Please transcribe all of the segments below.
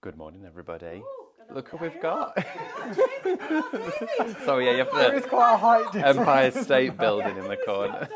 Good morning, everybody. Ooh, Look who we've got. Jamie, Sorry, yeah, you have There is quite a height difference. Empire State Building in the corner.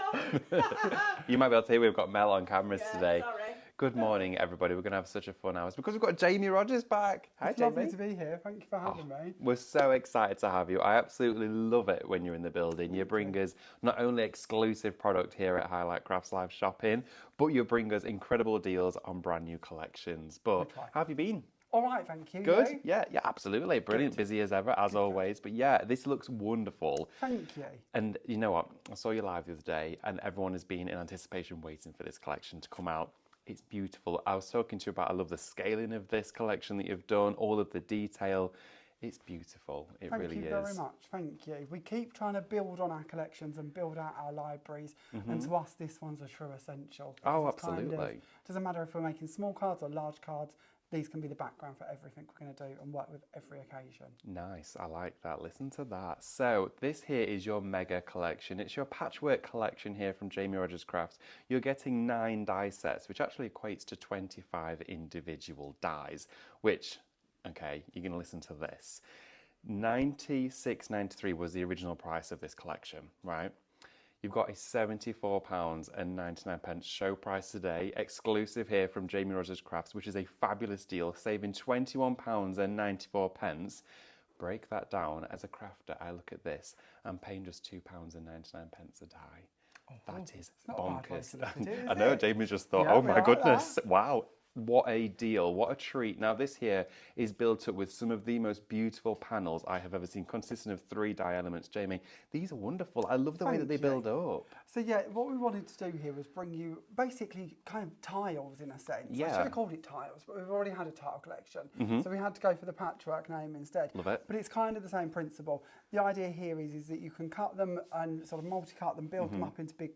Stop. You might be able to hear we've got Mel on cameras Yeah, today. sorry. Good morning, everybody. We're going to have such a fun hour because we've got Jamie Rodgers back. Hi, It's Jamie. lovely to be here. Thank you for having me. We're so excited to have you. I absolutely love it when you're in the building. You bring us not only exclusive product here at Highlight Crafts Live Shopping, but you bring us incredible deals on brand new collections. But how have you been? All right, thank you. Good? You? Yeah, absolutely. Brilliant. Good. Busy as ever, as always. But yeah, this looks wonderful. Thank you. And you know what? I saw you live the other day, and everyone has been in anticipation waiting for this collection to come out. It's beautiful. I was talking to you about, I love the scaling of this collection that you've done, all of the detail. It's beautiful. It really is. Thank you very much. Thank you. We keep trying to build on our collections and build out our libraries. And to us, this one's a true essential. Oh, It's absolutely. Doesn't matter if we're making small cards or large cards. These can be the background for everything we're going to do and work with every occasion. Nice, I like that. Listen to that. So this here is your mega collection. It's your patchwork collection here from Jamie Rodgers Crafts. You're getting 9 die sets, which actually equates to 25 individual dies, which, okay, you're going to listen to this. £96.93 was the original price of this collection, right? You've got a £74.99 show price today, exclusive here from Jamie Rodgers Crafts, which is a fabulous deal, saving £21.94. Break that down as a crafter. I look at this, I'm paying just £2.99 a die. That is bonkers. I know, Jamie just thought, oh my goodness, wow. What a deal, what a treat. Now this here is built up with some of the most beautiful panels I have ever seen, consisting of 3 die elements. Jamie, these are wonderful. I love the way that they build up. So yeah, what we wanted to do here was bring you basically kind of tiles in a sense. Yeah. I should have called it tiles, but we've already had a tile collection. So we had to go for the patchwork name instead. Love it. But it's kind of the same principle. The idea here is that you can cut them and sort of multi-cut them, build them up into big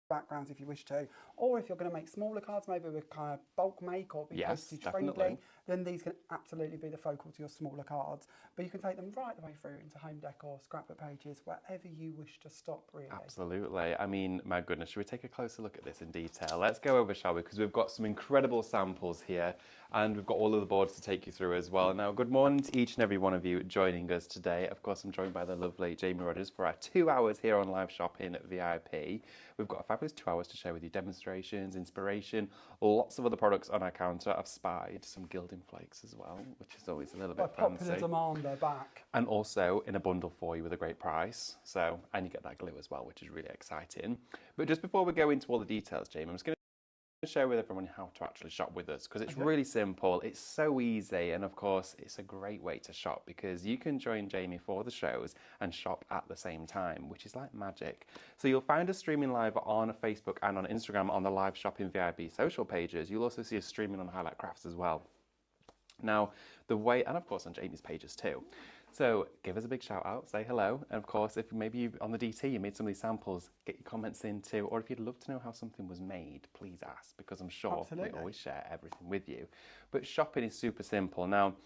backgrounds if you wish to, or if you're going to make smaller cards, maybe with kind of bulk make or be postage friendly, then these can absolutely be the focal to your smaller cards. But you can take them right the way through into home decor, scrapbook pages, wherever you wish to stop, really. Absolutely. I mean, my goodness, should we take a closer look at this in detail? Let's go over, shall we? Because we've got some incredible samples here, and we've got all of the boards to take you through as well. Now, good morning to each and every one of you joining us today. Of course, I'm joined by the lovely Jamie Rodgers for our 2 hours here on Live Shopping at VIP. We've got a fabulous 2 hours to share with you demonstrations, inspiration, lots of other products on our counter. I've spied some Gilding flakes as well, which is always a little bit fancy. Popular demand, they're back. And also in a bundle for you with a great price. So, and you get that glue as well, which is really exciting. But just before we go into all the details, Jamie, I'm just going to share with everyone how to actually shop with us, because it's really simple, it's so easy, and of course it's a great way to shop because you can join Jamie for the shows and shop at the same time, which is like magic. So you'll find us streaming live on Facebook and on Instagram on the Live Shopping VIP social pages. You'll also see us streaming on Highlight Crafts as well. Now, the way, and of course on Jamie's pages too. So give us a big shout out, say hello, and of course if maybe you, on the DT you made some of these samples, get your comments in too, or if you'd love to know how something was made, please ask, because I'm sure we always share everything with you. But shopping is super simple. Now,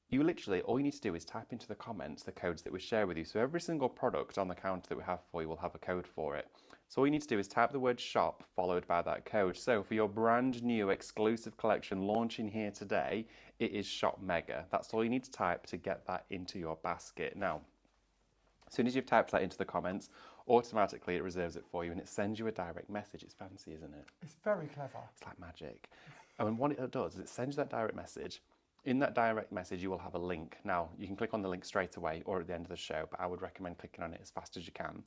you literally, all you need to do is type into the comments the codes that we share with you. So every single product on the counter that we have for you will have a code for it. So all you need to do is type the word shop followed by that code. So for your brand new exclusive collection launching here today, it is Shop Mega. That's all you need to type to get that into your basket. Now, as soon as you've typed that into the comments, automatically it reserves it for you and it sends you a direct message. It's fancy, isn't it? It's very clever. It's like magic. And what it does is it sends you that direct message. In that direct message, you will have a link. Now, you can click on the link straight away or at the end of the show, but I would recommend clicking on it as fast as you can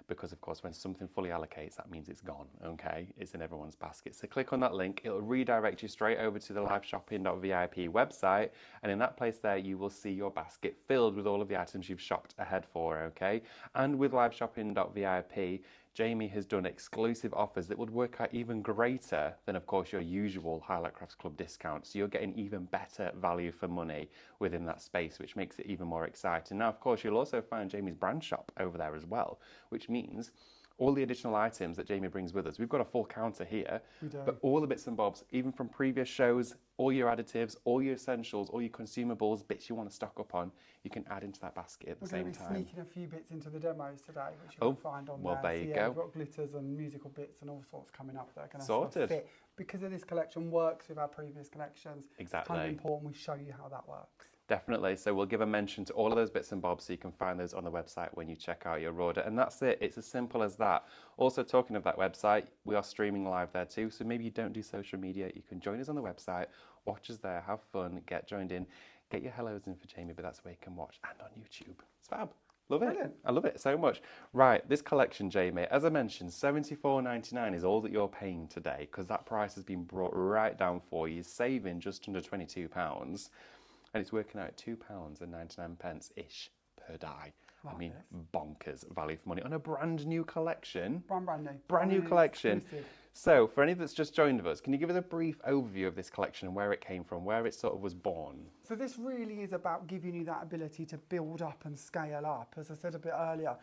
because, of course, when something fully allocates, that means it's gone, okay? It's in everyone's basket. So click on that link. It'll redirect you straight over to the liveshopping.vip website, and in that place there, you will see your basket filled with all of the items you've shopped ahead for, okay? And with liveshopping.vip, Jamie has done exclusive offers that would work out even greater than, of course, your usual Highlight Crafts Club discount. So you're getting even better value for money within that space, which makes it even more exciting. Now, of course, you'll also find Jamie's brand shop over there as well, which means all the additional items that Jamie brings with us. We've got a full counter here, We do. but all the bits and bobs, even from previous shows, all your additives, all your essentials, all your consumables, bits you want to stock up on, you can add into that basket at the same time. We're going to be sneaking a few bits into the demos today, which you'll find on there. There you so, go. We've got glitters and musical bits and all sorts coming up that are going to Sorted. fit. Because of this collection works with our previous collections, Exactly. it's kind of important we show you how that works. Definitely. So we'll give a mention to all of those bits and bobs so you can find those on the website when you check out your order. And that's it. It's as simple as that. Also, talking of that website, we are streaming live there too. So maybe you don't do social media. You can join us on the website, watch us there, have fun, get joined in, get your hellos in for Jamie, but that's where you can watch, and on YouTube. It's fab. Love it. Brilliant. I love it so much. Right, this collection, Jamie, as I mentioned, $74.99 is all that you're paying today because that price has been brought right down for you, saving just under £22. And it's working out at £2.99-ish per die. I mean, bonkers value for money on a brand new collection. Brand new. Brand new collection. Exclusive. So, for any that's just joined us, can you give us a brief overview of this collection and where it came from, where it sort of was born? So this really is about giving you that ability to build up and scale up. As I said a bit earlier,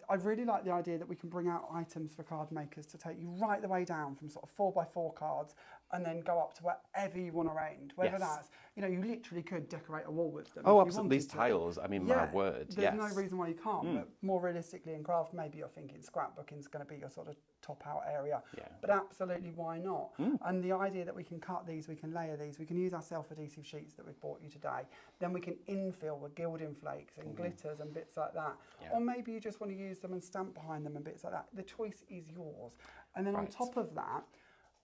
I really like the idea that we can bring out items for card makers to take you right the way down from sort of 4x4 cards and then go up to wherever you want to end. Whether that's, you know, you literally could decorate a wall with them. Oh, if you absolutely. These wanted to. tiles, I mean, my word. There's no reason why you can't. But more realistically in craft, maybe you're thinking scrapbooking is going to be your sort of top out area. Yeah. But absolutely, why not? And the idea that we can cut these, we can layer these, we can use our self-adhesive sheets that we've bought you today. Then we can infill with gilding flakes and glitters and bits like that. Yeah. Or maybe you just want to use them and stamp behind them and bits like that. The choice is yours. And then on top of that,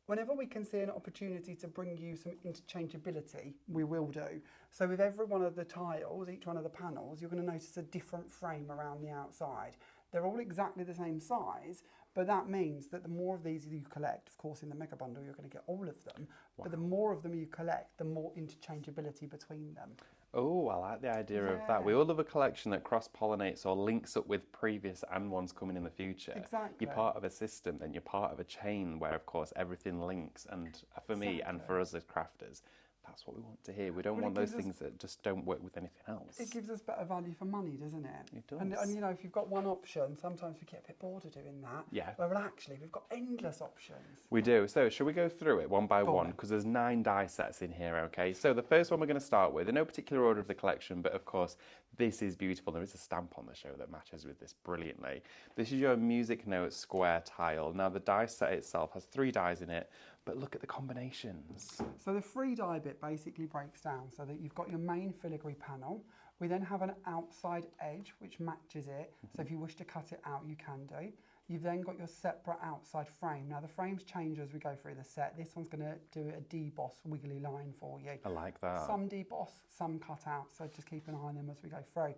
whenever we can see an opportunity to bring you some interchangeability, we will do. So with every one of the tiles, each one of the panels, you're going to notice a different frame around the outside. They're all exactly the same size, but that means that the more of these you collect, of course in the mega bundle you're going to get all of them, but the more of them you collect, the more interchangeability between them. Oh, I like the idea of that. We all love a collection that cross-pollinates or links up with previous and ones coming in the future. Exactly. You're part of a system, then you're part of a chain where, of course, everything links. And for me and for us as crafters, that's what we want to hear. We don't want those things that just don't work with anything else. It gives us better value for money, doesn't it? It does. And you know, if you've got one option, sometimes we get a bit bored of doing that. Yeah. Well, actually, we've got endless options. We do. So, shall we go through it one by one? Because there's 9 die sets in here, okay? So, the first one we're going to start with, in no particular order of the collection, but of course, this is beautiful. There is a stamp on the show that matches with this brilliantly. This is your music note square tile. Now, the die set itself has 3 dies in it, but look at the combinations. So the 3 die bit basically breaks down so that you've got your main filigree panel. We then have an outside edge which matches it. So if you wish to cut it out, you can do. You've then got your separate outside frame. Now the frames change as we go through the set. This one's going to do a deboss wiggly line for you. I like that. Some deboss, some cut out. So just keep an eye on them as we go through.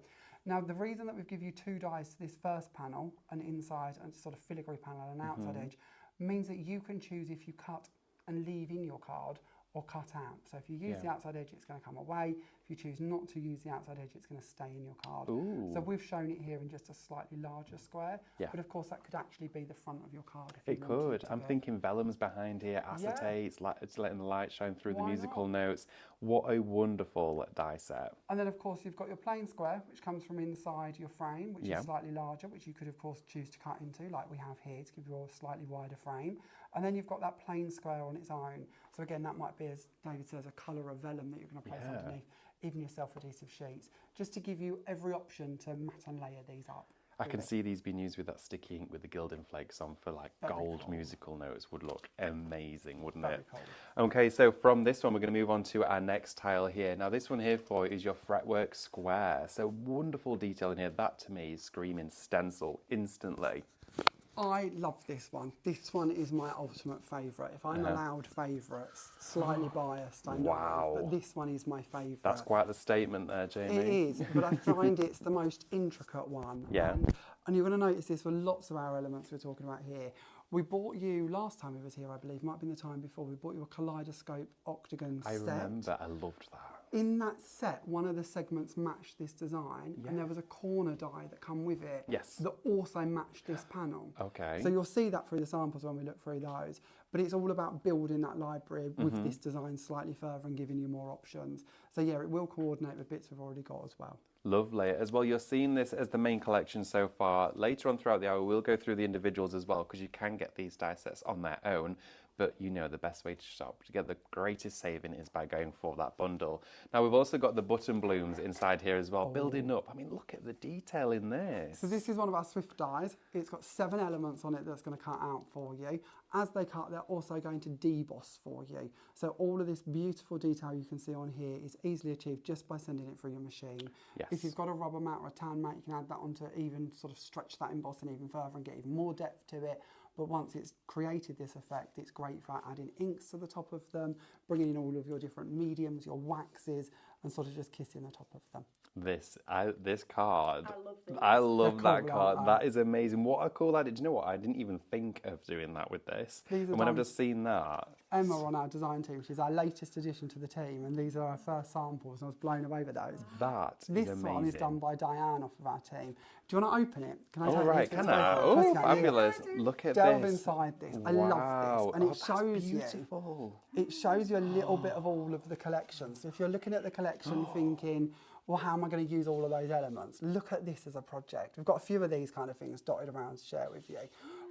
Now the reason that we've given you 2 dies to this first panel, an inside and sort of filigree panel and an outside edge, means that you can choose if you cut and leave in your card or cut out. So if you use the outside edge, it's going to come away. If you choose not to use the outside edge, it's going to stay in your card. Ooh. So we've shown it here in just a slightly larger square, Yeah. but of course that could actually be the front of your card. If It you wanted could. to I'm be. thinking vellums behind here, acetates, it's letting the light shine through the Why musical not? notes. What a wonderful die set. And then of course you've got your plain square, which comes from inside your frame, which Yeah. is slightly larger, which you could of course choose to cut into, like we have here, to give you a slightly wider frame. And then you've got that plain square on its own. So again, that might be, as David says, a colour of vellum that you're going to place underneath, even your self-adhesive sheets, just to give you every option to matte and layer these up. I can see these being used with that sticky ink with the Gilding flakes on for like gold musical notes. Would look amazing, wouldn't it? Cool. Okay, so from this one, we're going to move on to our next tile here. Now, this one here for you is your fretwork square. So wonderful detail in here. That to me is screaming Stencil instantly. I love this one. This one is my ultimate favourite. If I'm allowed favourites, slightly biased, I know, Wow. but this one is my favourite. That's quite the statement there, Jamie. It is, but I find it's the most intricate one. Yeah. And you're going to notice this with lots of our elements we're talking about here. We bought you, last time we was here, I believe, might have been the time before, we bought you a kaleidoscope octagon I set. remember, I loved that. in that set, one of the segments matched this design, and there was a corner die that come with it that also matched this panel. Okay. So you'll see that through the samples when we look through those. But it's all about building that library with this design slightly further and giving you more options. So yeah, it will coordinate with bits we've already got as well. Lovely. As well, you're seeing this as the main collection so far. Later on throughout the hour, we'll go through the individuals as well, because you can get these die sets on their own. But you know the best way to shop to get the greatest saving is by going for that bundle. Now we've also got the button blooms inside here as well, building up. I mean, look at the detail in this. So this is one of our Swift dies. It's got 7 elements on it that's going to cut out for you. As they cut, they're also going to deboss for you. So all of this beautiful detail you can see on here is easily achieved just by sending it through your machine. Yes. If you've got a rubber mat or a tan mat, you can add that on to even sort of stretch that embossing even further and get even more depth to it. But once it's created this effect, it's great for adding inks to the top of them, bringing in all of your different mediums, your waxes, and sort of just kissing the top of them. This card. I love this. I love They're that cool, card. aren't That they? is amazing. What a cool idea. Do you know what? I didn't even think of doing that with this. These are And when I've done- just seen that. Emma on our design team, she's our latest addition to the team, and these are our first samples, and I was blown away with those. That is This amazing. one is done by Diane off of our team. Do you want to open it? Can I Oh, take right, you can to I? the Oh, Let's go, yeah. fabulous. Look at Delve this. inside this. I Wow. love this. And Oh, it that's shows you, beautiful. it shows you a little bit of all of the collection. So if you're looking at the collection thinking, well, how am I going to use all of those elements? Look at this as a project. We've got a few of these kind of things dotted around to share with you.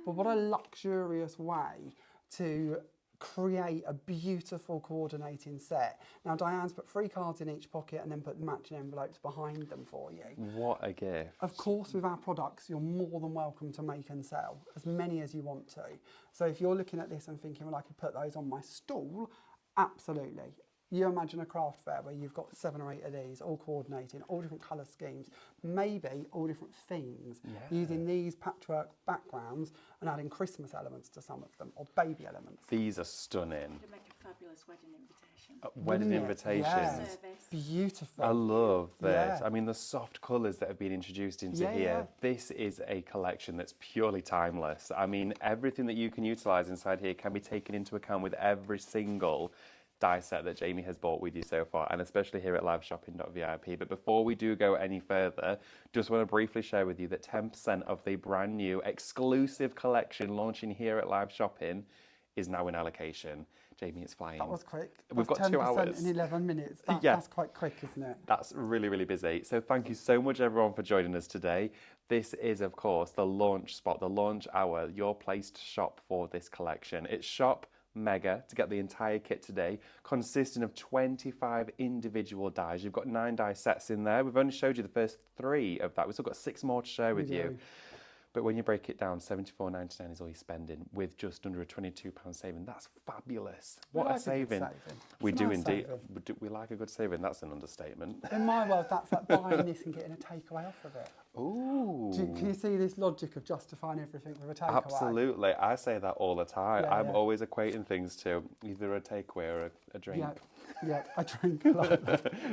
But what a luxurious way to create a beautiful coordinating set. Now, Diane's put 3 cards in each pocket and then put matching envelopes behind them for you. What a gift. Of course, with our products, you're more than welcome to make and sell as many as you want to. So if you're looking at this and thinking, well, I could put those on my stall, absolutely. You imagine a craft fair where you've got 7 or 8 of these, all coordinating, all different colour schemes, maybe all different themes, using these patchwork backgrounds and adding Christmas elements to some of them, or baby elements. These are stunning. It'd make a fabulous wedding invitation. Wedding Wouldn't it? invitations. Yeah. Service. Beautiful. I love this. Yeah. I mean, the soft colours that have been introduced into Yeah, here. yeah. This is a collection that's purely timeless. I mean, everything that you can utilise inside here can be taken into account with every single die set that Jamie has bought with you so far, and especially here at liveshopping.vip. But before we do go any further, just want to briefly share with you that 10% of the brand new exclusive collection launching here at Live Shopping is now in allocation. Jamie, it's flying. That was quick. We've That's got 2 10% hours. in 11 minutes. Yeah. That's quite quick, isn't it? That's really, really busy. So thank you so much, everyone, for joining us today. This is, of course, the launch spot, the launch hour, your place to shop for this collection. It's Shop Mega to get the entire kit today, consisting of 25 individual dies. You've got 9 die sets in there. We've only showed you the first 3 of that. We've still got 6 more to share with you. But when you break it down, $74.99 is all you're spending with just under a £22 saving. That's fabulous. What like a saving. saving. We It's do a nice indeed. saving. We like a good saving. That's an understatement. In my world, that's like buying this and getting a takeaway off of it. Ooh. Can you see this logic of justifying everything with a takeaway? Absolutely. I say that all the time. Yeah, I'm yeah. always equating things to either a takeaway or a drink. Yeah, I drink a lot.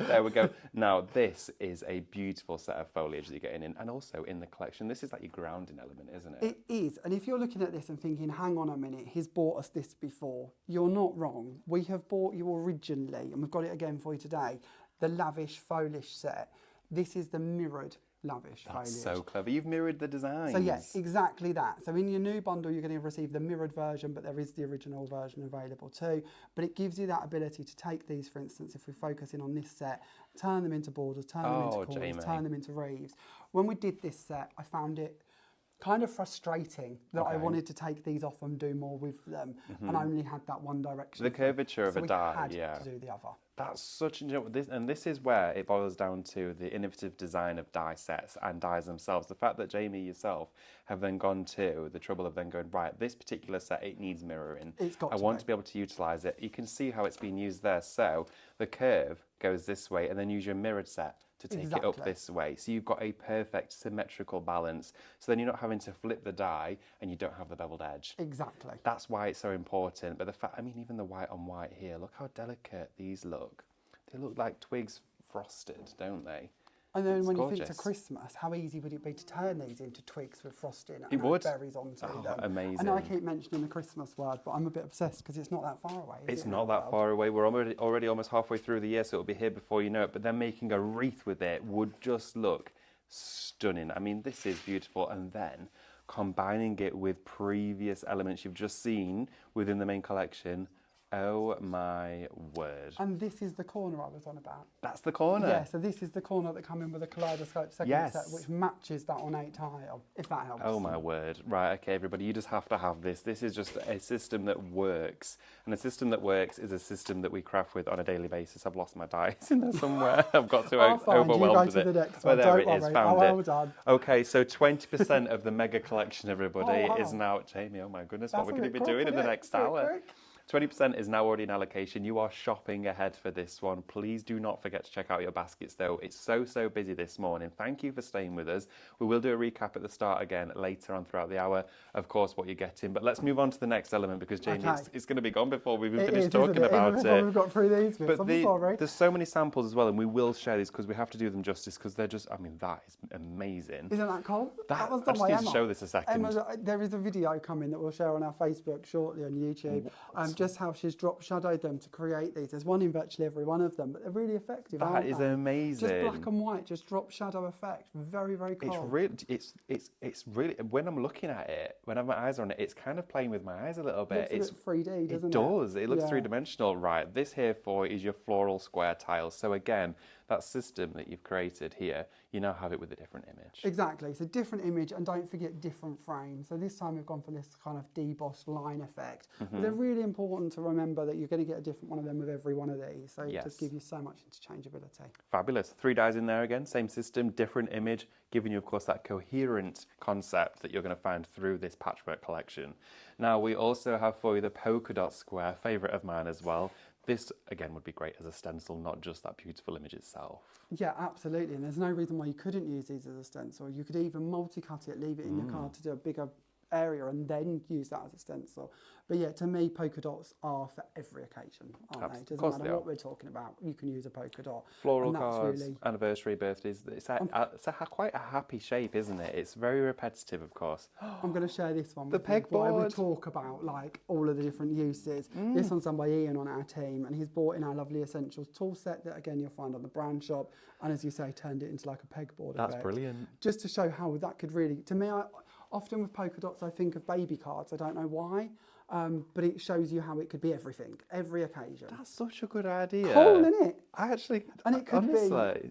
There we go. Now, this is a beautiful set of foliage that you're getting in, and also in the collection. This is like your grounding element, isn't it? It is, and if you're looking at this and thinking, hang on a minute, he's bought us this before, you're not wrong. We have bought you originally, and we've got it again for you today, the lavish foliage set. This is the mirrored lavish That's foliage. so clever. You've mirrored the designs. So yes, exactly that. So in your new bundle, you're going to receive the mirrored version, but there is the original version available too. But it gives you that ability to take these, for instance, if we focus in on this set, turn them into borders, turn them into corners, Jamie. turn them into reeves. When we did this set, I found it kind of frustrating that I Okay. wanted to take these off and do more with them, and only had that one direction. The curvature of so a we die, had yeah. to do the other. That's such, this is where it boils down to the innovative design of die sets and dies themselves. The fact that Jamie yourself have then gone to the trouble of then going, right, this particular set, it needs mirroring. It's got I to want be. to be able to utilise it. You can see how it's been used there. So the curve goes this way, and then use your mirrored set to take it up Exactly. this way. So you've got a perfect symmetrical balance. So then you're not having to flip the die and you don't have the beveled edge. Exactly. That's why it's so important. But the fact, I mean, even the white on white here, look how delicate these look. They look like twigs frosted, don't they? And then It's when you gorgeous. think to Christmas, how easy would it be to turn these into twigs with frosting and It would. berries onto them? Amazing. I know I keep mentioning the Christmas word, but I'm a bit obsessed because it's not that far away. It's not that far away. We're already almost halfway through the year, so it'll be here before you know it. But then making a wreath with it would just look stunning. I mean, this is beautiful. And then combining it with previous elements you've just seen within the main collection. Oh my word. And this is the corner I was on about. That's the corner? Yeah, so this is the corner that come in with a kaleidoscope second set, which matches that ornate tile, if that helps. Oh my word. Right, okay, everybody, you just have to have this. This is just a system that works. And a system that works is a system that we craft with on a daily basis. I've lost my dice in there somewhere. I've got too overwhelmed with it. The next well, one. there Don't it is, worry. found well it. Done. Okay, so 20% of the mega collection, everybody, wow. is now... Jamie, oh my goodness, That's what we're going to be quick, doing in the isn't it? next hour. Quick. 20% is now already in allocation. You are shopping ahead for this one. Please do not forget to check out your baskets though. It's so busy this morning. Thank you for staying with us. We will do a recap at the start again later on throughout the hour, of course, what you're getting. But let's move on to the next element because Jamie, it's going to be gone before we've even finished talking about it. Even we've got through these bits. But there's so many samples as well, and we will share these because we have to do them justice because they're just, I mean, that is amazing. Isn't that cool? That was I done just by need Emma. to show this a second. There is a video coming that we'll share on our Facebook shortly on YouTube. Just how she's drop shadowed them to create these. There's one in virtually every one of them, but they're really effective. That is amazing. Just black and white, just drop shadow effect. Very cool. It's really when I'm looking at it, when I have my eyes on it, it's kind of playing with my eyes a little bit. It's 3D, doesn't it? It does. It looks three-dimensional. Right. This here for is your floral square tiles. So again, that system that you've created here, you now have it with a different image. Exactly. So different image, and don't forget different frames. So this time we've gone for this kind of debossed line effect. But they're really important to remember that you're going to get a different one of them with every one of these. So it just gives you so much interchangeability. Fabulous. 3 dies in there again, same system, different image, giving you, of course, that coherent concept that you're going to find through this patchwork collection. Now, we also have for you the polka dot square, favourite of mine as well. This, again, would be great as a stencil, not just that beautiful image itself. Yeah, absolutely. And there's no reason why you couldn't use these as a stencil. You could even multi-cut it, leave it in your card to do a bigger area and then use that as a stencil. But yeah, to me, polka dots are for every occasion, aren't they? It doesn't matter what we're talking about. You can use a polka dot. Floral cards, anniversary, birthdays. It's quite a happy shape, isn't it? It's very repetitive, of course. I'm going to share this one with you before we talk about like all of the different uses. This one's done by Ian on our team, and he's bought in our lovely essentials tool set that again you'll find on the brand shop. And as you say, turned it into like a pegboard. That's brilliant. Just to show how that could really, to me, often with polka dots, I think of baby cards. I don't know why, but it shows you how it could be everything, every occasion. That's such a good idea. Cool, isn't it? I actually, and it could honestly, be.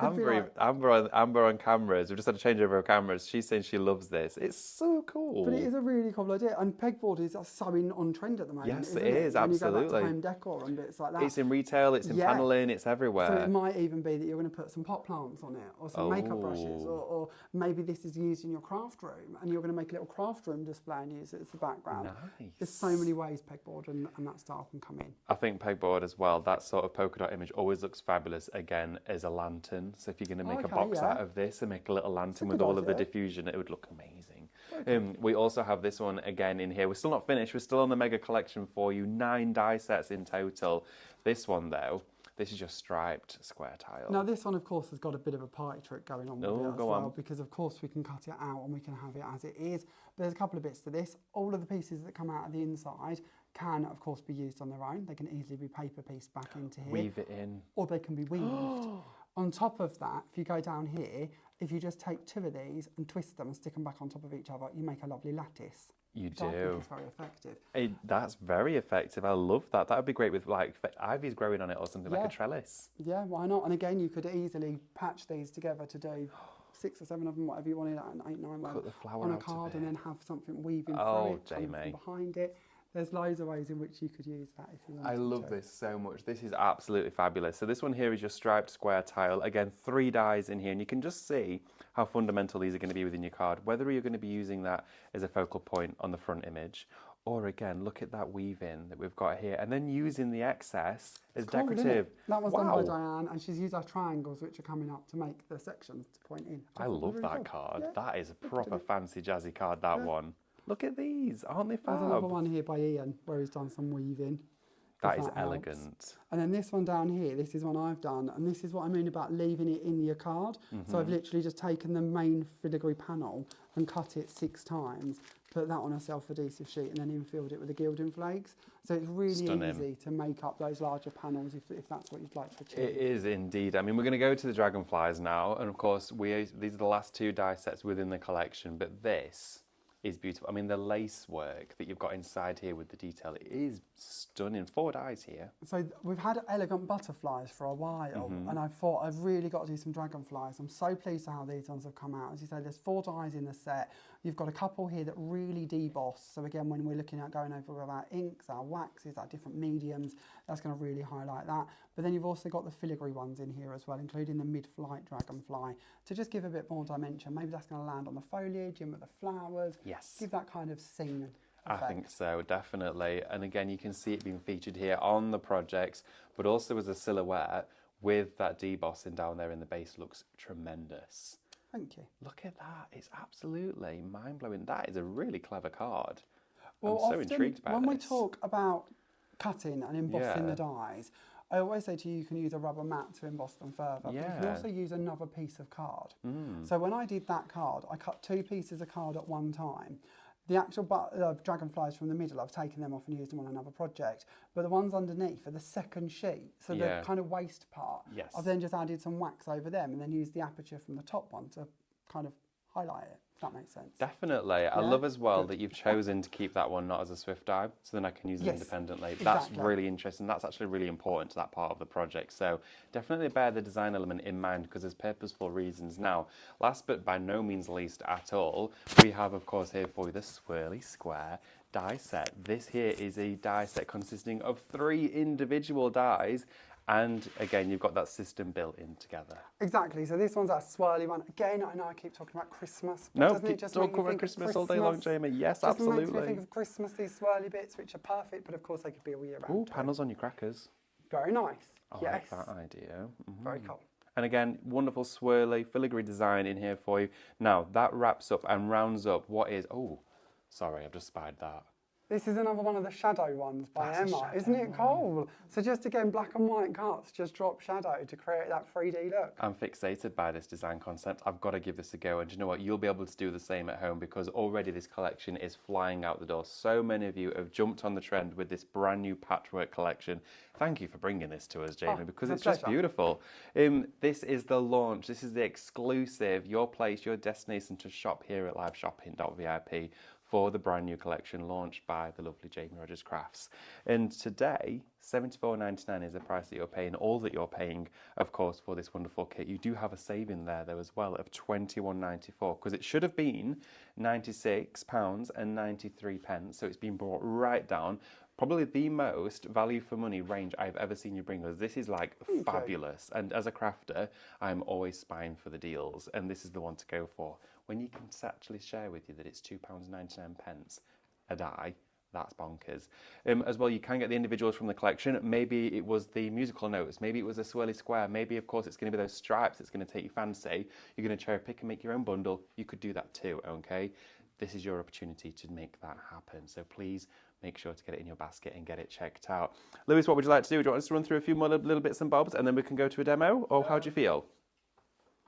Amber on cameras. We've just had to change over our cameras. She's saying she loves this. It's so cool. But it is a really cool idea. And pegboard is so on trend at the moment. Yes, it is, absolutely. When you go back to home decor and bits like that. It's in retail, it's in panelling, it's everywhere. So it might even be that you're going to put some pot plants on it or some makeup brushes or maybe this is used in your craft room and you're going to make a little craft room display and use it as the background. Nice. There's so many ways pegboard and that style can come in. I think pegboard as well, that sort of polka dot image always looks fabulous again as a lantern. So if you're going to make a box out of this and make a little lantern with all of the diffusion, it would look amazing. We also have this one again in here. We're still not finished. We're still on the mega collection for you. 9 die sets in total. This one though, this is your striped square tile. Now this one of course has got a bit of a party trick going on with it as well, because of course we can cut it out and we can have it as it is. But there's a couple of bits to this. All of the pieces that come out of the inside can of course be used on their own. They can easily be paper pieced back into here. Weave it in. Or they can be weaved. On top of that, if you go down here, if you just take 2 of these and twist them and stick them back on top of each other, you make a lovely lattice. You do. I think it's very effective. That's very effective. I love that. That would be great with like ivy's growing on it or something like a trellis. Yeah, why not? And again, you could easily patch these together to do 6 or 7 of them, whatever you wanted, and 8, 9 Cut the flower on a out card, and then have something weaving through it, coming from behind it. There's loads of ways in which you could use that if you want. I love this so much. This is absolutely fabulous. So this one here is your striped square tile. Again, 3 dies in here, and you can just see how fundamental these are going to be within your card, whether you're going to be using that as a focal point on the front image, or again, look at that weave-in that we've got here, and then using the excess as decorative. That was done by Diane, and she's used our triangles, which are coming up to make the sections to point in. I love that card. Yeah. That is a proper fancy jazzy card, that one. Look at these, aren't they fab? There's another one here by Ian, where he's done some weaving. That is elegant. And then this one down here, this is one I've done, and this is what I mean about leaving it in your card. So I've literally just taken the main filigree panel and cut it 6 times, put that on a self-adhesive sheet, and then infilled it with the gilding flakes. So it's really easy to make up those larger panels if that's what you'd like to achieve. It is indeed. I mean, we're going to go to the Dragonflies now, and of course, these are the last 2 die sets within the collection, but this is beautiful. I mean, the lace work that you've got inside here with the detail, it is stunning. 4 dies here. So we've had elegant butterflies for a while, and I thought I've really got to do some dragonflies. I'm so pleased with how these ones have come out. As you say, there's 4 dies in the set. You've got a couple here that really deboss. So again, when we're looking at going over with our inks, our waxes, our different mediums, that's going to really highlight that. But then you've also got the filigree ones in here as well, including the mid-flight dragonfly, to just give a bit more dimension. Maybe that's going to land on the foliage and with the flowers. Yes. Give that kind of scene effect. I think so, definitely. And again, you can see it being featured here on the projects, but also as a silhouette with that debossing down there in the base looks tremendous. Thank you. Look at that. It's absolutely mind-blowing. That is a really clever card. Well, I'm so intrigued by when this. we talk about cutting and embossing the dies, I always say to you, you can use a rubber mat to emboss them further. But you can also use another piece of card. So when I did that card, I cut 2 pieces of card at one time. The actual dragonflies from the middle, I've taken them off and used them on another project. But the ones underneath are the second sheet, so the kind of waste part. I've then just added some wax over them and then used the aperture from the top one to kind of highlight it, if that makes sense. Definitely. I love as well that you've chosen to keep that one not as a swift die, so then I can use it independently. That's really interesting. That's actually really important to that part of the project. So definitely bear the design element in mind because there's purposeful reasons. Now, last but by no means least at all, we have, of course, here for you the swirly square die set. This here is a die set consisting of 3 individual dies. And again, you've got that system built in together. Exactly. So this one's that swirly one. Again, I know I keep talking about Christmas. No, doesn't it just make you think Christmas all day long, Jamie. Yes, absolutely. Just makes me think of Christmas, these swirly bits, which are perfect, but of course they could be all year round. Ooh, panels on your crackers. Very nice. I yes. like that idea. Very cool. And again, wonderful swirly filigree design in here for you. Now, that wraps up and rounds up what is... Oh, sorry, I've just spied that. This is another one of the shadow ones by Emma. Isn't it cool? So just again, black and white cuts, just drop shadow to create that 3D look. I'm fixated by this design concept. I've got to give this a go. And you know what? You'll be able to do the same at home because already this collection is flying out the door. So many of you have jumped on the trend with this brand new Patchwork Collection. Thank you for bringing this to us, Jamie, because it's just beautiful. This is the launch. This is the exclusive, your place, your destination to shop here at liveshopping.vip. For the brand new collection launched by the lovely Jamie Rodgers Crafts. And today, $74.99 is the price that you're paying, all that you're paying, of course, for this wonderful kit. You do have a saving there, though, as well, of $21.94, because it should have been £96.93, so it's been brought right down. Probably the most value for money range I've ever seen you bring us. This is like fabulous. And as a crafter, I'm always spying for the deals, and this is the one to go for. When you can actually share with you that it's £2.99 a die, that's bonkers. As well, you can get the individuals from the collection. Maybe it was the musical notes. Maybe it was a swirly square. Maybe, of course, it's going to be those stripes. It's going to take your fancy. You're going to cherry pick and make your own bundle. You could do that too, okay? This is your opportunity to make that happen. So please make sure to get it in your basket and get it checked out. Lewis, what would you like to do? Do you want us to run through a few more little bits and bobs and then we can go to a demo? Or how do you feel?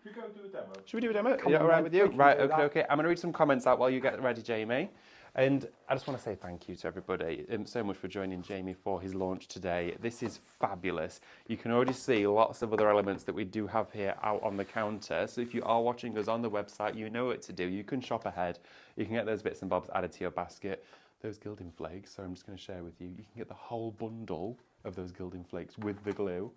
Should we go do a demo? Should we do a demo? Is that all right with you? Right, okay. I'm going to read some comments out while you get ready, Jamie. And I just want to say thank you to everybody so much for joining Jamie for his launch today. This is fabulous. You can already see lots of other elements that we do have here out on the counter. So if you are watching us on the website, you know what to do. You can shop ahead. You can get those bits and bobs added to your basket. Those gilding flakes, so I'm just going to share with you. You can get the whole bundle of those gilding flakes with the glue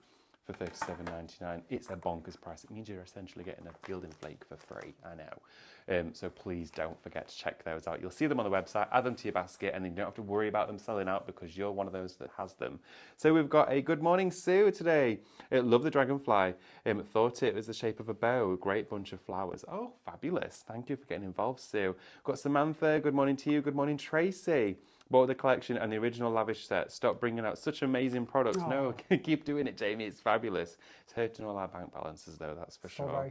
for $37.99. It's a bonkers price. It means you're essentially getting a gilding flake for free, I know. So please don't forget to check those out. You'll see them on the website, add them to your basket, and then you don't have to worry about them selling out because you're one of those that has them. So we've got a good morning Sue today. Love the dragonfly. Thought it was the shape of a bow. Great bunch of flowers. Oh, fabulous. Thank you for getting involved, Sue. Got Samantha. Good morning to you. Good morning, Tracy. Bought the collection and the original lavish set. Stop bringing out such amazing products. Oh. No, keep doing it, Jamie. It's fabulous. It's hurting all our bank balances, though, that's for sure.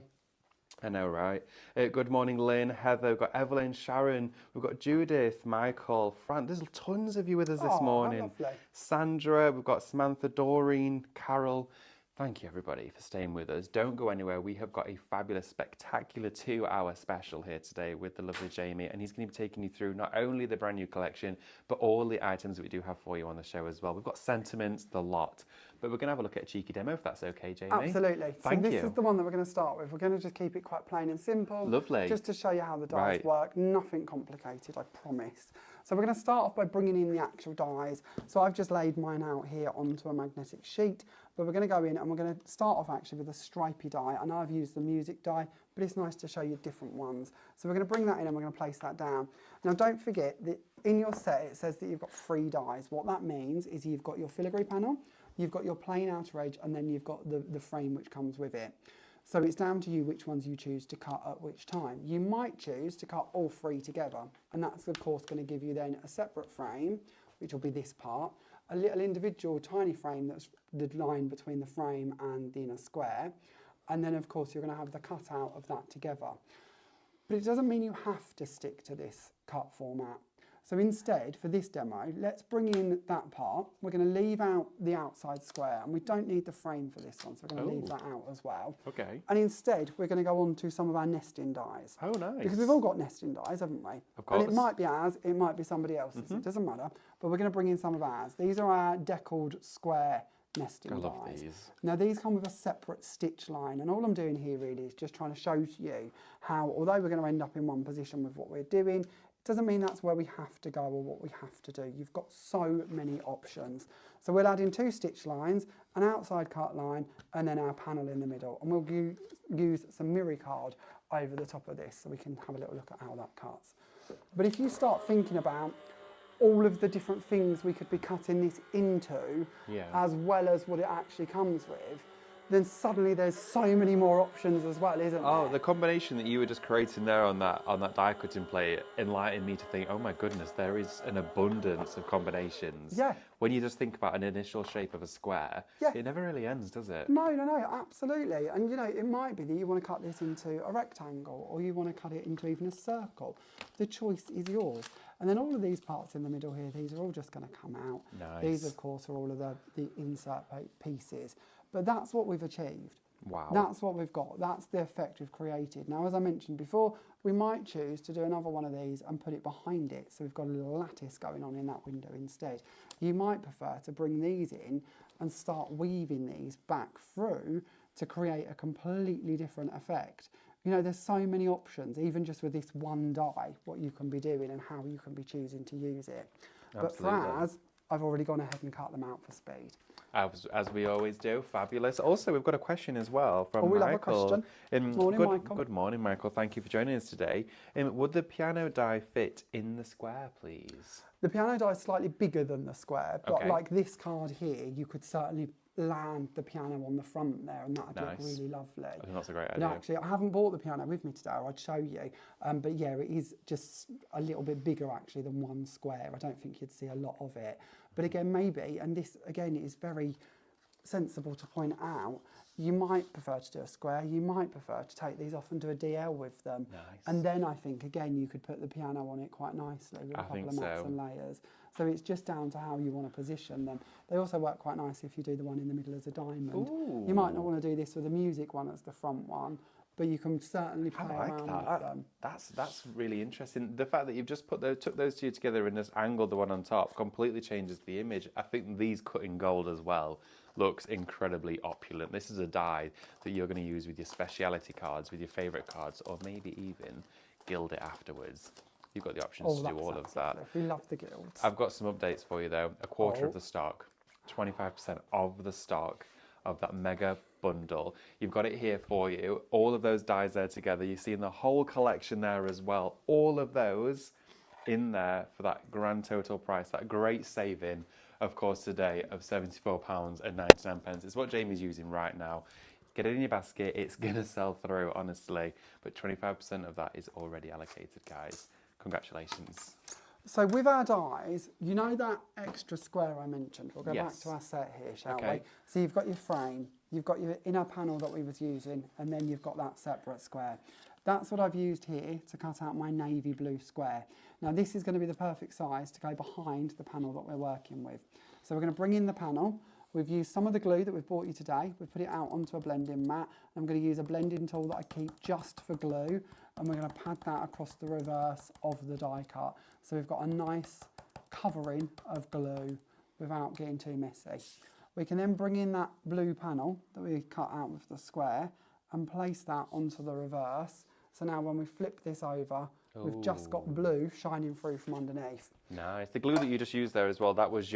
I know, right? Good morning, Lynn, Heather, we've got Evelyn, Sharon, we've got Judith, Michael, Fran. There's tons of you with us this morning. How lovely. Sandra, we've got Samantha, Doreen, Carol. Thank you, everybody, for staying with us. Don't go anywhere. We have got a fabulous, spectacular 2-hour special here today with the lovely Jamie, and he's going to be taking you through not only the brand new collection, but all the items that we do have for you on the show as well. We've got sentiments, the lot, but we're going to have a look at a cheeky demo, if that's okay, Jamie. Absolutely. Thank so you. this is the one that we're going to start with. We're going to just keep it quite plain and simple. Lovely. Just to show you how the dies Right. work. Nothing complicated, I promise. So we're going to start off by bringing in the actual dies. So I've just laid mine out here onto a magnetic sheet, but we're going to go in and we're going to start off actually with a stripy die. I know I've used the music die, but it's nice to show you different ones. So we're going to bring that in and we're going to place that down. Now don't forget that in your set it says that you've got 3 dies. What that means is you've got your filigree panel, you've got your plain outer edge, and then you've got the frame which comes with it. So it's down to you which ones you choose to cut at which time. You might choose to cut all 3 together, and that's of course going to give you then a separate frame, which will be this part, a little individual tiny frame that's the line between the frame and the inner square, and then of course you're going to have the cutout of that together. But it doesn't mean you have to stick to this cut format. So instead, for this demo, let's bring in that part. We're going to leave out the outside square, and we don't need the frame for this one, so we're going to leave that out as well. Okay. And instead, we're going to go on to some of our nesting dies. Oh, nice. Because we've all got nesting dies, haven't we? Of course. And it might be ours, it might be somebody else's, it doesn't matter. But we're going to bring in some of ours. These are our deckled square nesting I love dies. these. Now these come with a separate stitch line, and all I'm doing here really is just trying to show to you how, although we're going to end up in one position with what we're doing, doesn't mean that's where we have to go or what we have to do. You've got so many options. So we'll add in 2 stitch lines, an outside cut line, and then our panel in the middle. And we'll use some mirror card over the top of this so we can have a little look at how that cuts. But if you start thinking about all of the different things we could be cutting this into, as well as what it actually comes with, then suddenly there's so many more options as well, isn't there? Oh, the combination that you were just creating there on that die cutting plate enlightened me to think, oh my goodness, there is an abundance of combinations. Yeah. When you just think about an initial shape of a square, it never really ends, does it? No, absolutely. And you know, it might be that you want to cut this into a rectangle, or you want to cut it into even a circle. The choice is yours. And then all of these parts in the middle here, these are all just going to come out. Nice. These, of course, are all of the insert pieces. But that's what we've achieved. Wow. That's what we've got. That's the effect we've created. Now, as I mentioned before, we might choose to do another one of these and put it behind it. So we've got a little lattice going on in that window instead. You might prefer to bring these in and start weaving these back through to create a completely different effect. You know, there's so many options, even just with this one die, what you can be doing and how you can be choosing to use it. Absolutely. But for ours, I've already gone ahead and cut them out for speed. As we always do, fabulous. Also, we've got a question as well from we'll Michael. have a question. Morning, Michael. Good morning, Michael. Thank you for joining us today. Would the piano die fit in the square, please? The piano die is slightly bigger than the square, but Okay. like this card here, you could certainly land the piano on the front there, and that'd look really lovely. I think that's a great No, idea. actually, I haven't bought the piano with me today, or I'd show you. But yeah, it is just a little bit bigger actually than one square. I don't think you'd see a lot of it. But again, maybe, and this again is very sensible to point out, you might prefer to do a square, you might prefer to take these off and do a DL with them. Nice. And then I think, again, you could put the piano on it quite nicely with a couple of mats and layers. So it's just down to how you want to position them. They also work quite nicely if you do the one in the middle as a diamond. Ooh. You might not want to do this with the music one as the front one, but you can certainly play around with them. That's really interesting. The fact that you've just took those two together and just angled the one on top completely changes the image. I think these cut in gold as well looks incredibly opulent. This is a die that you're going to use with your speciality cards, with your favourite cards, or maybe even gild it afterwards. You've got the options to do all of that. We love the guilds. I've got some updates for you though. A quarter of the stock, 25% of the stock of that mega bundle. You've got it here for you. All of those dies there together. You're seeing the whole collection there as well. All of those in there for that grand total price, that great saving, of course, today of £74.99. It's what Jamie's using right now. Get it in your basket. It's going to sell through, honestly. But 25% of that is already allocated, guys. Congratulations. So with our dies, you know that extra square I mentioned? We'll go back Yes. to our set here, shall Okay. we? So you've got your frame, you've got your inner panel that we was using, and then you've got that separate square. That's what I've used here to cut out my navy blue square. Now this is going to be the perfect size to go behind the panel that we're working with. So we're going to bring in the panel. We've used some of the glue that we've bought you today. We've put it out onto a blending mat. I'm going to use a blending tool that I keep just for glue, and we're going to pad that across the reverse of the die cut. So we've got a nice covering of glue without getting too messy. We can then bring in that blue panel that we cut out with the square and place that onto the reverse. So now when we flip this over, we've just got blue shining through from underneath. Nice. The glue that you just used there as well, this is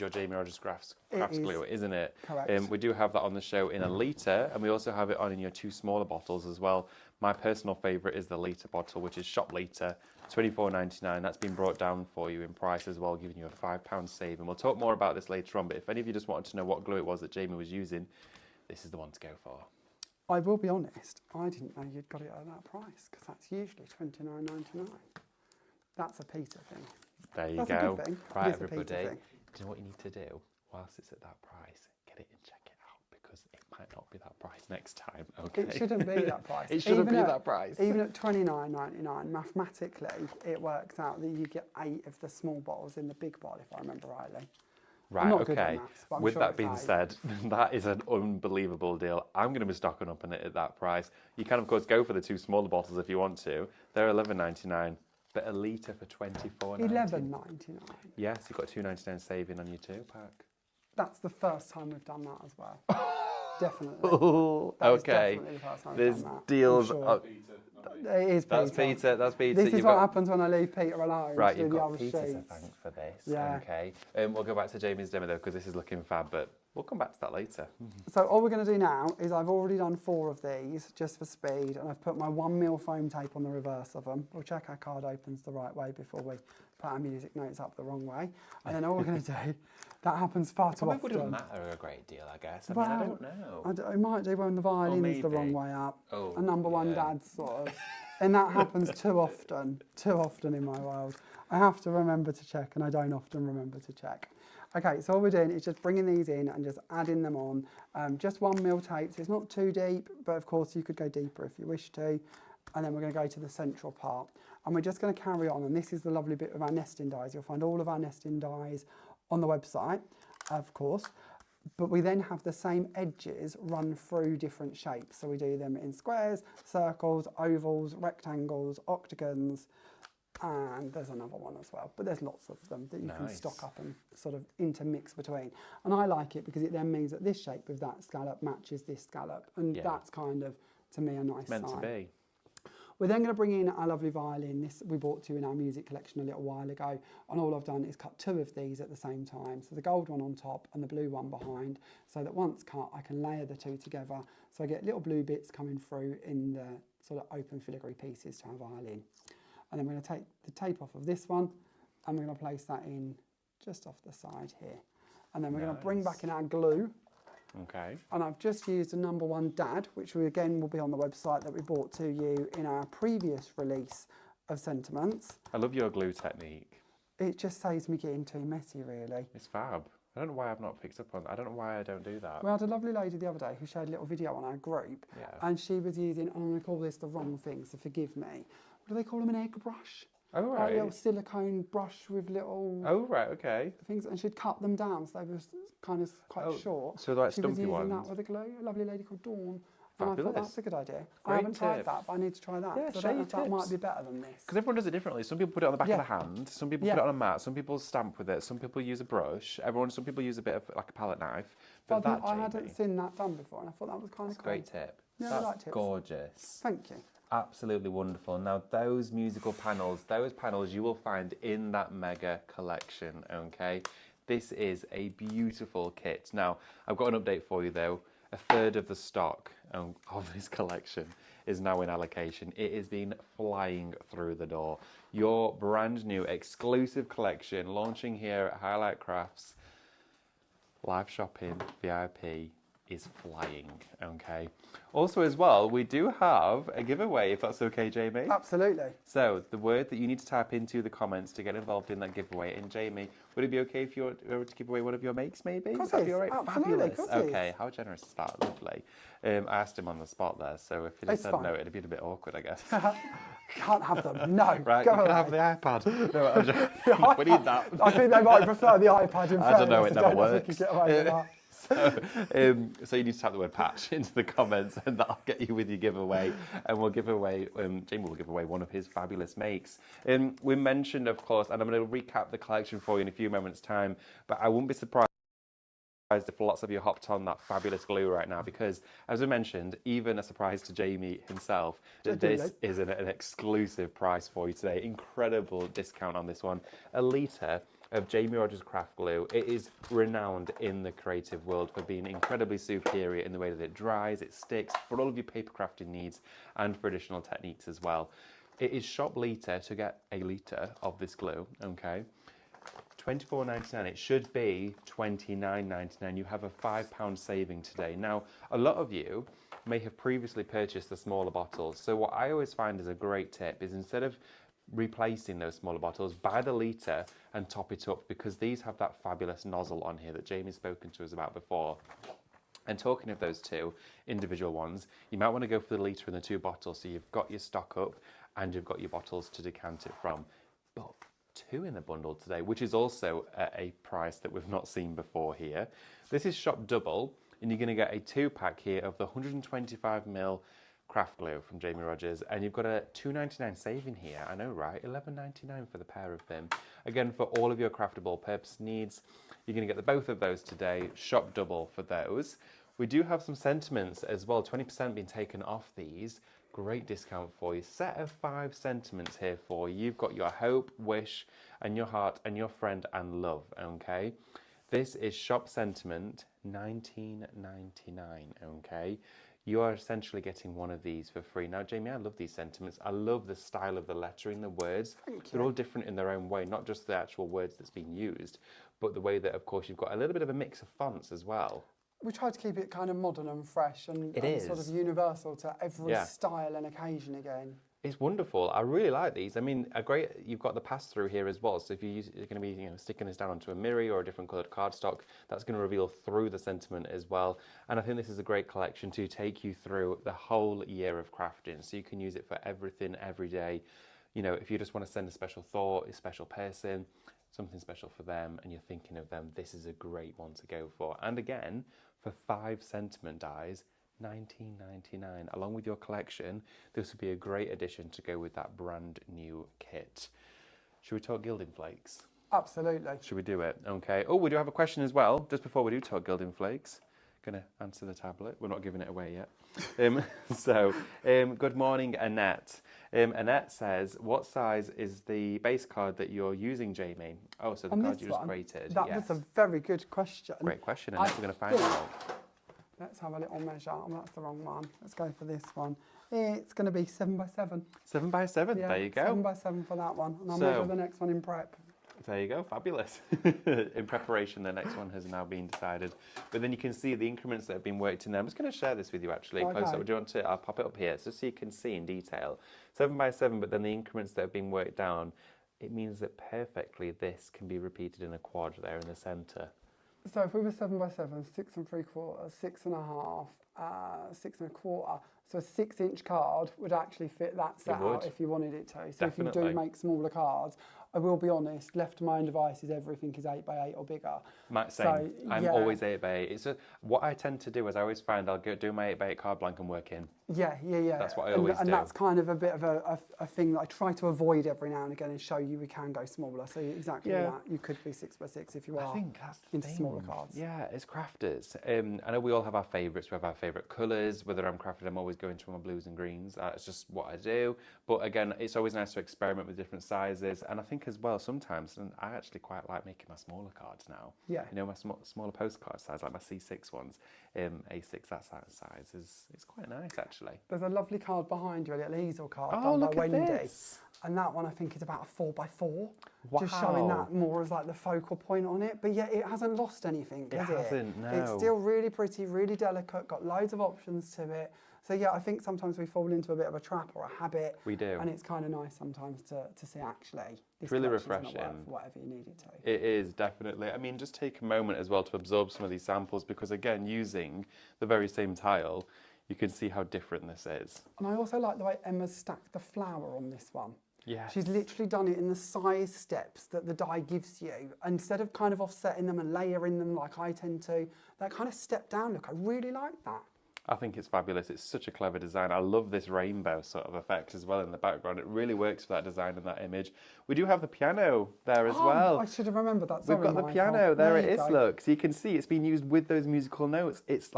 your Jamie Rodgers Crafts glue, isn't it? Correct. We do have that on the show in a litre, and we also have it on in your 2 smaller bottles as well. My personal favourite is the litre bottle, which is shop litre, £24.99. That's been brought down for you in price as well, giving you a £5 saving. We'll talk more about this later on, but if any of you just wanted to know what glue it was that Jamie was using, this is the one to go for. I will be honest, I didn't know you'd got it at that price, because that's usually £29.99. That's a Peter thing. There you That's go. A good thing. Right, It is a Peter everybody. thing. Do you know what you need to do? Whilst it's at that price, get it and check it out, because it might not be that price next time. Okay. It shouldn't be that price. It shouldn't be that price. Even at £29.99, mathematically, it works out that you get 8 of the small bottles in the big bottle, if I remember rightly. Right, not good at okay. maths, but I'm With sure that it's being 8. said, that is an unbelievable deal. I'm going to be stocking up on it at that price. You can, of course, go for the 2 smaller bottles if you want to. They're £11.99, but a litre for £24.99. £11.99. Yes, you've got £2.99 saving on your 2-pack. That's the first time we've done that as well. Definitely. Oh, That is okay. definitely the first time There's we've done that. deals. I'm sure. Oh, It is Peter. that's Peter. That's Peter. This is You've what got- happens when I leave Peter alone Right, to do you've the got other Peter to sheets. thank for this. Yeah. Okay. We'll go back to Jamie's demo though, because this is looking fab, but we'll come back to that later. So all we're going to do now is I've already done 4 of these just for speed, and I've put my 1mm foam tape on the reverse of them. We'll check our card opens the right way before we put our music notes up the wrong way. And then all we're going to do, that happens far too Probably often. wouldn't matter a great deal, I guess. I mean, I don't know. I might do when the violin's the wrong maybe. way up. Oh, a number 1 yeah. dad sort of. And that happens too often in my world. I have to remember to check, and I don't often remember to check. Okay, so all we're doing is just bringing these in and just adding them on. Just 1mm tape, so it's not too deep, but of course you could go deeper if you wish to. And then we're going to go to the central part. And we're just going to carry on, and this is the lovely bit of our nesting dies. You'll find all of our nesting dies on the website, of course. But we then have the same edges run through different shapes. So we do them in squares, circles, ovals, rectangles, octagons, and there's another one as well. But there's lots of them that you can stock up and sort of intermix between. And I like it because it then means that this shape with that scallop matches this scallop. And that's kind of, to me, a nice sign. Meant to be. We're then going to bring in our lovely violin. This we bought 2 in our music collection a little while ago, and all I've done is cut 2 of these at the same time. So the gold one on top and the blue one behind, so that once cut I can layer the 2 together, so I get little blue bits coming through in the sort of open filigree pieces to our violin. And then we're going to take the tape off of this one, and we're going to place that in just off the side here. And then we're going to bring back in our glue. Okay. And I've just used a number 1 dad, which we again will be on the website that we brought to you in our previous release of Sentiments. I love your glue technique. It just saves me getting too messy, really. It's fab. I don't know why I've not picked up on that. I don't know why I don't do that. We had a lovely lady the other day who shared a little video on our group, and she was using, I'm going to call this the wrong thing, so forgive me. What do they call them, an egg brush? Oh, right. A little silicone brush with little Oh, right, okay. things, and she'd cut them down, so they were kind of quite short. So like she was stumpy using ones. that with a glue, a lovely lady called Dawn. And I Fabulous. thought that's a good idea. I Great haven't tried tip. that, but I need to try that. Yeah, So I share don't know your if that might tips. be better than this. Because everyone does it differently. Some people put it on the back of Yeah. the hand. Some people Yeah. put it on a mat. Some people stamp with it. Some people use a brush. Some people use a bit of like a palette knife. But that, I Jamie, hadn't seen that done before, and I thought that was kind of cool. great tip. Yeah, I That's like tips. gorgeous. Thank you. Absolutely wonderful. Now those musical panels, you will find in that mega collection, okay? This is a beautiful kit. Now, I've got an update for you though. A third of the stock of this collection is now in allocation. It has been flying through the door. Your brand new exclusive collection launching here at Highlight Crafts. Live shopping, VIP, is flying, okay? Also as well, we do have a giveaway, if that's okay, Jamie. Absolutely. So the word that you need to type into the comments to get involved in that giveaway. And Jamie, would it be okay if you were to give away one of your makes, maybe? Of course That'd it be is. all right. Absolutely, Fabulous. of course it Okay, is. how generous is that? Lovely. I asked him on the spot there, so if he just It's said fine. no, it'd be a bit awkward, I guess. Can't have them. No. Right, go you can away. have the iPad. No, I'm just, we need that. I think they might prefer the iPad in I don't know, fairness. it never I don't know if we works. can get away with that. So you need to type the word patch into the comments and that'll get you with your giveaway, and we'll give away, Jamie will give away one of his fabulous makes. We mentioned, of course, and I'm going to recap the collection for you in a few moments time, but I wouldn't be surprised if lots of you hopped on that fabulous glue right now, because as we mentioned, even a surprise to Jamie himself, this is an exclusive price for you today. Incredible discount on this one. A litre of Jamie Rodgers craft glue. It is renowned in the creative world for being incredibly superior in the way that it dries, it sticks, for all of your paper crafting needs and for additional techniques as well. It is shop litre to get a litre of this glue, okay? $24.99. It should be $29.99. You have a £5 saving today. Now, a lot of you may have previously purchased the smaller bottles. So what I always find is a great tip is, instead of replacing those smaller bottles, buy the litre and top it up, because these have that fabulous nozzle on here that Jamie's spoken to us about before. And talking of those two individual ones, you might want to go for the litre and the 2 bottles, so you've got your stock up and you've got your bottles to decant it from. But 2 in the bundle today, which is also at a price that we've not seen before here. This is shop double, and you're going to get a 2-pack here of the 125ml craft glue from Jamie Rodgers, and you've got a $2.99 saving here. I know, right? $11.99 for the pair of them. Again, for all of your craftable purpose needs, you're going to get the both of those today. Shop double for those. We do have some sentiments as well. 20% being taken off these. Great discount for you. Set of 5 sentiments here for you. You've got your hope, wish, and your heart, and your friend and love. Okay, this is shop sentiment $19.99. Okay, you are essentially getting one of these for free. Now, Jamie, I love these sentiments. I love the style of the lettering, the words. They're all different in their own way, not just the actual words that's being used, but the way that, of course, you've got a little bit of a mix of fonts as well. We try to keep it kind of modern and fresh and sort of universal to every style and occasion again. It's wonderful. I really like these. I mean, you've got the pass-through here as well. So if you're going to be sticking this down onto a mirror or a different coloured cardstock, that's going to reveal through the sentiment as well. And I think this is a great collection to take you through the whole year of crafting. So you can use it for everything, every day. You know, if you just want to send a special thought, a special person, something special for them, and you're thinking of them, this is a great one to go for. And again, for 5 sentiment dies, $19.99. Along with your collection, this would be a great addition to go with that brand new kit. Should we talk Gilding Flakes? Absolutely. Should we do it? Okay. Oh, we do have a question as well, just before we do talk Gilding Flakes. Going to answer the tablet. We're not giving it away yet. Good morning, Annette. Annette says, what size is the base card that you're using, Jamie? Oh, so the card you just created. That was a very good question. Great question, Annette. We're going to find out. Let's have a little measure. Oh, that's the wrong one. Let's go for this one. It's going to be 7 by 7. 7 by 7, yeah, there you go. 7 by 7 for that one. And I'll measure the next one in prep. There you go, fabulous. In preparation, the next one has now been decided. But then you can see the increments that have been worked in there. I'm just going to share this with you actually. Close up. Do you want to? I'll pop it up here so you can see in detail. 7 by 7, but then the increments that have been worked down, it means that perfectly this can be repeated in a quad there in the centre. So if we were 7 by 7, 6 3/4, 6 1/2, 6 1/4. So a 6-inch card would actually fit that set out if you wanted it to. So Definitely. if you do make smaller cards, I will be honest, left to my own devices, everything is 8 by 8 or bigger. Same. So, I'm always 8 by 8. What I tend to do is I always find I'll do my 8 by 8 card blank and work in. Yeah. That's what I always do. And that's kind of a bit of a thing that I try to avoid every now and again and show you we can go smaller. So exactly that. You could be 6 by 6 if you are. I think that's the into thing. smaller cards. Yeah, as crafters. I know we all have our favourites. We have our favourite colours. Whether I'm crafting, I'm always going to my blues and greens. It's just what I do. But again, it's always nice to experiment with different sizes. And I think as well, sometimes, and I actually quite like making my smaller cards now. Yeah. You know, my smaller postcard size, like my C6 ones. A6, that size is quite nice actually. There's a lovely card behind you, a little easel card Oh, done by look at Wendy. this. And that one I think is about a 4x4. Wow. Just showing that more as like the focal point on it. But yet it hasn't lost anything, has it? It hasn't, no. It's still really pretty, really delicate, got loads of options to it. So yeah, I think sometimes we fall into a bit of a trap or a habit. We do. And it's kind of nice sometimes to see actually. It's really refreshing. Whatever you need it to. It is, definitely. I mean, just take a moment as well to absorb some of these samples because again, using the very same tile, you can see how different this is. And I also like the way Emma's stacked the flower on this one. Yeah. She's literally done it in the size steps that the die gives you. Instead of kind of offsetting them and layering them like I tend to, that kind of step down look, I really like that. I think it's fabulous. It's such a clever design. I love this rainbow sort of effect as well in the background. It really works for that design and that image. We do have the piano there as well. I should have remembered that. Sorry, we've got the piano. There it is, go. look. So you can see it's been used with those musical notes. It's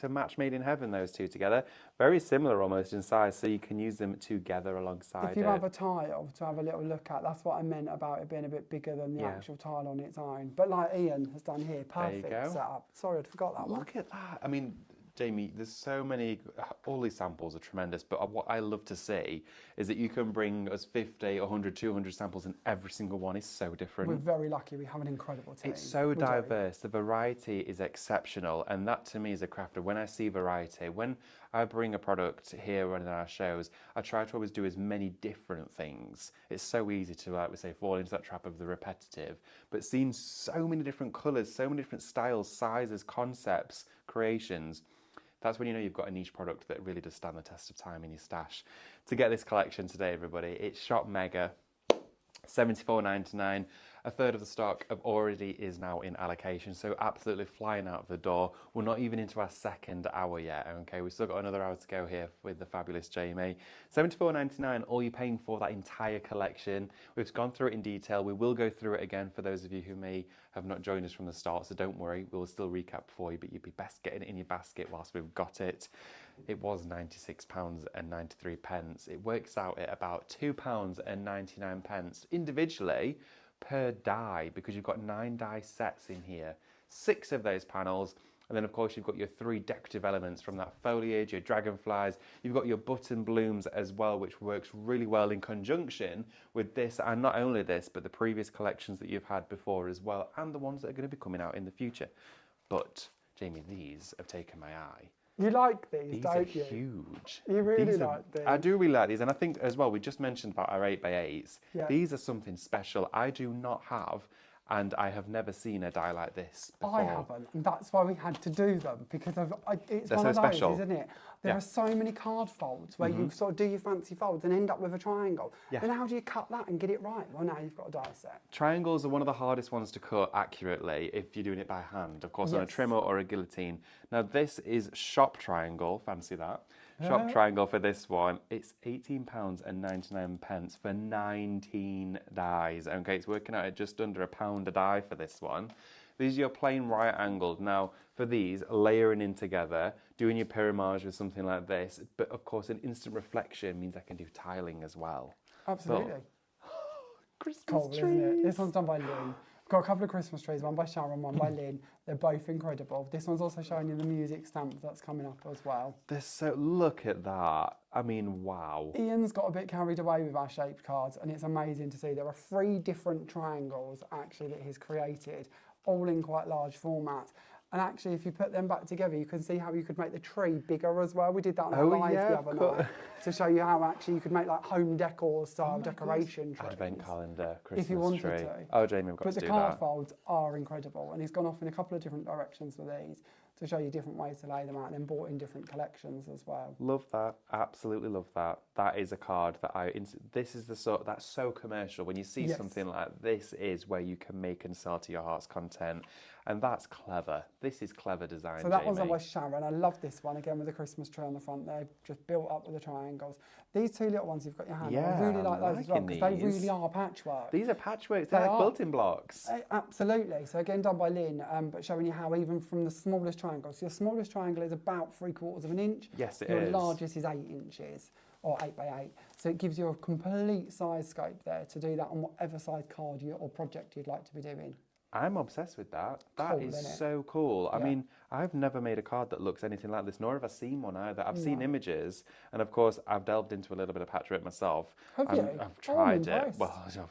a match made in heaven, those two together. Very similar almost in size, so you can use them together alongside If you have a tile to have a little look at, that's what I meant about it being a bit bigger than the actual tile on its own. But like Ian has done here, perfect setup. Sorry, I'd forgot that one. Look at that. I mean, Jamie, there's so many, all these samples are tremendous, but what I love to see is that you can bring us 50, 100, 200 samples and every single one is so different. We're very lucky, we have an incredible team. It's so diverse, the variety is exceptional, and that to me as a crafter, when I see variety, when I bring a product here and in our shows, I try to always do as many different things. It's so easy to, like we say, fall into that trap of the repetitive, but seeing so many different colours, so many different styles, sizes, concepts, creations, that's when you know you've got a niche product that really does stand the test of time in your stash. To get this collection today, everybody, it's shop mega, $74.99. A third of the stock already is now in allocation, so absolutely flying out of the door. We're not even into our second hour yet, okay? We've still got another hour to go here with the fabulous Jamie. $74.99, all you're paying for that entire collection. We've gone through it in detail. We will go through it again for those of you who may have not joined us from the start, so don't worry, we'll still recap for you, but you'd be best getting it in your basket whilst we've got it. It was £96.93. It works out at about £2.99 individually per die, because you've got 9 die sets in here, 6 of those panels, and then of course you've got your 3 decorative elements from that foliage, your dragonflies, you've got your button blooms as well, which works really well in conjunction with this, and not only this, but the previous collections that you've had before as well, and the ones that are going to be coming out in the future. But Jamie, these have taken my eye. You like these, don't you? These are huge. You really like these. I do really like these, and I think as well, we just mentioned about our 8x8s. Yeah. These are something special. I do not have, and I have never seen a die like this before. I haven't, and that's why we had to do them, because it's They're one so of those, special. isn't it? There Yeah. are so many card folds where you sort of do your fancy folds and end up with a triangle. Yeah. Then how do you cut that and get it right? Well, now you've got a die set. Triangles are one of the hardest ones to cut accurately if you're doing it by hand, of course, on a Yes. trimmer or a guillotine. Now, this is shop triangle, fancy that. Shop triangle for this one, it's £18.99 for 19 dies. Okay, it's working out at just under £1 a die for this one. These are your plain right angled. Now, for these, layering in together, doing your pyramage with something like this, but of course, an instant reflection means I can do tiling as well. Absolutely. Christmas Cool, trees. isn't it? This one's done by Lynn. We've got a couple of Christmas trees, one by Sharon, one by Lynn. They're both incredible. This one's also showing you the music stamp that's coming up as well. They're so, look at that. I mean, wow. Ian's got a bit carried away with our shaped cards, and it's amazing to see. There are 3 different triangles actually that he's created, all in quite large formats. And actually, if you put them back together, you can see how you could make the tree bigger as well. We did that on our live the other night to show you how actually you could make like home decor style decoration trees. Advent calendar, Christmas if you wanted tree. to. Oh, Jamie, we've got But to the do card that. folds are incredible, and he's gone off in a couple of different directions with these to show you different ways to lay them out, and then bought in different collections as well. Love that, absolutely love that. That is a card that this is the sort, that's so commercial. When you see Yes. something like this is where you can make and sell to your heart's content. And that's clever. This is clever design, So that Jamie. one's done by Sharon. I love this one, again with the Christmas tree on the front there, just built up with the triangles. These 2 little ones you've got in your hand, Yeah, I really like I'm those as well, liking because they these. really are patchwork. These are patchworks, they're They like are. built-in blocks. Absolutely. So again, done by Lynn, but showing you how even from the smallest triangle. So your smallest triangle is about 3/4 of an inch. Yes, it your is. Your largest is 8 inches, or 8x8. So it gives you a complete size scope there to do that on whatever size card or project you'd like to be doing. I'm obsessed with that. That Cool, is isn't it? so cool. I Yeah. mean, I've never made a card that looks anything like this, nor have I seen one either. I've seen No. images, and of course, I've delved into a little bit of patchwork myself. Have you? I've Oh, I'm tried it. impressed. Well, it's not-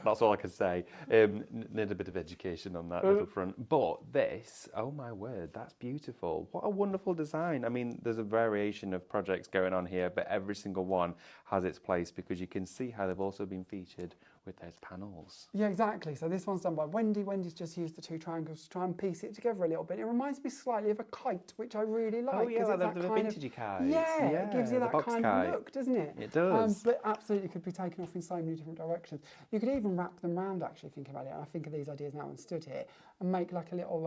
that's all I can say. Need a bit of education on that little front. But this, oh my word, that's beautiful. What a wonderful design. I mean, there's a variation of projects going on here, but every single one has its place because you can see how they've also been featured with those panels. Yeah, exactly. So this one's done by Wendy. Wendy's just used the two triangles to try and piece it together a little bit. It reminds me slightly of a kite, which I really like. Oh yeah, 'cause like it's the that kind of- vintagey kites. Yeah, it gives you the that box kind kite. of look, doesn't it? It does. But absolutely could be taken off in so many different directions. You could even wrap them round, actually, thinking about it. And I think of these ideas now and stood here and make like a little,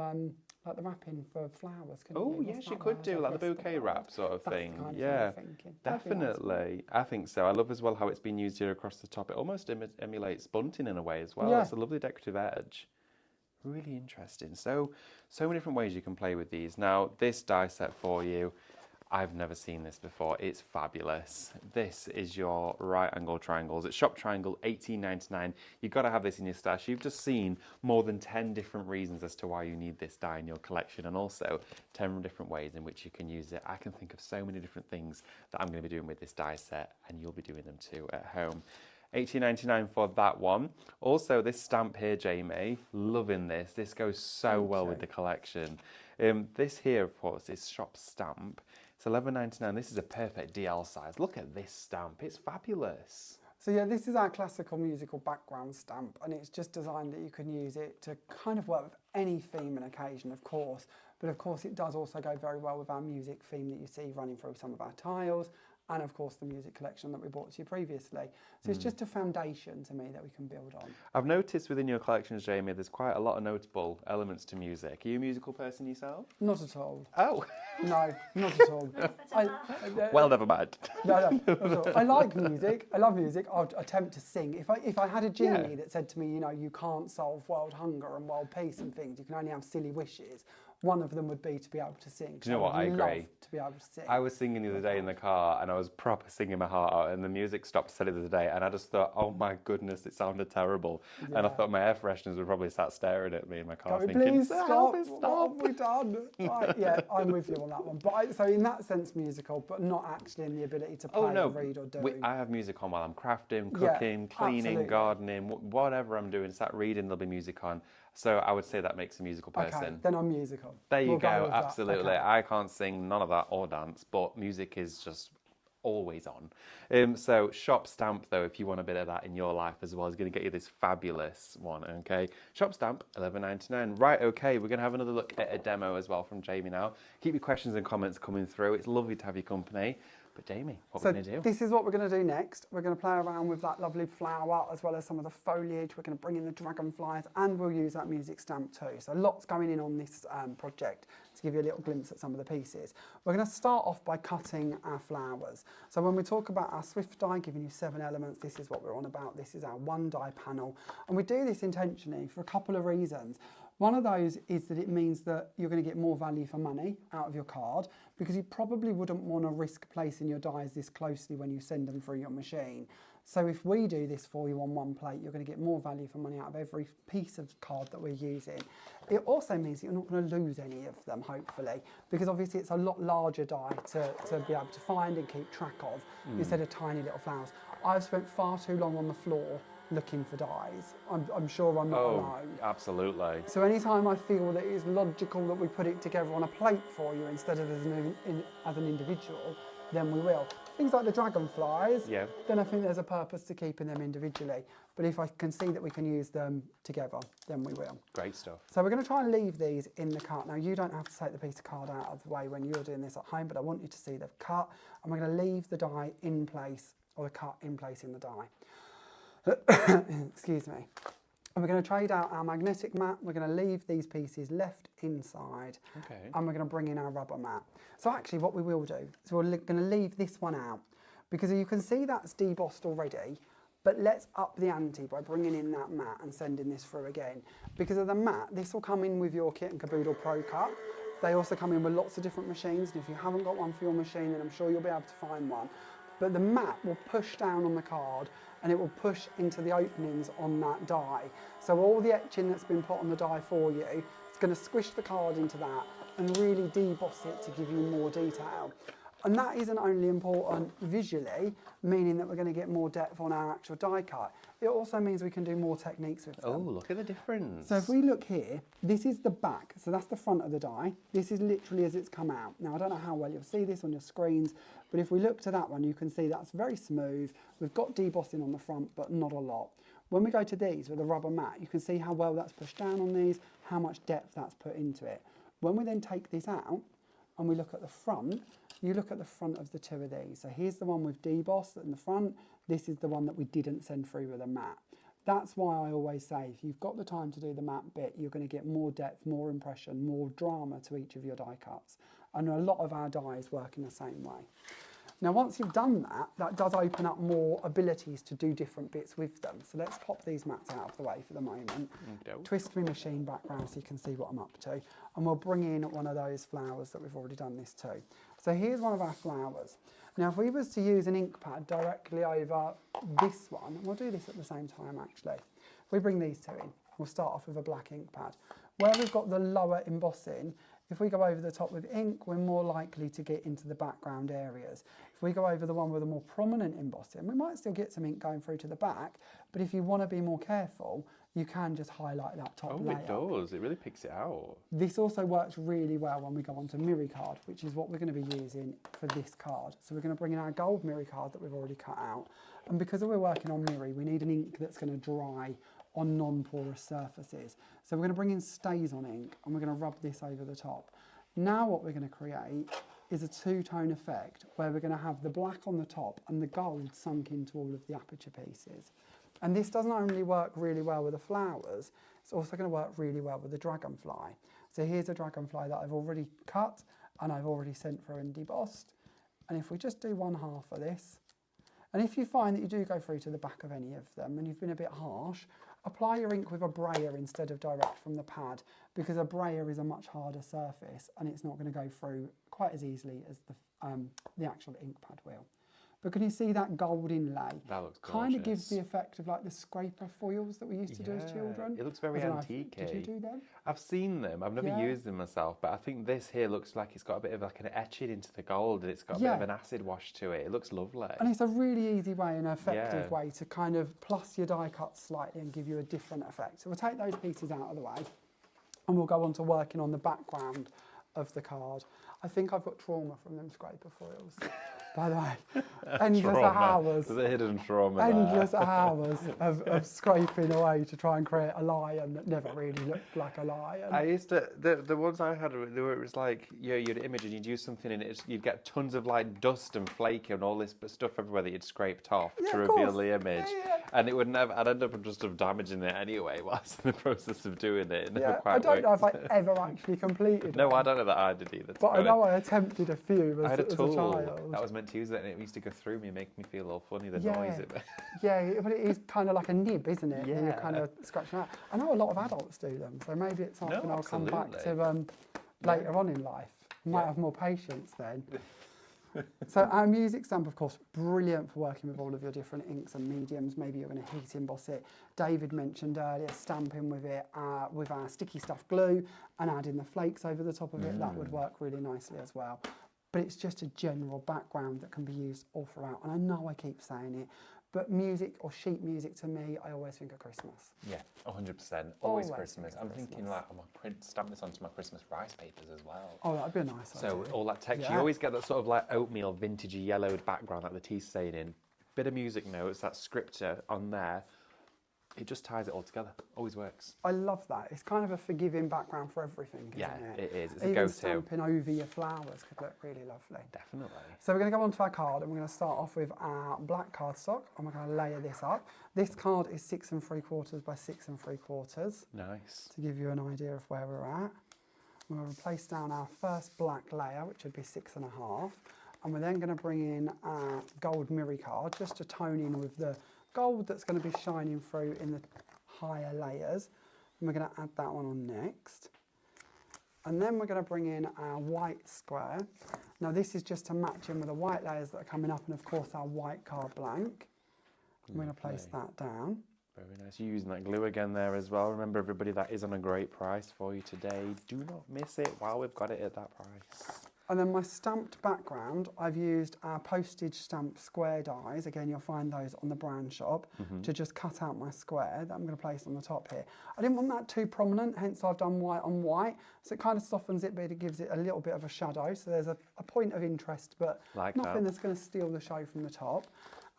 like the wrapping for flowers. Couldn't Oh you? yes, What's you that could word? do I've like the lost bouquet word. wrap sort of That's thing. the kind of Yeah, thing I'm thinking. That'd be nice, wouldn't it? definitely. I think so. I love as well how it's been used here across the top. It almost emulates bunting in a way as well. Yeah. It's a lovely decorative edge. Really interesting. So many different ways you can play with these. Now, this die set for you, I've never seen this before. It's fabulous. This is your right angle triangles. It's Shop Triangle, $18.99. You've got to have this in your stash. You've just seen more than 10 different reasons as to why you need this die in your collection, and also 10 different ways in which you can use it. I can think of so many different things that I'm going to be doing with this die set, and you'll be doing them too at home. $18.99 for that one. Also, this stamp here, Jamie, loving this. This goes so well with the collection. This here, of course, is Shop Stamp. It's $11.99. This is a perfect DL size. Look at this stamp. It's fabulous. So yeah, this is our classical musical background stamp, and it's just designed that you can use it to kind of work with any theme and occasion, of course. But of course, it does also go very well with our music theme that you see running through some of our tiles, and of course the music collection that we brought to you previously. So it's just a foundation to me that we can build on. I've noticed within your collections, Jamie, there's quite a lot of notable elements to music. Are you a musical person yourself? Not at all. Oh. No, not at all. Well, never mind. No, not at all. I like music. I love music. I'd attempt to sing. If I had a genie that said to me, you know, you can't solve world hunger and world peace and things, you can only have silly wishes, one of them would be to be able to sing. Do you know what? I agree. To be able to sing. I was singing the other day in the car, and I was proper singing my heart out, and the music stopped steady the other day, and I just thought, oh my goodness, it sounded terrible. Yeah. And I thought my air fresheners would probably start staring at me in my car, Can we thinking, please stop, stop? stop. What have we done? Right, yeah, I'm with you on that one. But so in that sense, musical, but not actually in the ability to play, Oh no, read, or do. I have music on while I'm crafting, Yeah, cooking, cleaning, absolutely. gardening, whatever I'm doing. Start reading, there'll be music on. So I would say that makes a musical person. Okay, then I'm musical. There you We'll go, with that. absolutely. Okay. I can't sing none of that or dance, but music is just always on. So Shop Stamp, though, if you want a bit of that in your life as well, is going to get you this fabulous one, okay? Shop Stamp, $11.99. Right, okay, we're going to have another look at a demo as well from Jamie now. Keep your questions and comments coming through. It's lovely to have your company. But Jamie, what are we going to do? This is what we're going to do next. We're going to play around with that lovely flower as well as some of the foliage. We're going to bring in the dragonflies, and we'll use that music stamp too. So lots going in on this project to give you a little glimpse at some of the pieces. We're going to start off by cutting our flowers. So when we talk about our Swift die, giving you 7 elements, this is what we're on about. This is our 1 die panel. And we do this intentionally for a couple of reasons. One of those is that it means that you're going to get more value for money out of your card, because you probably wouldn't want to risk placing your dies this closely when you send them through your machine. So if we do this for you on one plate, you're going to get more value for money out of every piece of card that we're using. It also means that you're not going to lose any of them, hopefully, because obviously it's a lot larger die to be able to find and keep track of instead of tiny little flowers. I've spent far too long on the floor looking for dies. I'm sure I'm not alone. Absolutely. So anytime I feel that it's logical that we put it together on a plate for you instead of as an individual, then we will. Things like the dragonflies, then I think there's a purpose to keeping them individually. But if I can see that we can use them together, then we will. Great stuff. So we're going to try and leave these in the cut. Now, you don't have to take the piece of card out of the way when you're doing this at home, but I want you to see the cut. And we're going to leave the die in place, or the cut in place in the die. Excuse me. And we're going to trade out our magnetic mat. We're going to leave these pieces left inside. Okay. And we're going to bring in our rubber mat. So actually what we will do is we're going to leave this one out, because you can see that's debossed already, but let's up the ante by bringing in that mat and sending this through again. Because of the mat, this will come in with your Kit and Caboodle Pro Cut. They also come in with lots of different machines, and if you haven't got one for your machine, then I'm sure you'll be able to find one. but the mat will push down on the card and it will push into the openings on that die. So all the etching that's been put on the die for you, it's going to squish the card into that and really deboss it to give you more detail. And that isn't only important visually, meaning that we're going to get more depth on our actual die cut. It also means we can do more techniques with them. Oh, look at the difference. So if we look here, this is the back. So that's the front of the die. This is literally as it's come out. Now, I don't know how well you'll see this on your screens, but if we look to that one, you can see that's very smooth. We've got debossing on the front, but not a lot. When we go to these with a rubber mat, you can see how well that's pushed down on these, how much depth that's put into it. When we then take this out and we look at the front, you look at the front of the two of these. So here's the one with deboss in the front. This is the one that we didn't send through with a mat. That's why I always say, if you've got the time to do the matte bit, you're going to get more depth, more impression, more drama to each of your die cuts. And a lot of our dies work in the same way. Now, once you've done that, that does open up more abilities to do different bits with them. So let's pop these mats out of the way for the moment. Okay. Twist my machine background so you can see what I'm up to. And we'll bring in one of those flowers that we've already done this to. So here's one of our flowers. Now, if we was to use an ink pad directly over this one, and we'll do this at the same time actually. If we bring these two in, we'll start off with a black ink pad. Where we've got the lower embossing, if we go over the top with ink, we're more likely to get into the background areas. If we go over the one with a more prominent embossing, we might still get some ink going through to the back, but if you want to be more careful, you can just highlight that top layer. Oh, it does. It really picks it out. This also works really well when we go on to Miri card, which is what we're going to be using for this card. So we're going to bring in our gold Miri card that we've already cut out. And because we're working on Miri, we need an ink that's going to dry on non-porous surfaces. So we're going to bring in Stays on ink and we're going to rub this over the top. Now what we're going to create is a two-tone effect where we're going to have the black on the top and the gold sunk into all of the aperture pieces. And this doesn't only work really well with the flowers, it's also going to work really well with the dragonfly. So here's a dragonfly that I've already cut and I've already sent through and debossed. And if we just do one half of this, and if you find that you do go through to the back of any of them and you've been a bit harsh, apply your ink with a brayer instead of direct from the pad, because a brayer is a much harder surface and it's not going to go through quite as easily as the actual ink pad will. But can you see that gold inlay? That looks gorgeous. Kind of gives the effect of like the scraper foils that we used to do as children. It looks very antique. Did you do them? I've seen them. I've never used them myself, but I think this here looks like it's got a bit of like an etching into the gold and it's got a bit of an acid wash to it. It looks lovely. And it's a really easy way and effective way to kind of plus your die cuts slightly and give you a different effect. So we'll take those pieces out of the way and we'll go on to working on the background of the card. I think I've got trauma from them scraper foils. By the way, endless hours. There's a hidden trauma endless hours of scraping away to try and create a lion that never really looked like a lion. I used to, the ones I had, it was like, you'd image and you'd use something and you'd get tons of like dust and flake and all this stuff everywhere that you'd scraped off to reveal the image. And it would never, I'd end up just damaging it anyway whilst in the process of doing it. It never quite I don't know if I worked. ever actually completed No, one. I don't know that I did either. But I know I attempted a few I had a tool child. that was meant to use it and it used to go through me and make me feel all funny, the noise it made. Yeah, but it is kind of like a nib, isn't it? Yeah. You're kind of scratching out. I know a lot of adults do them, so maybe it's something I'll come back to later on in life. I might have more patience then. So our music stamp, of course, brilliant for working with all of your different inks and mediums. Maybe you're going to heat emboss it. David mentioned earlier stamping with it with our sticky stuff glue and adding the flakes over the top of it. That would work really nicely as well. But it's just a general background that can be used all throughout. And I know I keep saying it, but music or sheet music to me, I always think of Christmas. Yeah, 100%. Always Christmas. I'm thinking like, I'm going to stamp this onto my Christmas rice papers as well. Oh, that'd be a nice idea. So all that texture, you always get that sort of like oatmeal, vintagey, yellowed background like the tea's saying in. Bit of music notes, that scripture on there. It just ties it all together. Always works. I love that. It's kind of a forgiving background for everything, isn't it? It is. It's Even a go-to. stamping over your flowers could look really lovely. Definitely. So we're going to go on to our card and we're going to start off with our black cardstock and we're going to layer this up. This card is 6 3/4 by 6 3/4. Nice. To give you an idea of where we're at. We're going to place down our first black layer, which would be 6 1/2. And we're then going to bring in our gold Miri card just to tone in with the gold that's going to be shining through in the higher layers. And we're going to add that one on next. And then we're going to bring in our white square. Now this is just to match in with the white layers that are coming up, and of course our white card blank. I'm going to place that down. Very nice. You're using that glue again there as well. Remember everybody, that is on a great price for you today. Do not miss it while we've got it at that price. And then my stamped background, I've used our postage stamp square dies. Again, you'll find those on the brand shop to just cut out my square that I'm going to place on the top here. I didn't want that too prominent, hence I've done white on white. So it kind of softens it, but it gives it a little bit of a shadow. So there's a point of interest, but nothing that's going to steal the show from the top.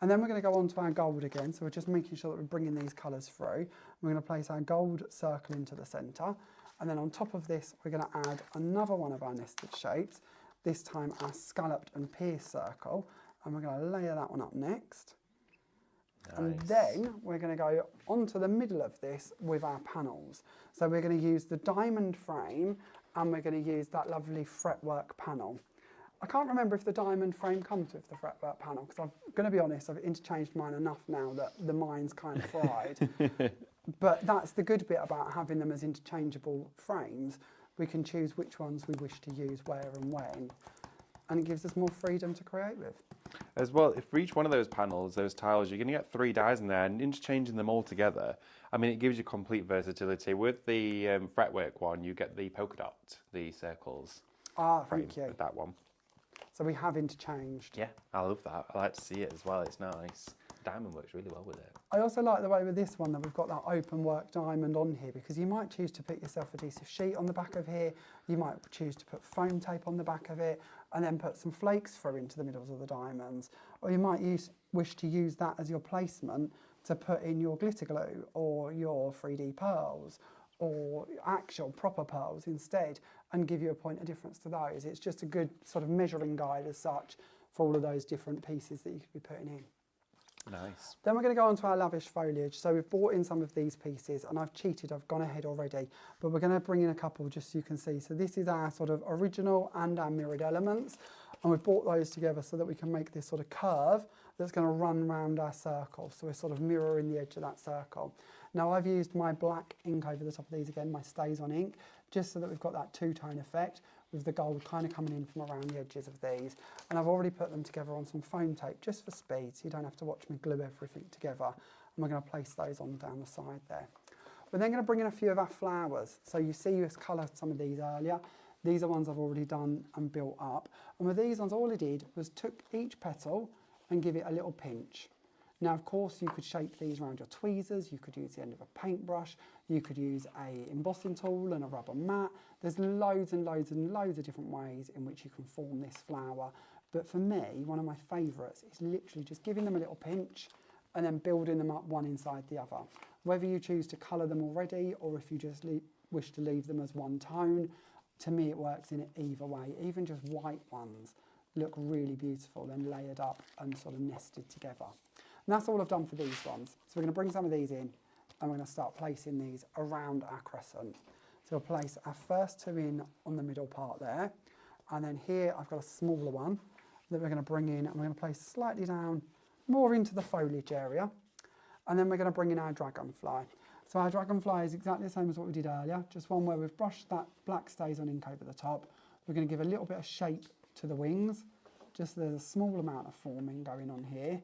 And then we're going to go on to our gold again. So we're just making sure that we're bringing these colours through. We're going to place our gold circle into the centre. And then on top of this, we're going to add another one of our nested shapes. This time our scalloped and pierced circle, and we're going to layer that one up next. Nice. And then we're going to go onto the middle of this with our panels. So we're going to use the diamond frame, and we're going to use that lovely fretwork panel. I can't remember if the diamond frame comes with the fretwork panel, because I'm going to be honest, I've interchanged mine enough now that the mind's kind of fried. But that's the good bit about having them as interchangeable frames. We can choose which ones we wish to use where and when, and it gives us more freedom to create with. As well, if for each one of those panels, those tiles, you're going to get 3 dies in there, and interchanging them all together, I mean, it gives you complete versatility. With the fretwork one, you get the polka dot, the circles. Ah, thank you. With that one. So we have interchanged. Yeah, I love that. I like to see it as well. It's nice. Diamond works really well with it. I also like the way with this one that we've got that open work diamond on here, because you might choose to put your self-adhesive sheet on the back of here, you might choose to put foam tape on the back of it, and then put some flakes through into the middles of the diamonds. Or you might wish to use that as your placement to put in your glitter glue or your 3D pearls or actual proper pearls instead, and give you a point of difference to those. It's just a good sort of measuring guide as such for all of those different pieces that you could be putting in. Nice. Then we're going to go on to our lavish foliage. So we've brought in some of these pieces, and I've cheated, I've gone ahead already, but we're going to bring in a couple just so you can see. So this is our sort of original and our mirrored elements, and we've brought those together so that we can make this sort of curve that's going to run round our circle. So we're sort of mirroring the edge of that circle. Now I've used my black ink over the top of these again, my Stays On ink, just so that we've got that two-tone effect with the gold kind of coming in from around the edges of these. And I've already put them together on some foam tape just for speed, so you don't have to watch me glue everything together. And we're going to place those on down the side there. We're then going to bring in a few of our flowers. So you see us coloured some of these earlier. These are ones I've already done and built up. And with these ones, all I did was took each petal and give it a little pinch. Now, of course, you could shape these around your tweezers, you could use the end of a paintbrush, you could use an embossing tool and a rubber mat. There's loads and loads and loads of different ways in which you can form this flower. But for me, one of my favourites is literally just giving them a little pinch and then building them up one inside the other. Whether you choose to colour them already or if you just wish to leave them as one tone, to me it works in either way. Even just white ones look really beautiful, then layered up and sort of nested together. And that's all I've done for these ones. So we're going to bring some of these in, and we're going to start placing these around our crescent. So we'll place our first 2 in on the middle part there, and then here I've got a smaller one that we're going to bring in, and we're going to place slightly down, more into the foliage area, and then we're going to bring in our dragonfly. So our dragonfly is exactly the same as what we did earlier, just one where we've brushed that black Stays On ink over the top. We're going to give a little bit of shape to the wings, just so there's a small amount of forming going on here.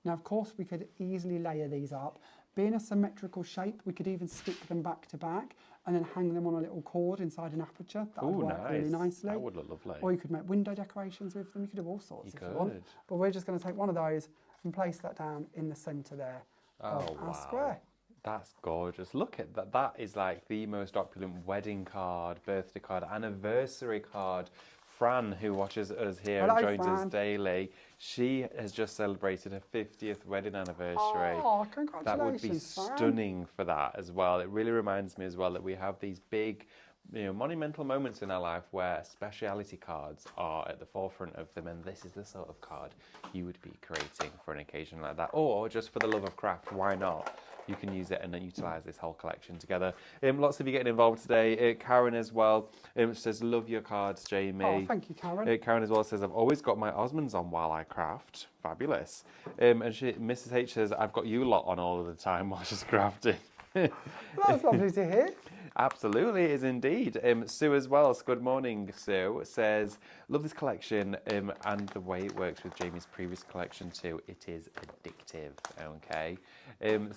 Now, of course, we could easily layer these up. Being a symmetrical shape, we could even stick them back to back and then hang them on a little cord inside an aperture. That would work really nicely. That would look lovely. Or you could make window decorations with them. You could do all sorts if you want. But we're just going to take one of those and place that down in the centre there of our square. That's gorgeous. Look at that. That is like the most opulent wedding card, birthday card, anniversary card. Fran, who watches us here and joins us daily, she has just celebrated her 50th wedding anniversary. Oh, congratulations, that would be stunning for that as well. It really reminds me as well that we have these big, monumental moments in our life where speciality cards are at the forefront of them, and this is the sort of card you would be creating for an occasion like that, or just for the love of craft. Why not? You can use it and then utilise this whole collection together. Lots of you getting involved today. Karen as well says, love your cards, Jamie. Oh, thank you, Karen. Karen as well says, I've always got my Osmonds on while I craft. Fabulous. And Mrs H says, I've got you lot on all of the time while she's crafting. That's lovely to hear. Absolutely, it is indeed. Sue as well. Good morning, Sue. Says, love this collection and the way it works with Jamie's previous collection too. It is addictive. Okay.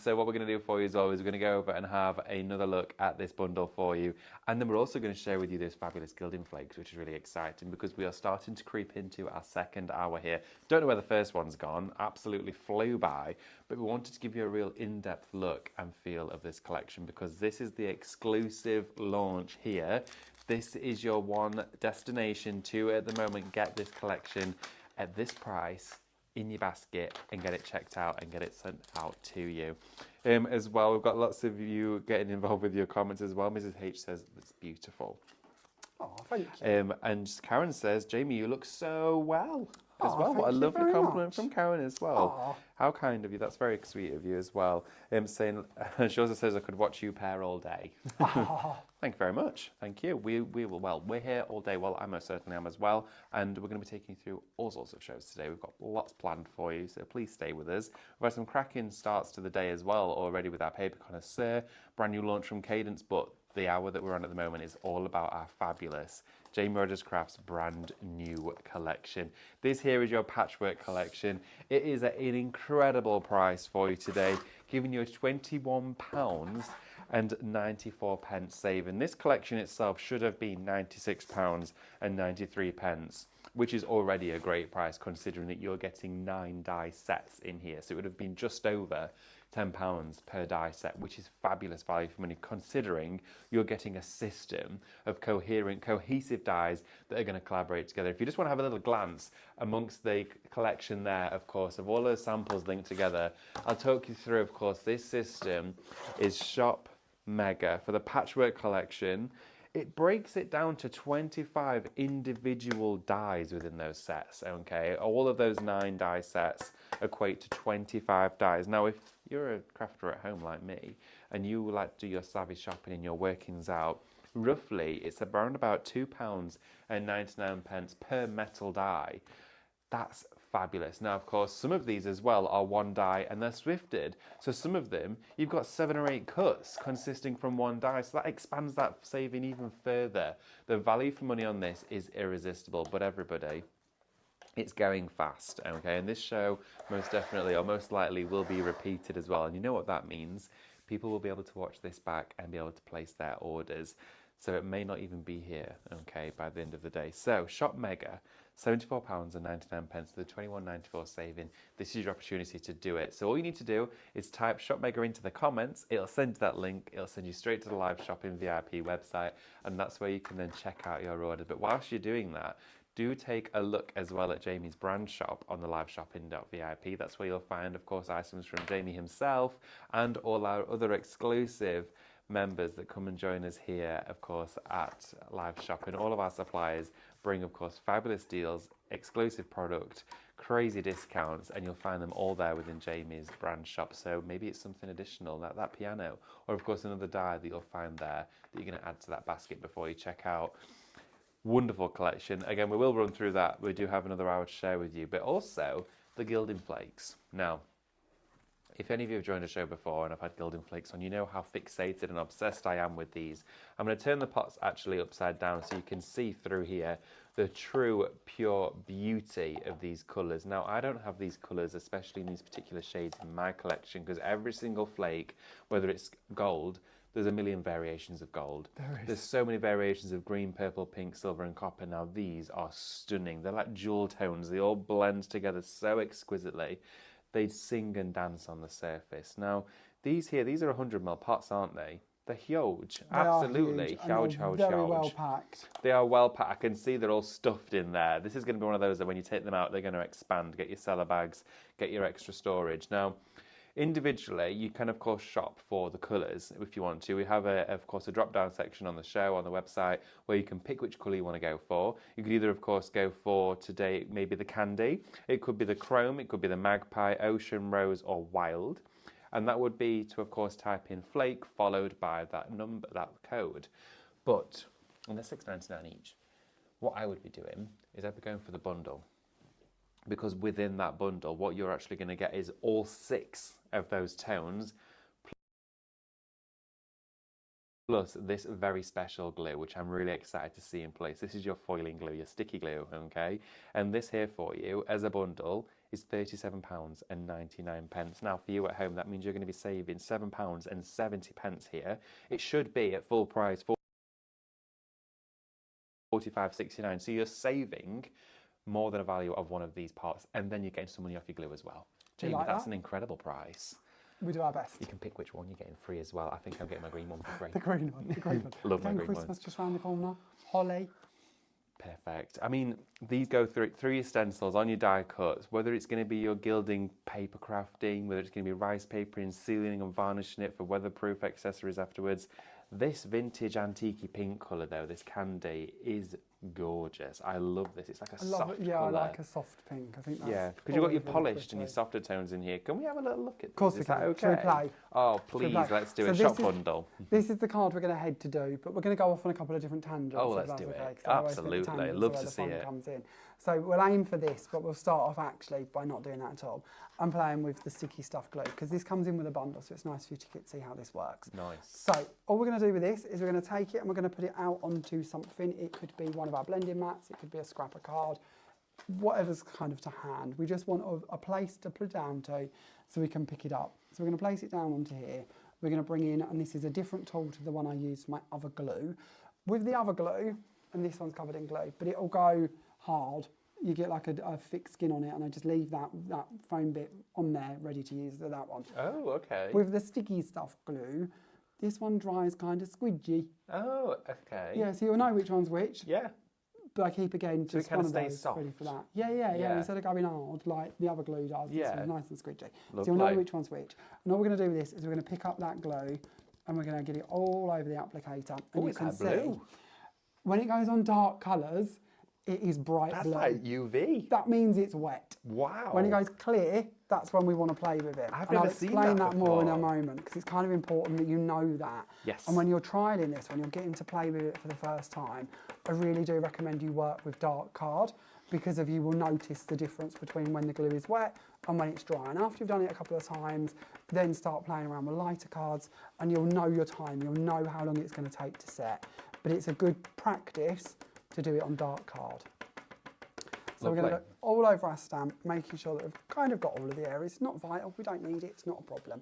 So what we're going to do for you as always, we're going to go over and have another look at this bundle for you, and then we're also going to share with you those fabulous Gilding flakes, which is really exciting because we are starting to creep into our second hour here. Don't know where the first one's gone. Absolutely flew by, but we wanted to give you a real in-depth look and feel of this collection because this is the exclusive launch here. This is your one destination to, at the moment, get this collection at this price in your basket and get it checked out and get it sent out to you. As well, we've got lots of you getting involved with your comments as well. Mrs. H says it's beautiful. Oh, thank you. And Karen says, Jamie, you look so well as Oh, well. What a thank you lovely very compliment much. from Karen as well. Oh. How kind of you. That's very sweet of you as well. Saying, she also says I could watch you pair all day. Oh. Thank you very much. Thank you. We will, well, we're here all day. Well, I most certainly am as well. And we're going to be taking you through all sorts of shows today. We've got lots planned for you, so please stay with us. We've had some cracking starts to the day as well already with our Paper Connoisseur, brand new launch from Cadence, but the hour that we're on at the moment is all about our fabulous Jamie Rodgers Crafts brand new collection. This here is your Patchwork Collection. It is at an incredible price for you today, giving you a £21.94 saving. This collection itself should have been £96.93, which is already a great price considering that you're getting 9 die sets in here. So it would have been just over £10 per die set, which is fabulous value for money considering you're getting a system of cohesive dies that are going to collaborate together. If you just want to have a little glance amongst the collection there, of course, of all those samples linked together, I'll talk you through, of course, this system is Shop Mega for the Patchwork Collection. It breaks it down to 25 individual dies within those sets, okay? All of those 9 die sets equate to 25 dies. Now, if you're a crafter at home like me, and you like to do your savvy shopping and your workings out, roughly it's around about £2.99 per metal die. That's fabulous. Now, of course, some of these as well are 1 die and they're swifted. So some of them, you've got 7 or 8 cuts consisting from 1 die. So that expands that saving even further. The value for money on this is irresistible, but everybody, it's going fast, okay? And this show most definitely or most likely will be repeated as well. And you know what that means? People will be able to watch this back and be able to place their orders. So it may not even be here, okay, by the end of the day. So Shop Mega, £74.99 to the £21.94 saving. This is your opportunity to do it. So all you need to do is type Shop Mega into the comments. It'll send you that link. It'll send you straight to the live shopping VIP website, and that's where you can then check out your order. But whilst you're doing that, do take a look as well at Jamie's brand shop on the liveshopping.vip. That's where you'll find, of course, items from Jamie himself and all our other exclusive members that come and join us here, of course, at Live Shopping. All of our suppliers bring, of course, fabulous deals, exclusive product, crazy discounts, and you'll find them all there within Jamie's brand shop. So maybe it's something additional, like that piano, or of course another die that you'll find there that you're going to add to that basket before you check out. Wonderful collection. Again, we will run through that. We do have another hour to share with you, but also the Gilding flakes. Now, if any of you have joined a show before and I've had Gilding flakes on, you know how fixated and obsessed I am with these. I'm going to turn the pots actually upside down so you can see through here the true pure beauty of these colours. Now, I don't have these colours, especially in these particular shades in my collection, because every single flake, whether it's gold, there's a million variations of gold. There's so many variations of green, purple, pink, silver and copper. Now these are stunning. They're like jewel tones. They all blend together so exquisitely. They sing and dance on the surface. Now these here, these are 100ml pots, aren't they? They're huge. They absolutely are huge. Very well packed. They are well packed. I can see they're all stuffed in there. This is going to be one of those that when you take them out, they're going to expand. Get your cellar bags, get your extra storage. Now, individually, you can, of course, shop for the colours if you want to. We have, of course, a drop-down section on the show, on the website, where you can pick which colour you want to go for. You could either, of course, go for today maybe the candy. It could be the chrome. It could be the magpie, ocean, rose, or wild. And that would be to, of course, type in flake followed by that number, that code. But, and they're $6.99 each. What I would be doing is I'd be going for the bundle. Because within that bundle, what you're actually going to get is all 6 of those tones plus this very special glue, which I'm really excited to see in place. This is your foiling glue, your sticky glue, okay? And this here for you, as a bundle, is £37.99. Now, for you at home, that means you're going to be saving £7.70 here. It should be at full price, £45.69. So you're saving more than a value of one of these parts, and then you're getting some money off your glue as well. Jamie, that's an incredible price. We do our best. You can pick which one you're getting free as well. I think I'm getting my green one for free. The green one, the green one. Love my green Christmas one. just round the corner. Holly. Perfect. I mean, these go through your stencils, on your die cuts, whether it's going to be your gilding paper crafting, whether it's going to be rice paper and sealing and varnishing it for weatherproof accessories afterwards. This vintage antique pink colour though, this candy, is gorgeous. I love this. It's like a soft Yeah, colour. I like a soft pink. I think that's because you've got your polished and your softer tones in here. Can we have a little look at this? Of course we Is can. that okay? Shall we play? Oh, please, let's do a this shop is- bundle. This is the card we're going to head to do, but we're going to go off on a couple of different tangents. Oh, if let's that's do okay, it. 'cause I always think the Absolutely. tangents Love are where to the see fun it. comes in. So we'll aim for this, but we'll start off actually by not doing that at all. I'm playing with the sticky stuff glue because this comes in with a bundle, so it's nice for you to see how this works. Nice. So all we're going to do with this is we're going to take it and we're going to put it out onto something. It could be one of our blending mats, it could be a scrapper card, whatever's kind of to hand. We just want a place to put it down to so we can pick it up. So we're going to place it down onto here. We're going to bring in, and this is a different tool to the one I use for my other glue. With the other glue, and this one's covered in glue, but it'll go hard. You get like a thick skin on it, and I just leave that foam bit on there ready to use for that one. Oh, okay. With the sticky stuff glue, this one dries kind of squidgy. Oh, okay. Yeah, so you'll know which one's which. Yeah. But I keep again So it just kind one of of stays those soft. ready for that. Yeah. Instead of going hard like the other glue does, this Yeah. one's nice and squidgy. Lovely. So you'll know which one's which. And all we're going to do with this is we're going to pick up that glue and we're going to get it all over the applicator. And you it's can that see blue. when it goes on dark colours, it is bright That's blue. like UV. That means it's wet. Wow. When it goes clear, that's when we want to play with it. I've and I'll never seen explain that that more in a before. moment because it's kind of important that you know that. Yes. And when you're trialing this, when you're getting to play with it for the first time, I really do recommend you work with dark card because you will notice the difference between when the glue is wet and when it's dry. And after you've done it a couple of times, then start playing around with lighter cards and you'll know your time, you'll know how long it's going to take to set. But it's a good practice to do it on dark card. So we're going to go all over our stamp, making sure that we've kind of got all of the areas. It's not vital, we don't need it, it's not a problem.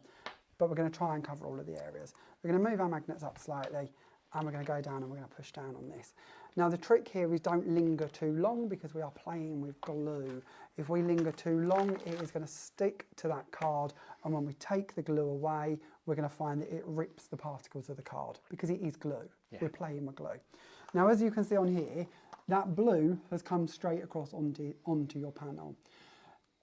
But we're going to try and cover all of the areas. We're going to move our magnets up slightly and we're going to go down and we're going to push down on this. Now the trick here is don't linger too long because we are playing with glue. If we linger too long, it is going to stick to that card, and when we take the glue away, we're going to find that it rips the particles of the card because it is glue. Yeah. We're playing with glue. Now as you can see on here, that blue has come straight across onto your panel.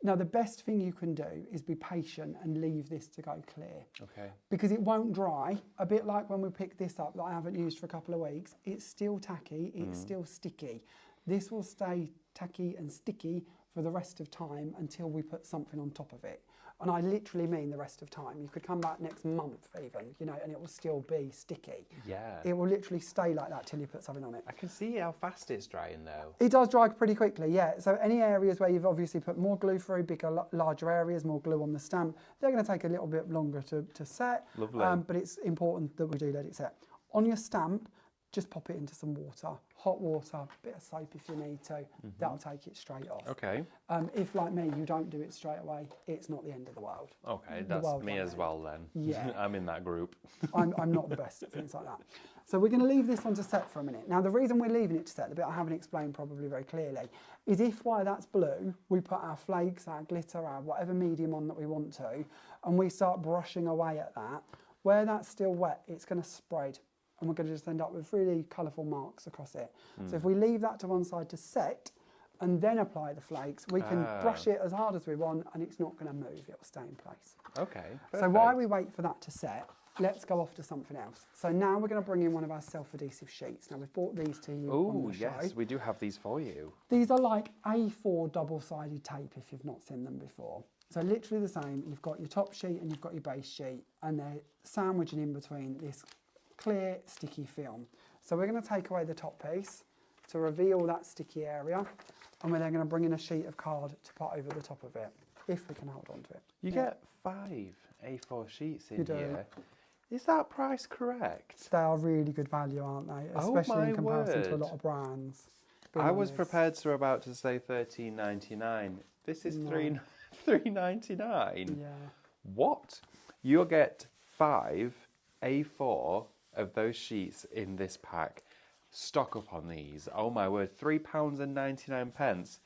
Now the best thing you can do is be patient and leave this to go clear. Okay. Because it won't dry. A bit like when we picked this up that I haven't used for a couple of weeks, it's still tacky, it's still sticky. This will stay tacky and sticky for the rest of time until we put something on top of it. And I literally mean the rest of time. You could come back next month even, you know, and it will still be sticky. Yeah. It will literally stay like that till you put something on it. I can see how fast it's drying though. It does dry pretty quickly, yeah. So any areas where you've obviously put more glue through, bigger, larger areas, more glue on the stamp, they're going to take a little bit longer to set. Lovely. But it's important that we do let it set. On your stamp, just pop it into some water, hot water, a bit of soap if you need to. That'll take it straight off. Okay. If, like me, you don't do it straight away, it's not the end of the world. Okay, that's me as well then. Yeah. I'm in that group. I'm not the best at things like that. So we're going to leave this one to set for a minute. Now, the reason we're leaving it to set, the bit I haven't explained probably very clearly, is if while that's blue, we put our flakes, our glitter, our whatever medium on that we want to, and we start brushing away at that, where that's still wet, it's going to spread. And we're going to just end up with really colourful marks across it. So if we leave that to one side to set and then apply the flakes, we can brush it as hard as we want and it's not going to move, it'll stay in place. Okay, perfect. So while we wait for that to set, let's go off to something else. So now we're going to bring in one of our self-adhesive sheets. Now we've brought these to you on the show. Yes, we do have these for you. These are like A4 double-sided tape if you've not seen them before. So literally the same, you've got your top sheet and you've got your base sheet and they're sandwiching in between this clear sticky film. So we're going to take away the top piece to reveal that sticky area, and we're then going to bring in a sheet of card to put over the top of it, if we can hold on to it. You get 5 A4 sheets in here. Is that price correct? They are really good value, aren't they? Oh Especially my in comparison to a word. lot of brands. I was prepared to about to say $13.99. This is No. $3.99. Yeah. What? You'll get 5 A4 of those sheets in this pack. Stock up on these. Oh my word, £3.99.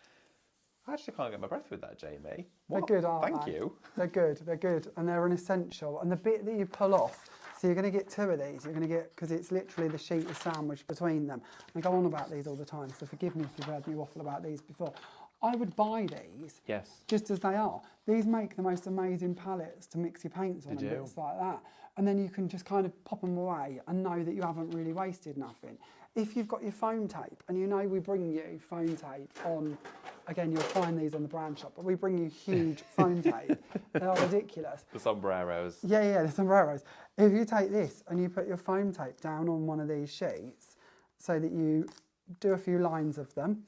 I actually can't get my breath with that, Jamie. What? They're good, aren't Thank they? you. They're good, and they're an essential. And the bit that you pull off, so you're going to get 2 of these. You're going to get, because it's literally the sheet is sandwiched between them. I go on about these all the time, so forgive me if you've heard me waffle about these before. I would buy these just as they are. These make the most amazing palettes to mix your paints on and bits like that. And then you can just kind of pop them away and know that you haven't really wasted nothing. If you've got your foam tape, and you know we bring you foam tape on, again, you'll find these on the brand shop, but we bring you huge foam tape. They are ridiculous. The sombreros. Yeah, the sombreros. If you take this and you put your foam tape down on one of these sheets so that you do a few lines of them,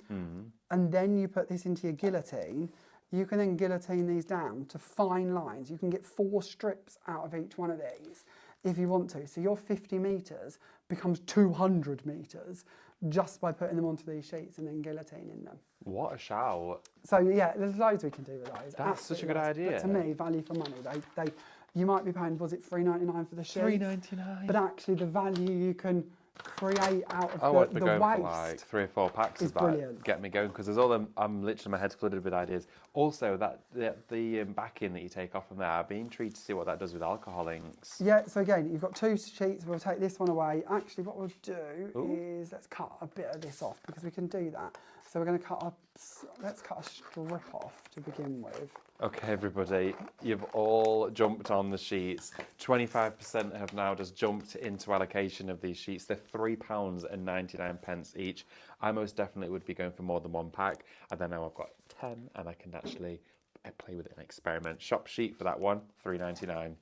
and then you put this into your guillotine, you can then guillotine these down to fine lines. You can get 4 strips out of each one of these if you want to. So your 50 metres becomes 200 metres just by putting them onto these sheets and then guillotining them. What a shout. So yeah, there's loads we can do with those. That's such a good idea. But to me, value for money. They you might be paying, was it $3.99 for the sheets? $3.99. But actually the value you can create out of I want to the go waste for like 3 or 4 packs is of that. brilliant. Get me going, because there's all them. I'm literally, my head's flooded with ideas. Also, that the backing that you take off from there, I've been intrigued to see what that does with alcohol inks. Yeah, so again, you've got 2 sheets. We'll take this one away. Actually, what we'll do is let's cut a bit of this off because we can do that. So we're going to let's cut a strip off to begin with. Okay, everybody, you've all jumped on the sheets. 25% have now just jumped into allocation of these sheets. They're £3.99 each. I most definitely would be going for more than 1 pack. And then now I've got 10, and I can actually play with it and experiment. Shop sheet for that one, £3.99.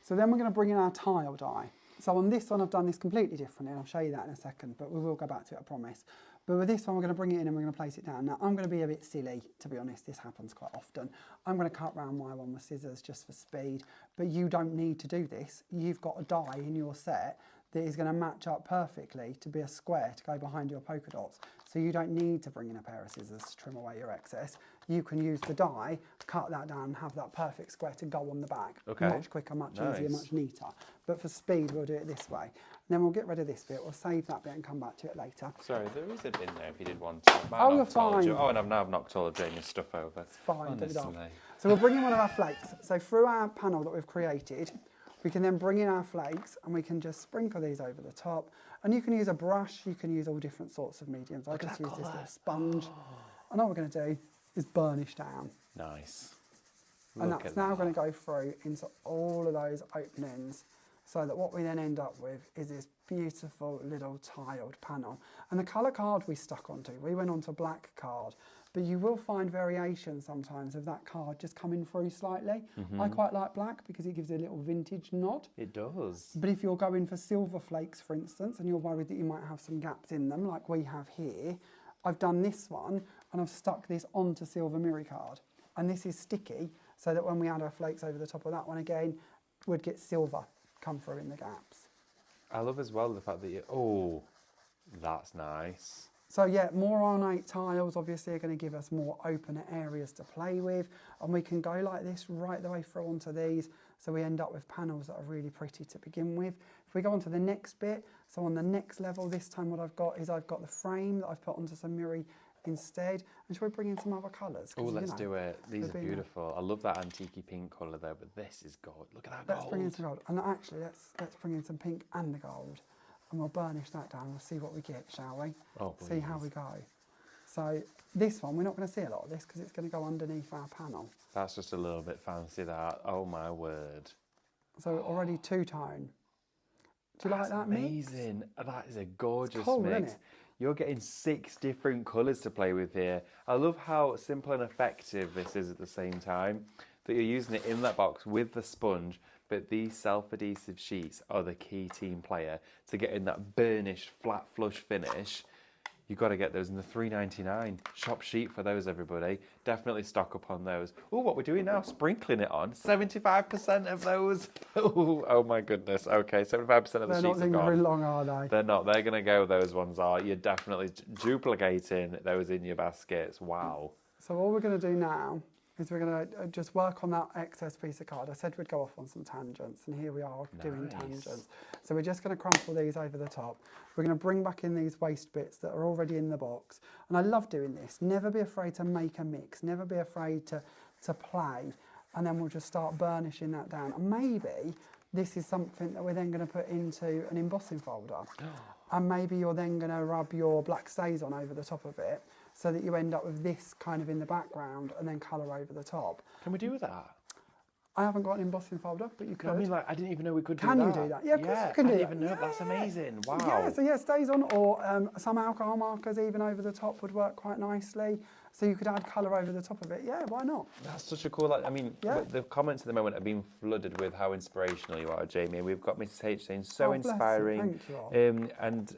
So then we're going to bring in our tile die. So on this one, I've done this completely differently, and I'll show you that in a second, but we will go back to it, I promise. But with this one, we're going to bring it in and we're going to place it down. Now, I'm going to be a bit silly, to be honest. This happens quite often. I'm going to cut round my one with scissors just for speed, but you don't need to do this. You've got a die in your set that is going to match up perfectly to be a square to go behind your polka dots. So you don't need to bring in a pair of scissors to trim away your excess. You can use the die, cut that down and have that perfect square to go on the back. Okay. Much quicker, much easier, much neater. But for speed, we'll do it this way. And then we'll get rid of this bit. We'll save that bit and come back to it later. Sorry, there is a bin there if you did want to. Oh, you're fine. Oh, and I've knocked all of Jamie's stuff over. It's fine, honestly. So we'll bring in one of our flakes. So through our panel that we've created, we can then bring in our flakes and we can just sprinkle these over the top. And you can use a brush, you can use all different sorts of mediums. I just use this little sponge. And all we're going to do is burnish down. Nice. And that's now going to go through into all of those openings, so that what we then end up with is this beautiful little tiled panel. And the colour card we stuck onto, we went onto black card, but you will find variations sometimes of that card just coming through slightly. I quite like black because it gives a little vintage nod. It does. But if you're going for silver flakes, for instance, and you're worried that you might have some gaps in them, like we have here, I've done this one and I've stuck this onto silver mirror card. And this is sticky, so that when we add our flakes over the top of that one again, we'd get silver come through in the gaps. I love as well the fact that oh, that's nice. So yeah, more ornate tiles obviously are going to give us more open areas to play with, and we can go like this right the way through onto these, so we end up with panels that are really pretty to begin with. If we go on to the next bit, so on the next level, this time what I've got is I've got the frame that I've put onto some mirror instead. And shall we bring in some other colours? Oh, let's do it. These are beautiful. I love that antique pink colour though, but this is gold. Look at that gold. Let's bring in some gold. And actually, let's bring in some pink and the gold. And we'll burnish that down. We'll see what we get, shall we? Oh, please. See how we go. So this one, we're not going to see a lot of this because it's going to go underneath our panel. That's just a little bit fancy, that. Oh my word. So already two-tone. Do you like that mix? Amazing. That is a gorgeous cool, mix. isn't it? You're getting 6 different colours to play with here. I love how simple and effective this is at the same time. That you're using it in that box with the sponge, but these self-adhesive sheets are the key team player to getting that burnished, flat, flush finish. You've got to get those in the $3.99 shop sheet for those, everybody. Definitely stock up on those. Oh, what we're doing now, sprinkling it on. 75% of those. Oh my goodness. Okay, 75% of the sheets are They're not lingering gone. long, are they? They're not. They're going to go, those ones are. You're definitely duplicating those in your baskets. Wow. So all we're going to do now is we're going to just work on that excess piece of card. I said we'd go off on some tangents, and here we are doing tangents. So we're just going to crumple these over the top. We're going to bring back in these waste bits that are already in the box. And I love doing this. Never be afraid to make a mix. Never be afraid to play. And then we'll just start burnishing that down. And maybe this is something that we're then going to put into an embossing folder. And maybe you're then going to rub your black stays on over the top of it, so that you end up with this kind of in the background and then colour over the top. Can we do that? I haven't got an embossing folder, but you could. I mean, like, I didn't even know we could do Can that. you do that? Yeah, of course you can do I that. didn't even know. That's amazing. Wow. Yeah, so yeah, stays on, or some alcohol markers even over the top would work quite nicely. So you could add colour over the top of it. Yeah, why not? That's such a cool, I mean, the comments at the moment have been flooded with how inspirational you are, Jamie. We've got Mrs. H saying, so Oh, bless you. inspiring. Thank you. And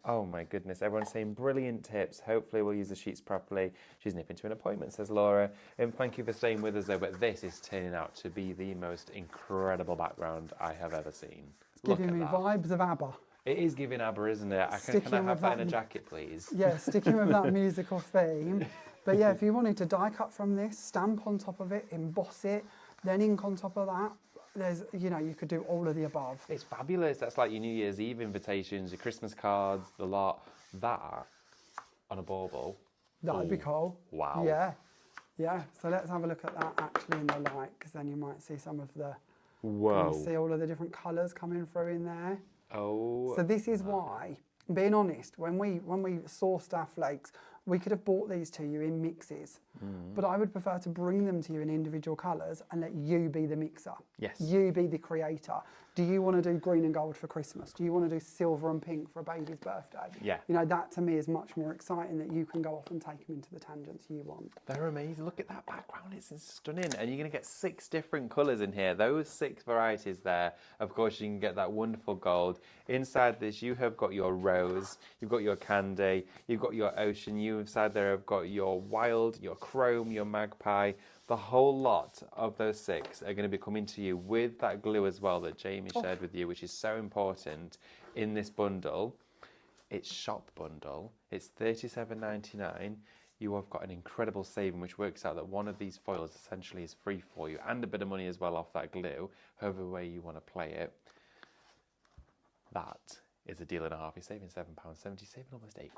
oh my goodness, everyone's saying brilliant tips. Hopefully we'll use the sheets properly. She's nipping to an appointment, says Laura. Thank you for staying with us though, but this is turning out to be the most incredible background I have ever seen. It's giving me vibes of ABBA. It is giving ABBA, isn't it? Can I have that in a jacket, please? Yeah, sticking with that musical theme. But yeah, if you wanted to die cut from this, stamp on top of it, emboss it, then ink on top of that, there's, you know, you could do all of the above. It's fabulous. That's like your New Year's Eve invitations, your Christmas cards, the lot. That on a bauble. That'd be cool. Wow. Yeah. Yeah. So let's have a look at that actually in the light, because then you might see some of the... Whoa. Can you see all of the different colours coming through in there? Oh. So this is why, being honest, when we sourced our flakes, we could have bought these to you in mixes, but I would prefer to bring them to you in individual colours and let you be the mixer. Yes. You be the creator. Do you want to do green and gold for Christmas? Do you want to do silver and pink for a baby's birthday? Yeah. You know, that to me is much more exciting, that you can go off and take them into the tangents you want. They're amazing. Look at that background. It's stunning. And you're going to get 6 different colours in here. Those 6 varieties there. Of course, you can get that wonderful gold. Inside this, you have got your rose. You've got your candy. You've got your ocean. You inside there have got your wild, your chrome, your magpie. The whole lot of those 6 are going to be coming to you with that glue as well that Jamie shared with you, which is so important in this bundle. It's shop bundle. It's $37.99. You have got an incredible saving, which works out that one of these foils essentially is free for you, and a bit of money as well off that glue, however way you want to play it. That is a deal and a half. You're saving £7.70, saving almost £8.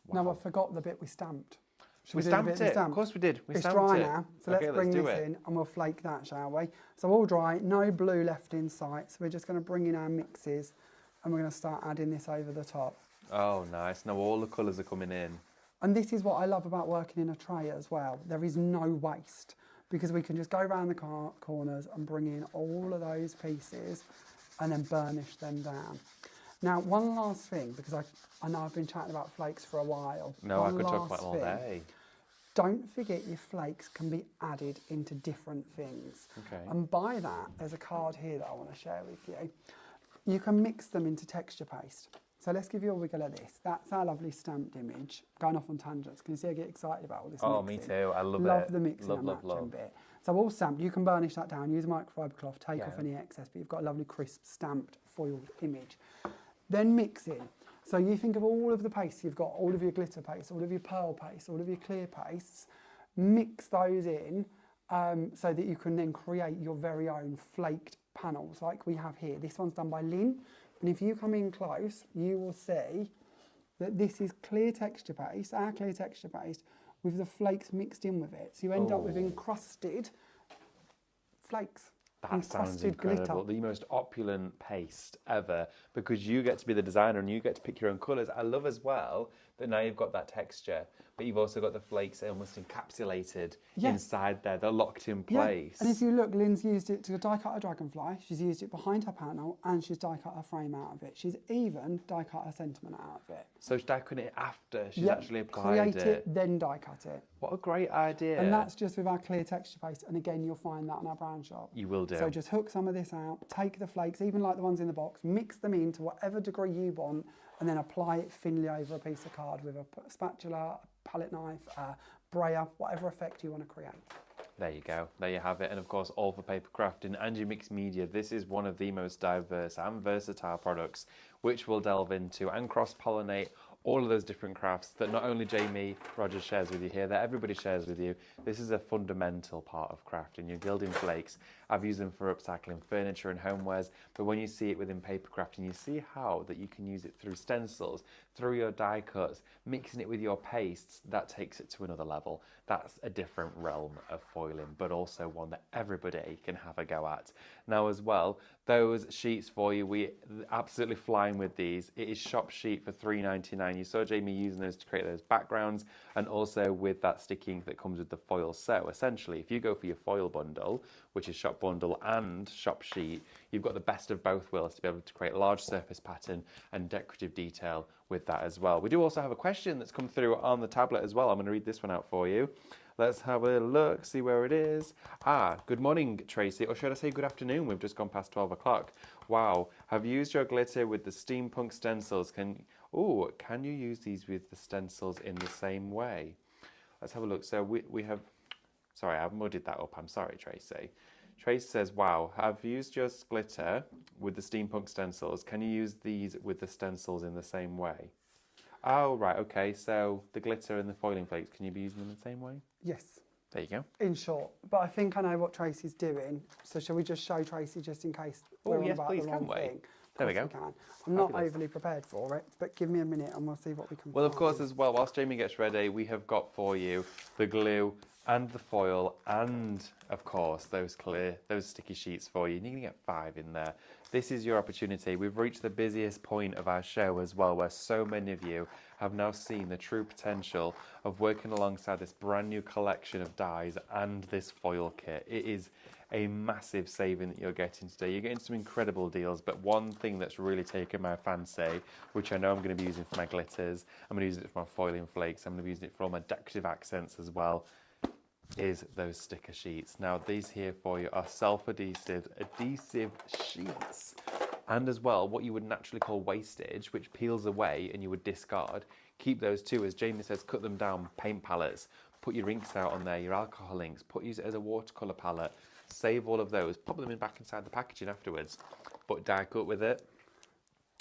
Wow. No, I forgot the bit we stamped. Should We do the stamped bit we it. stamped? Of course we did. We It's stamped dry it. now, so Okay, let's bring do this it. in and we'll flake that, shall we? So all dry, no blue left in sight. So we're just going to bring in our mixes and we're going to start adding this over the top. Oh, nice. Now all the colours are coming in. And this is what I love about working in a tray as well. There is no waste, because we can just go around the corners and bring in all of those pieces and then burnish them down. Now, one last thing, because I know I've been chatting about flakes for a while. No, I One could talk last about them all thing. day. Don't forget your flakes can be added into different things. Okay. And by that, there's a card here that I want to share with you. You can mix them into texture paste. So let's give you a wiggle of this. That's our lovely stamped image. Going off on tangents. Can you see I get excited about all this Oh, mixing? me too. I love it. Love the mixing Love, and love, matching love. bit. So all stamped. You can burnish that down. Use a microfiber cloth. Take off Yeah. any excess. But you've got a lovely crisp stamped foiled image. Then mixing. So you think of all of the pastes you've got, all of your glitter paste, all of your pearl paste, all of your clear pastes. Mix those in so that you can then create your very own flaked panels like we have here. This one's done by Lynn, and if you come in close, you will see that this is clear texture paste, our clear texture paste, with the flakes mixed in with it. So you end up with encrusted flakes. That sounds Encrusted incredible. glitter. The most opulent paste ever, because you get to be the designer and you get to pick your own colours. I love as well that now you've got that texture, but you've also got the flakes almost encapsulated inside there. They're locked in place. And if you look, Lynn's used it to die cut a dragonfly. She's used it behind her panel, and she's die cut her frame out of it. She's even die cut her sentiment out of it. So she's die cutting it after she's Yep, actually applied create it, then die cut it. What a great idea. And that's just with our clear texture paste. And again, you'll find that in our brown shop. You will do. So just hook some of this out, take the flakes, even like the ones in the box, mix them in to whatever degree you want, and then apply it thinly over a piece of card with a spatula, a palette knife, a brayer, whatever effect you want to create. There you go, there you have it. And of course, all for paper crafting and your mixed media. This is one of the most diverse and versatile products which we'll delve into and cross-pollinate all of those different crafts that not only Jamie Rodgers shares with you here, that everybody shares with you. This is a fundamental part of crafting. Your gilding flakes, I've used them for upcycling furniture and homewares, but when you see it within paper crafting, you see how that you can use it through stencils, through your die cuts, mixing it with your pastes. That takes it to another level. That's a different realm of foiling, but also one that everybody can have a go at. Now as well, those sheets for you, we absolutely flying with these. It is shop sheet for $3.99. You saw Jamie using those to create those backgrounds, and also with that sticky ink that comes with the foil. So essentially, if you go for your foil bundle, which is shop bundle and shop sheet, you've got the best of both worlds to be able to create large surface pattern and decorative detail with that as well. We do also have a question that's come through on the tablet as well. I'm going to read this one out for you. Let's have a look, see where it is. Good morning, Tracy, or should I say good afternoon? We've just gone past 12 o'clock. Wow, have you used your glitter with the steampunk stencils? Can you use these with the stencils in the same way? Let's have a look. So we have, sorry, I've mudded that up. I'm sorry, Tracy. Tracy says, wow, I've used your glitter with the steampunk stencils. Can you use these with the stencils in the same way? Oh, right, okay. So the glitter and the foiling flakes, can you be using them in the same way? Yes. There you go. In short, but I think I know what Tracy's doing. So shall we just show Tracy just in case we're on about the wrong thing? There we go. I'm not overly prepared for it, but give me a minute and we'll see what we can find. Well, of course, as well, whilst Jamie gets ready, we have got for you the glue and the foil and, of course, those sticky sheets for you. You're going to get 5 in there. This is your opportunity. We've reached the busiest point of our show as well, where so many of you have now seen the true potential of working alongside this brand new collection of dies and this foil kit. It is a massive saving that you're getting today. You're getting some incredible deals, but one thing that's really taken my fancy, which I know I'm going to be using for my glitters, I'm going to use it for my foiling flakes, I'm going to be using it for all my decorative accents as well, is those sticker sheets. Now these here for you are self-adhesive sheets, and as well what you would naturally call wastage, which peels away and you would discard. Keep those too, as Jamie says, cut them down, paint palettes, put your inks out on there, your alcohol inks, use it as a watercolour palette, save all of those, pop them back inside the packaging afterwards, but die cut with it.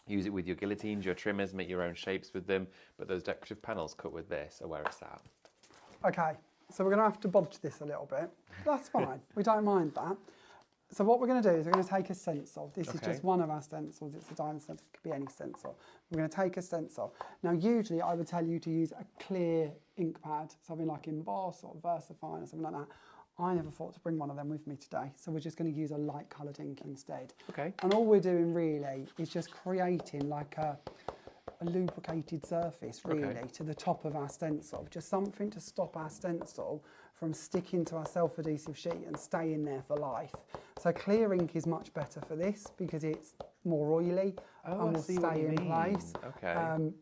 Use it with your guillotines, your trimmers, make your own shapes with them, but those decorative panels cut with this are where it's at. Okay. So we're going to have to bodge this a little bit. That's fine. We don't mind that. So what we're going to do is we're going to take a stencil. This is just one of our stencils. It's a diamond stencil. It could be any stencil. We're going to take a stencil. Now, usually I would tell you to use a clear ink pad, something like Emboss or VersaFine or something like that. I never thought to bring one of them with me today. So we're just going to use a light coloured ink instead. Okay. And all we're doing really is just creating like a lubricated surface really to the top of our stencil, just something to stop our stencil from sticking to our self-adhesive sheet and staying there for life. So clear ink is much better for this because it's more oily and will stay in place.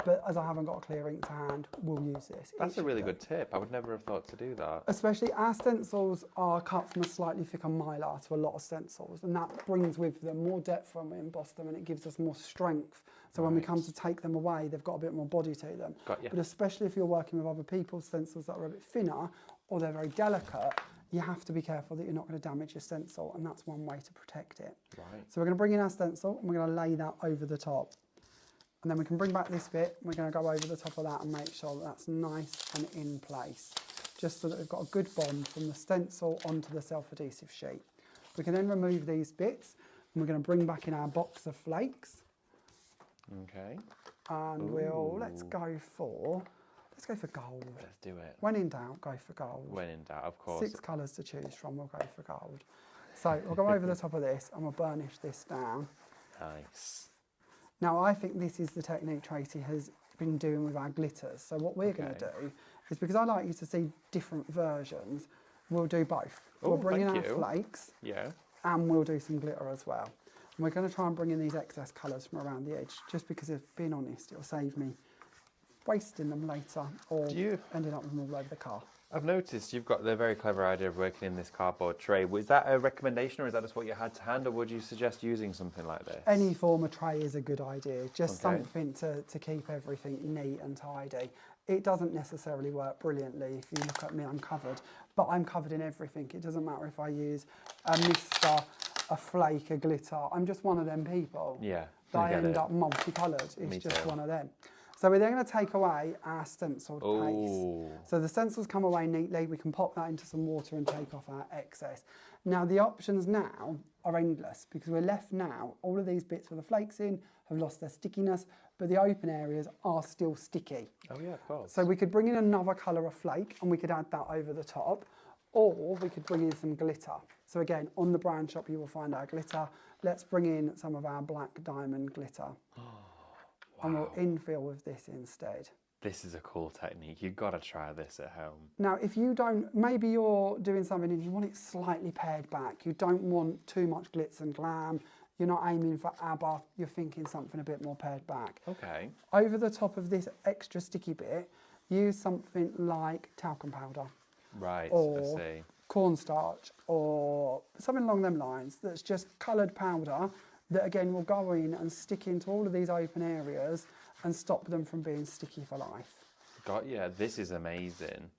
But as I haven't got a clear ink to hand, we'll use this. That's a really good tip. I would never have thought to do that. Especially our stencils are cut from a slightly thicker mylar to a lot of stencils, and that brings with them more depth when we emboss them, and it gives us more strength. So when we come to take them away, they've got a bit more body to them. But especially if you're working with other people's stencils that are a bit thinner or they're very delicate, you have to be careful that you're not going to damage your stencil, and that's one way to protect it. So we're going to bring in our stencil and we're going to lay that over the top. And then we can bring back this bit, and we're going to go over the top of that and make sure that that's nice and in place, just so that we've got a good bond from the stencil onto the self-adhesive sheet. We can then remove these bits, and we're going to bring back in our box of flakes. And let's go for gold. Let's do it. When in doubt, go for gold. When in doubt, of course. 6 colours to choose from, we'll go for gold. So we'll go over the top of this and we'll burnish this down. Nice. Now I think this is the technique Tracy has been doing with our glitters. So what we're going to do is, because I like you to see different versions, we'll do both. We'll bring in our flakes and we'll do some glitter as well. And we're going to try and bring in these excess colours from around the edge, just because, if being honest, it'll save me wasting them later or ending up with them all over the car. I've noticed you've got the very clever idea of working in this cardboard tray. Was that a recommendation, or is that just what you had to hand, or would you suggest using something like this? Any form of tray is a good idea. Just Okay. something to keep everything neat and tidy. It doesn't necessarily work brilliantly. If you look at me, I'm covered, but I'm covered in everything. It doesn't matter if I use a mister, a flake, a glitter. I'm just one of them people. Yeah, That I end up multicoloured. It's Me just too. one of them. So we're then going to take away our stenciled Ooh. paste. So the stencils come away neatly. We can pop that into some water and take off our excess. Now the options now are endless because we're left now, all of these bits with the flakes in have lost their stickiness, but the open areas are still sticky. Oh yeah, of course. So we could bring in another colour of flake and we could add that over the top, or we could bring in some glitter. So again, on the brand shop you will find our glitter. Let's bring in some of our black diamond glitter. And we'll infill with this instead. This is a cool technique. You've got to try this at home. Now, if you don't, maybe you're doing something and you want it slightly pared back. You don't want too much glitz and glam. You're not aiming for ABBA. You're thinking something a bit more pared back. Okay. Over the top of this extra sticky bit, use something like talcum powder. Right, Or I see. cornstarch or something along them lines that's just coloured powder that again will go in and stick into all of these open areas and stop them from being sticky for life. Got ya. This is amazing.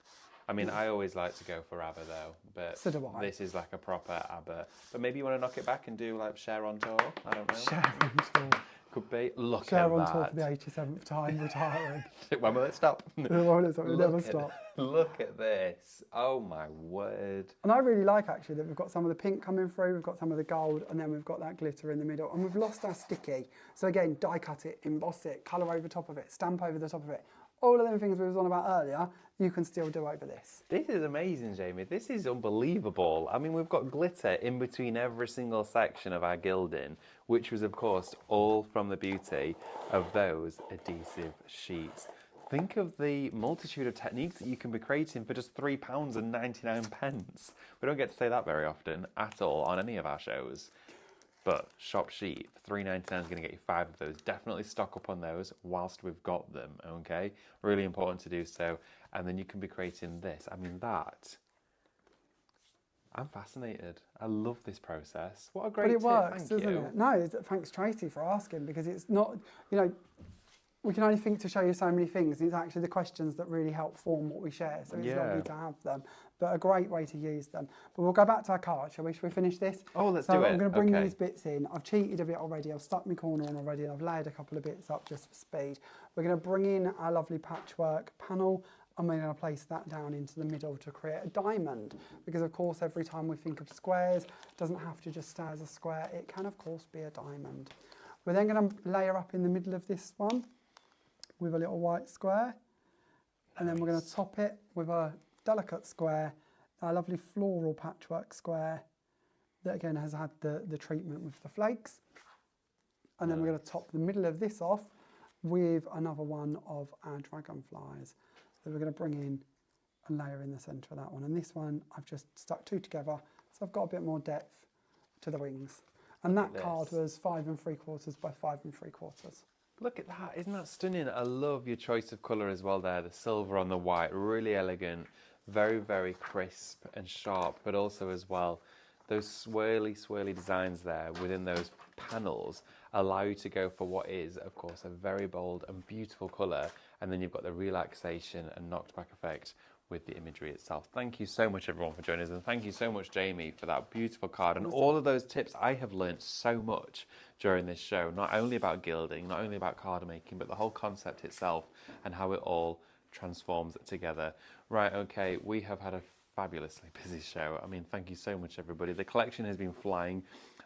I mean, I always like to go for ABBA though, but So do I. this is like a proper ABBA. But maybe you want to knock it back and do like Share on Tour? I don't know. Share on tour. Could be. Look Share at on that. tour for the 87th time, retiring. When will it stop? Well, it's never Look at- stop. Look at this. Oh my word. And I really like actually that we've got some of the pink coming through, we've got some of the gold, and then we've got that glitter in the middle. And we've lost our sticky. So again, die cut it, emboss it, colour over top of it, stamp over the top of it. All of them things we was on about earlier, you can still do over this. This is amazing, Jamie. This is unbelievable. I mean, we've got glitter in between every single section of our gilding, which was, of course, all from the beauty of those adhesive sheets. Think of the multitude of techniques that you can be creating for just £3.99. We don't get to say that very often at all on any of our shows. But shop sheet, £3.99 is going to get you 5 of those. Definitely stock up on those whilst we've got them, okay? Really important to do so. And then you can be creating this. I mean, that... I'm fascinated. I love this process. What a great But it tip. works, Thank doesn't you. it? No, thanks Tracy for asking, because it's not, you know, we can only think to show you so many things. It's actually the questions that really help form what we share. So it's lovely to have them, but a great way to use them. But we'll go back to our card, shall we? Should we finish this? Oh, let's so do it. I'm going to bring Okay. these bits in. I've cheated a bit already. I've stuck my corner on already. And I've laid a couple of bits up just for speed. We're going to bring in our lovely patchwork panel, and we're going to place that down into the middle to create a diamond. Because of course, every time we think of squares, it doesn't have to just stay as a square. It can of course be a diamond. We're then going to layer up in the middle of this one with a little white square, and then we're going to top it with a delicate square, a lovely floral patchwork square that again has had the treatment with the flakes. And then we're going to top the middle of this off with another one of our dragonflies that we're going to bring in and layer in the centre of that one. And this one I've just stuck 2 together, so I've got a bit more depth to the wings. And that card was 5 3/4 by 5 3/4. Look at that, isn't that stunning? I love your choice of colour as well there, the silver on the white, really elegant, very, very crisp and sharp, but also as well, those swirly designs there within those panels allow you to go for what is, of course, a very bold and beautiful colour, and then you've got the relaxation and knocked back effect with the imagery itself. Thank you so much everyone for joining us, and thank you so much Jamie for that beautiful card and all of those tips. I have learnt so much during this show, not only about gilding, not only about card making, but the whole concept itself and how it all transforms together. Right, okay, we have had a fabulously busy show. I mean, thank you so much everybody. The collection has been flying.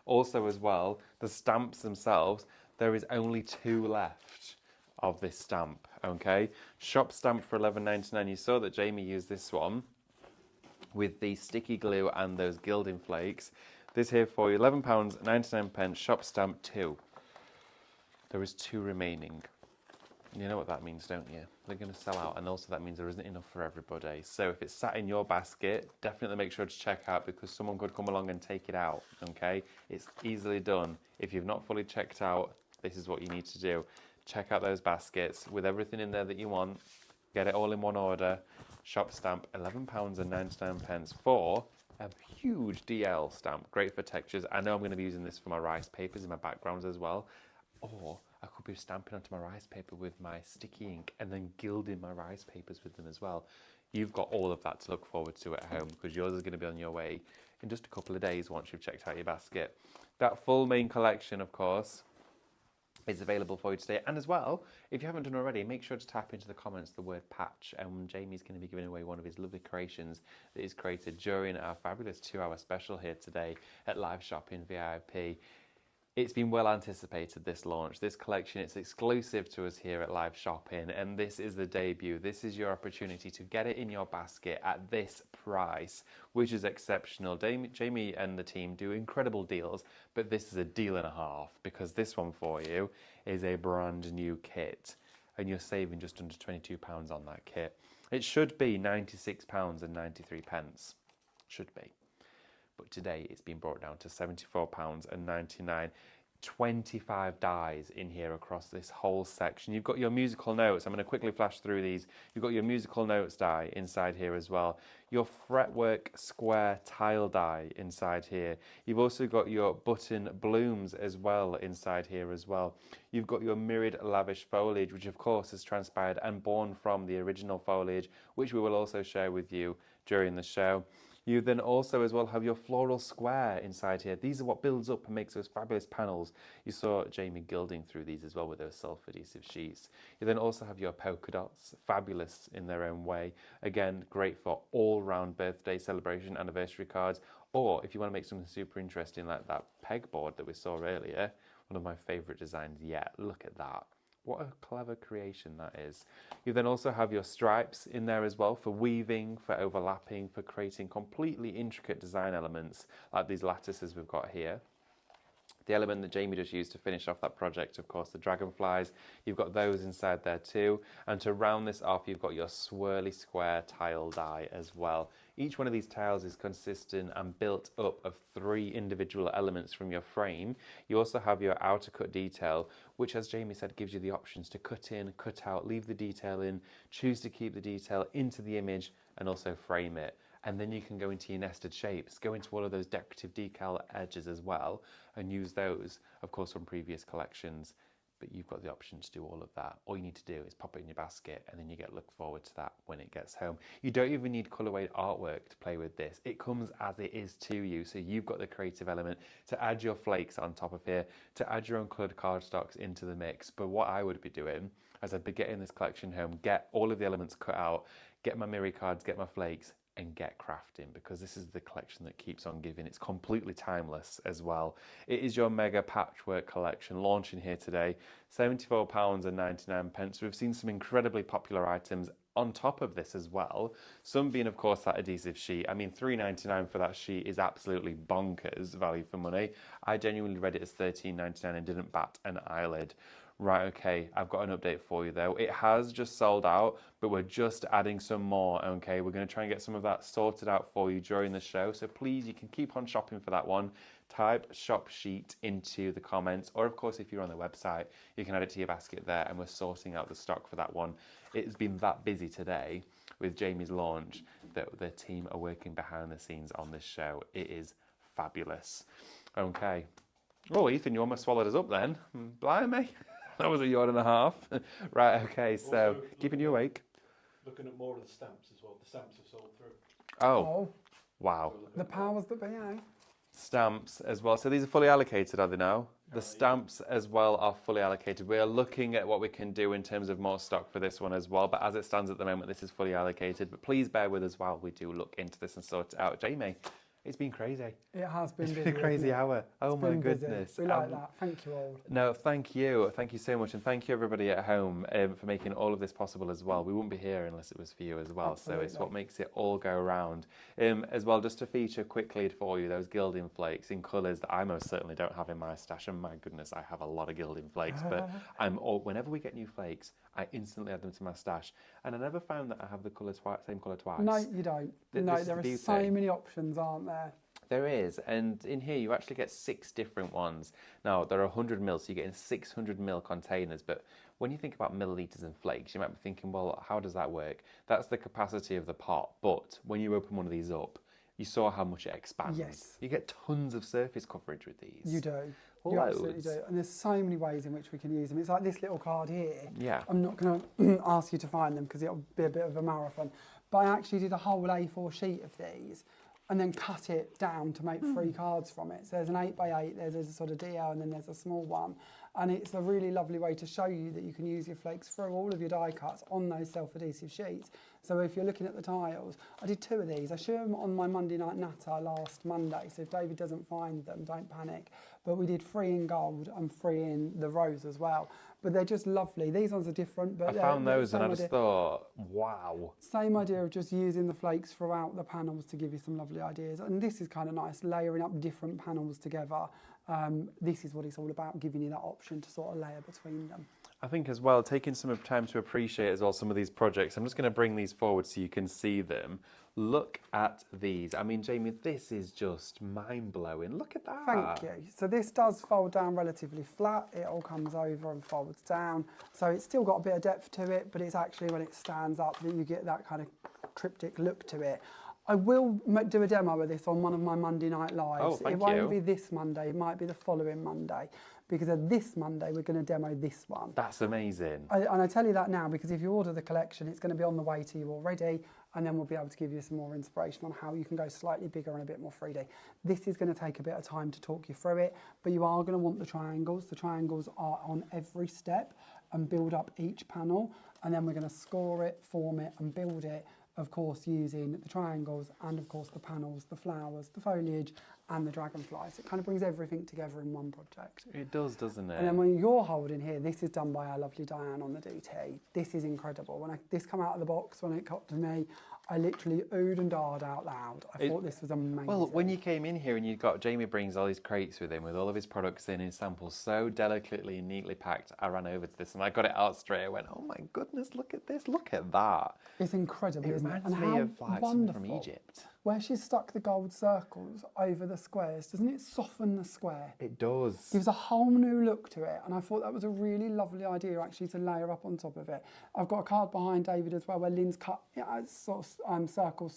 Also as well, the stamps themselves, there is only 2 left of this stamp, okay? Shop stamp for $11.99. You saw that Jamie used this one with the sticky glue and those gilding flakes. This here for you, £11.99, shop stamp 2. There is 2 remaining. You know what that means, don't you? They're going to sell out, and also that means there isn't enough for everybody. So if it's sat in your basket, definitely make sure to check out, because someone could come along and take it out, okay? It's easily done. If you've not fully checked out, this is what you need to do. Check out those baskets with everything in there that you want. Get it all in one order. Shop stamp, £11.99 for a huge DL stamp. Great for textures. I know I'm going to be using this for my rice papers in my backgrounds as well. Or I could be stamping onto my rice paper with my sticky ink and then gilding my rice papers with them as well. You've got all of that to look forward to at home because yours is going to be on your way in just a couple of days once you've checked out your basket. That full main collection, of course, is available for you today. And as well, if you haven't done already, make sure to type into the comments the word patch, and Jamie's going to be giving away one of his lovely creations that he's created during our fabulous 2-hour special here today at Live Shopping VIP. It's been well anticipated, this launch, this collection. It's exclusive to us here at Live Shopping, and this is the debut. This is your opportunity to get it in your basket at this price, which is exceptional. Jamie and the team do incredible deals, but this is a deal and a half because this one for you is a brand new kit, and you're saving just under £22 on that kit. It should be £96.93. Should be. But today it's been brought down to £74.99. 25 dies in here across this whole section. You've got your musical notes. I'm going to quickly flash through these. You've got your musical notes die inside here as well. Your fretwork square tile die inside here. You've also got your button blooms as well inside here as well. You've got your mirrored lavish foliage, which of course is transpired and born from the original foliage, which we will also share with you during the show. You then also as well have your floral square inside here. These are what builds up and makes those fabulous panels. You saw Jamie gilding through these as well with those self-adhesive sheets. You then also have your polka dots, fabulous in their own way. Again, great for all-round birthday, celebration, anniversary cards, or if you want to make something super interesting like that pegboard that we saw earlier, one of my favourite designs yet. Look at that. What a clever creation that is. You then also have your stripes in there as well for weaving, for overlapping, for creating completely intricate design elements like these lattices we've got here. The element that Jamie just used to finish off that project, of course, the dragonflies, you've got those inside there too. And to round this off, you've got your swirly square tile die as well. Each one of these tiles is consistent and built up of 3 individual elements from your frame. You also have your outer cut detail, which, as Jamie said, gives you the options to cut in, cut out, leave the detail in, choose to keep the detail into the image and also frame it. And then you can go into your nested shapes, go into all of those decorative decal edges as well, and use those, of course, from previous collections. But you've got the option to do all of that. All you need to do is pop it in your basket, and then you look forward to that when it gets home. You don't even need colorway artwork to play with this. It comes as it is to you, so you've got the creative element to add your flakes on top of here, to add your own coloured cardstocks into the mix. But what I would be doing, as I'd be getting this collection home, get all of the elements cut out, get my mirror cards, get my flakes, and get crafting, because this is the collection that keeps on giving. It's completely timeless as well. It is your mega patchwork collection launching here today, £74.99. We've seen some incredibly popular items on top of this as well, some being of course that adhesive sheet. I mean, £3.99 for that sheet is absolutely bonkers value for money. I genuinely read it as £13.99 and didn't bat an eyelid. Right, okay, I've got an update for you though. It has just sold out, but we're just adding some more, okay? We're going to try and get some of that sorted out for you during the show, so please, you can keep on shopping for that one. Type shop sheet into the comments, or of course, if you're on the website, you can add it to your basket there, and we're sorting out the stock for that one. It's been that busy today with Jamie's launch that the team are working behind the scenes on this show. It is fabulous. Okay. Oh, Ethan, you almost swallowed us up then. Blimey. That was a yawn and a half. Right, okay, so Also, keeping you awake. Looking at more of the stamps as well. The stamps have sold through. Oh, wow. The powers that be, eh? Stamps as well. So these are fully allocated, are they now? The stamps as well are fully allocated. We are looking at what we can do in terms of more stock for this one as well. But as it stands at the moment, this is fully allocated. But please bear with us while we do look into this and sort it out. Jamie, it's been crazy. It has been busy. It's been a crazy hour. Oh my goodness. We like that. Thank you all. No, thank you. Thank you so much. And thank you everybody at home for making all of this possible as well. We wouldn't be here unless it was for you as well. Absolutely. So it's what makes it all go round. As well, just to feature quickly for you, those gilding flakes in colours that I most certainly don't have in my stash. And my goodness, I have a lot of gilding flakes. But whenever we get new flakes, I instantly add them to my stash. And I never found that I have the same colour twice. No, you don't. No, there are so many options, aren't there? There is, and in here you actually get 6 different ones. Now, there are 100 ml, so you get in 600 ml containers, but when you think about millilitres and flakes, you might be thinking, well, how does that work? That's the capacity of the pot, but when you open one of these up, you saw how much it expands. Yes. You get tons of surface coverage with these. You do. You Loads. absolutely do. And there's so many ways in which we can use them. It's like this little card here. Yeah. I'm not going to ask you to find them because it'll be a bit of a marathon. But I actually did a whole A4 sheet of these and then cut it down to make 3 cards from it. So there's an 8x8, there's a sort of DL, and then there's a small one. And it's a really lovely way to show you that you can use your flakes through all of your die cuts on those self-adhesive sheets. So if you're looking at the tiles, I did 2 of these. I showed them on my Monday night natter last Monday, so if David doesn't find them, don't panic. But we did 3 in gold and 3 in the rose as well. But they're just lovely. These ones are different. But I found those and I just thought, wow. Same idea of just using the flakes throughout the panels to give you some lovely ideas. And this is kind of nice, layering up different panels together. This is what it's all about, giving you that option to sort of layer between them. I think as well, taking some time to appreciate as well some of these projects. I'm just going to bring these forward so you can see them. Look at these. I mean, Jamie, this is just mind-blowing. Look at that. Thank you. So this does fold down relatively flat. It all comes over and folds down. So it's still got a bit of depth to it, but it's actually when it stands up that you get that kind of cryptic look to it. I will do a demo of this on one of my Monday night lives. Oh, thank it won't you. be this Monday, it might be the following Monday, because of this Monday we're going to demo this one. That's amazing. And I tell you that now because if you order the collection, it's going to be on the way to you already, and then we'll be able to give you some more inspiration on how you can go slightly bigger and a bit more 3D. This is going to take a bit of time to talk you through it, but you are going to want the triangles. The triangles are on every step and build up each panel, and then we're going to score it, form it, and build it, of course, using the triangles and, of course, the panels, the flowers, the foliage, and the dragonflies. It kind of brings everything together in one project. It does, doesn't it? And then when you're holding here, this is done by our lovely Diane on the DT. This is incredible. When this came out of the box, when it got to me, I literally oohed and dahed out loud. I thought this was amazing. Well, when you came in here and you got Jamie brings all these crates with him with all of his products in his samples so delicately and neatly packed, I ran over to this and I got it out straight. I went, oh my goodness, look at this, look at that. It's incredible, isn't it? Reminds me of like something from Egypt. Where she's stuck the gold circles over the squares, doesn't it soften the square? It does. Gives a whole new look to it, and I thought that was a really lovely idea actually to layer up on top of it. I've got a card behind David as well where Lynn's cut sort of circle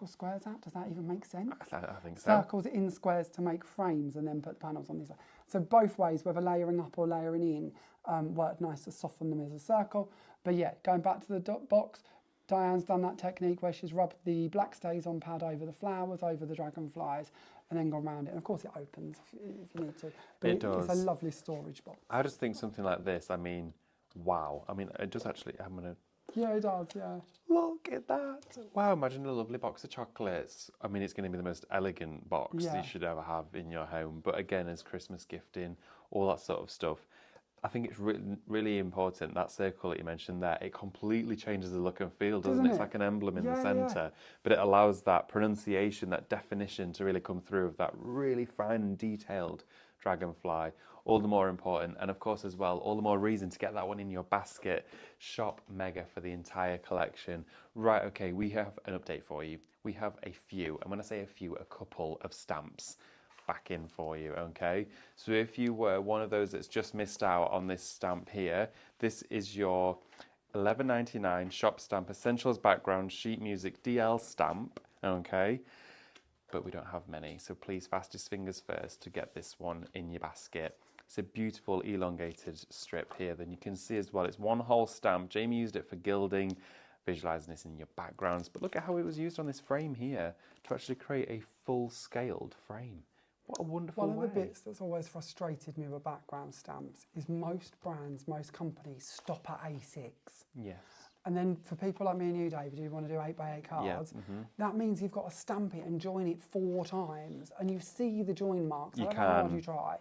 squares out. Does that even make sense? I think so. Circles in squares to make frames and then put the panels on these. So both ways, whether layering up or layering in, worked nice to soften them as a circle. But yeah, going back to the box, Diane's done that technique where she's rubbed the black StazOn pad over the flowers, over the dragonflies, and then gone around it. And of course it opens if you need to. But it does. It's a lovely storage box. I just think something like this, I mean, wow. I mean, it does actually, I'm going to... Yeah, it does, yeah. Look at that. Wow, imagine a lovely box of chocolates. I mean, it's going to be the most elegant box you should ever have in your home. But again, as Christmas gifting, all that sort of stuff. I think it's really important, that circle that you mentioned there, it completely changes the look and feel, doesn't it? It's like an emblem in the centre, but it allows that pronunciation, that definition to really come through of that really fine and detailed dragonfly, all the more important. And of course as well, all the more reason to get that one in your basket. Shop Mega for the entire collection. Right, okay, we have an update for you. We have a few, and when I say a few, a couple of stamps back in for you, okay? So if you were one of those that's just missed out on this stamp here, this is your $11.99 shop stamp essentials background sheet music DL stamp, okay? But we don't have many, so please fastest fingers first to get this one in your basket. It's a beautiful elongated strip here. Then you can see as well, it's one whole stamp. Jamie used it for gilding, visualizing this in your backgrounds, but look at how it was used on this frame here to actually create a full-scaled frame. What a wonderful way. One of the bits that's always frustrated me with background stamps is most brands, most companies stop at A6. Yes. And then for people like me and you, David, who want to do 8x8 cards, that means you've got to stamp it and join it 4 times. And you see the join marks. I don't know how hard you try.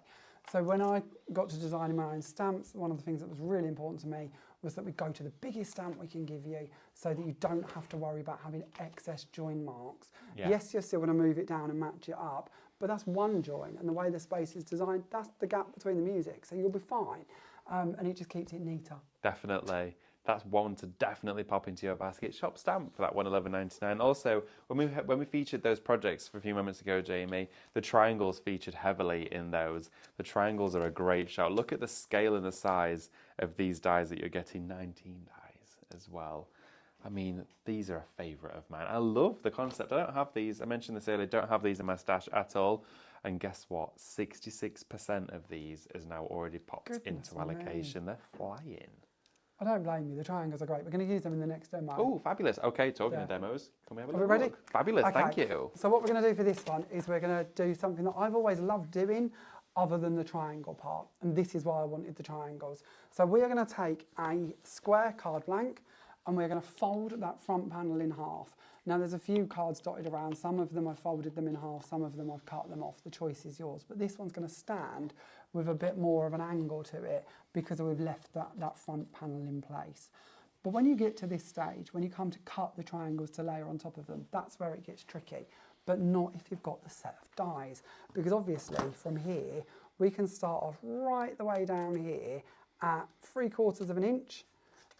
So when I got to designing my own stamps, one of the things that was really important to me was that we go to the biggest stamp we can give you so that you don't have to worry about having excess join marks. Yeah. Yes, you're still going to move it down and match it up, but that's one join, and the way the space is designed, that's the gap between the music, so you'll be fine. And it just keeps it neater. Definitely. that's one to definitely pop into your basket. Shop stamp for that $111.99. Also, when we featured those projects for a few moments ago, Jamie, the triangles featured heavily in those. The triangles are a great shout. Look at the scale and the size of these dies that you're getting, 19 dies as well. I mean, these are a favourite of mine. I love the concept. I don't have these, I mentioned this earlier, don't have these in my stash at all. And guess what? 66% of these is now already popped into allocation. They're flying. I don't blame you. The triangles are great. We're going to use them in the next demo. Oh, fabulous. Okay, talking of demos, can we have a look? Ready? Fabulous, okay. Thank you. So what we're going to do for this one is we're going to do something that I've always loved doing other than the triangle part. And this is why I wanted the triangles. So we are going to take a square card blank and we're going to fold that front panel in half. Now there's a few cards dotted around, some of them I've folded them in half, some of them I've cut them off, the choice is yours. But this one's going to stand with a bit more of an angle to it because we've left that front panel in place. But when you get to this stage, when you come to cut the triangles to layer on top of them, that's where it gets tricky. But not if you've got the set of dies. Because obviously from here, we can start off right the way down here at 3/4 of an inch.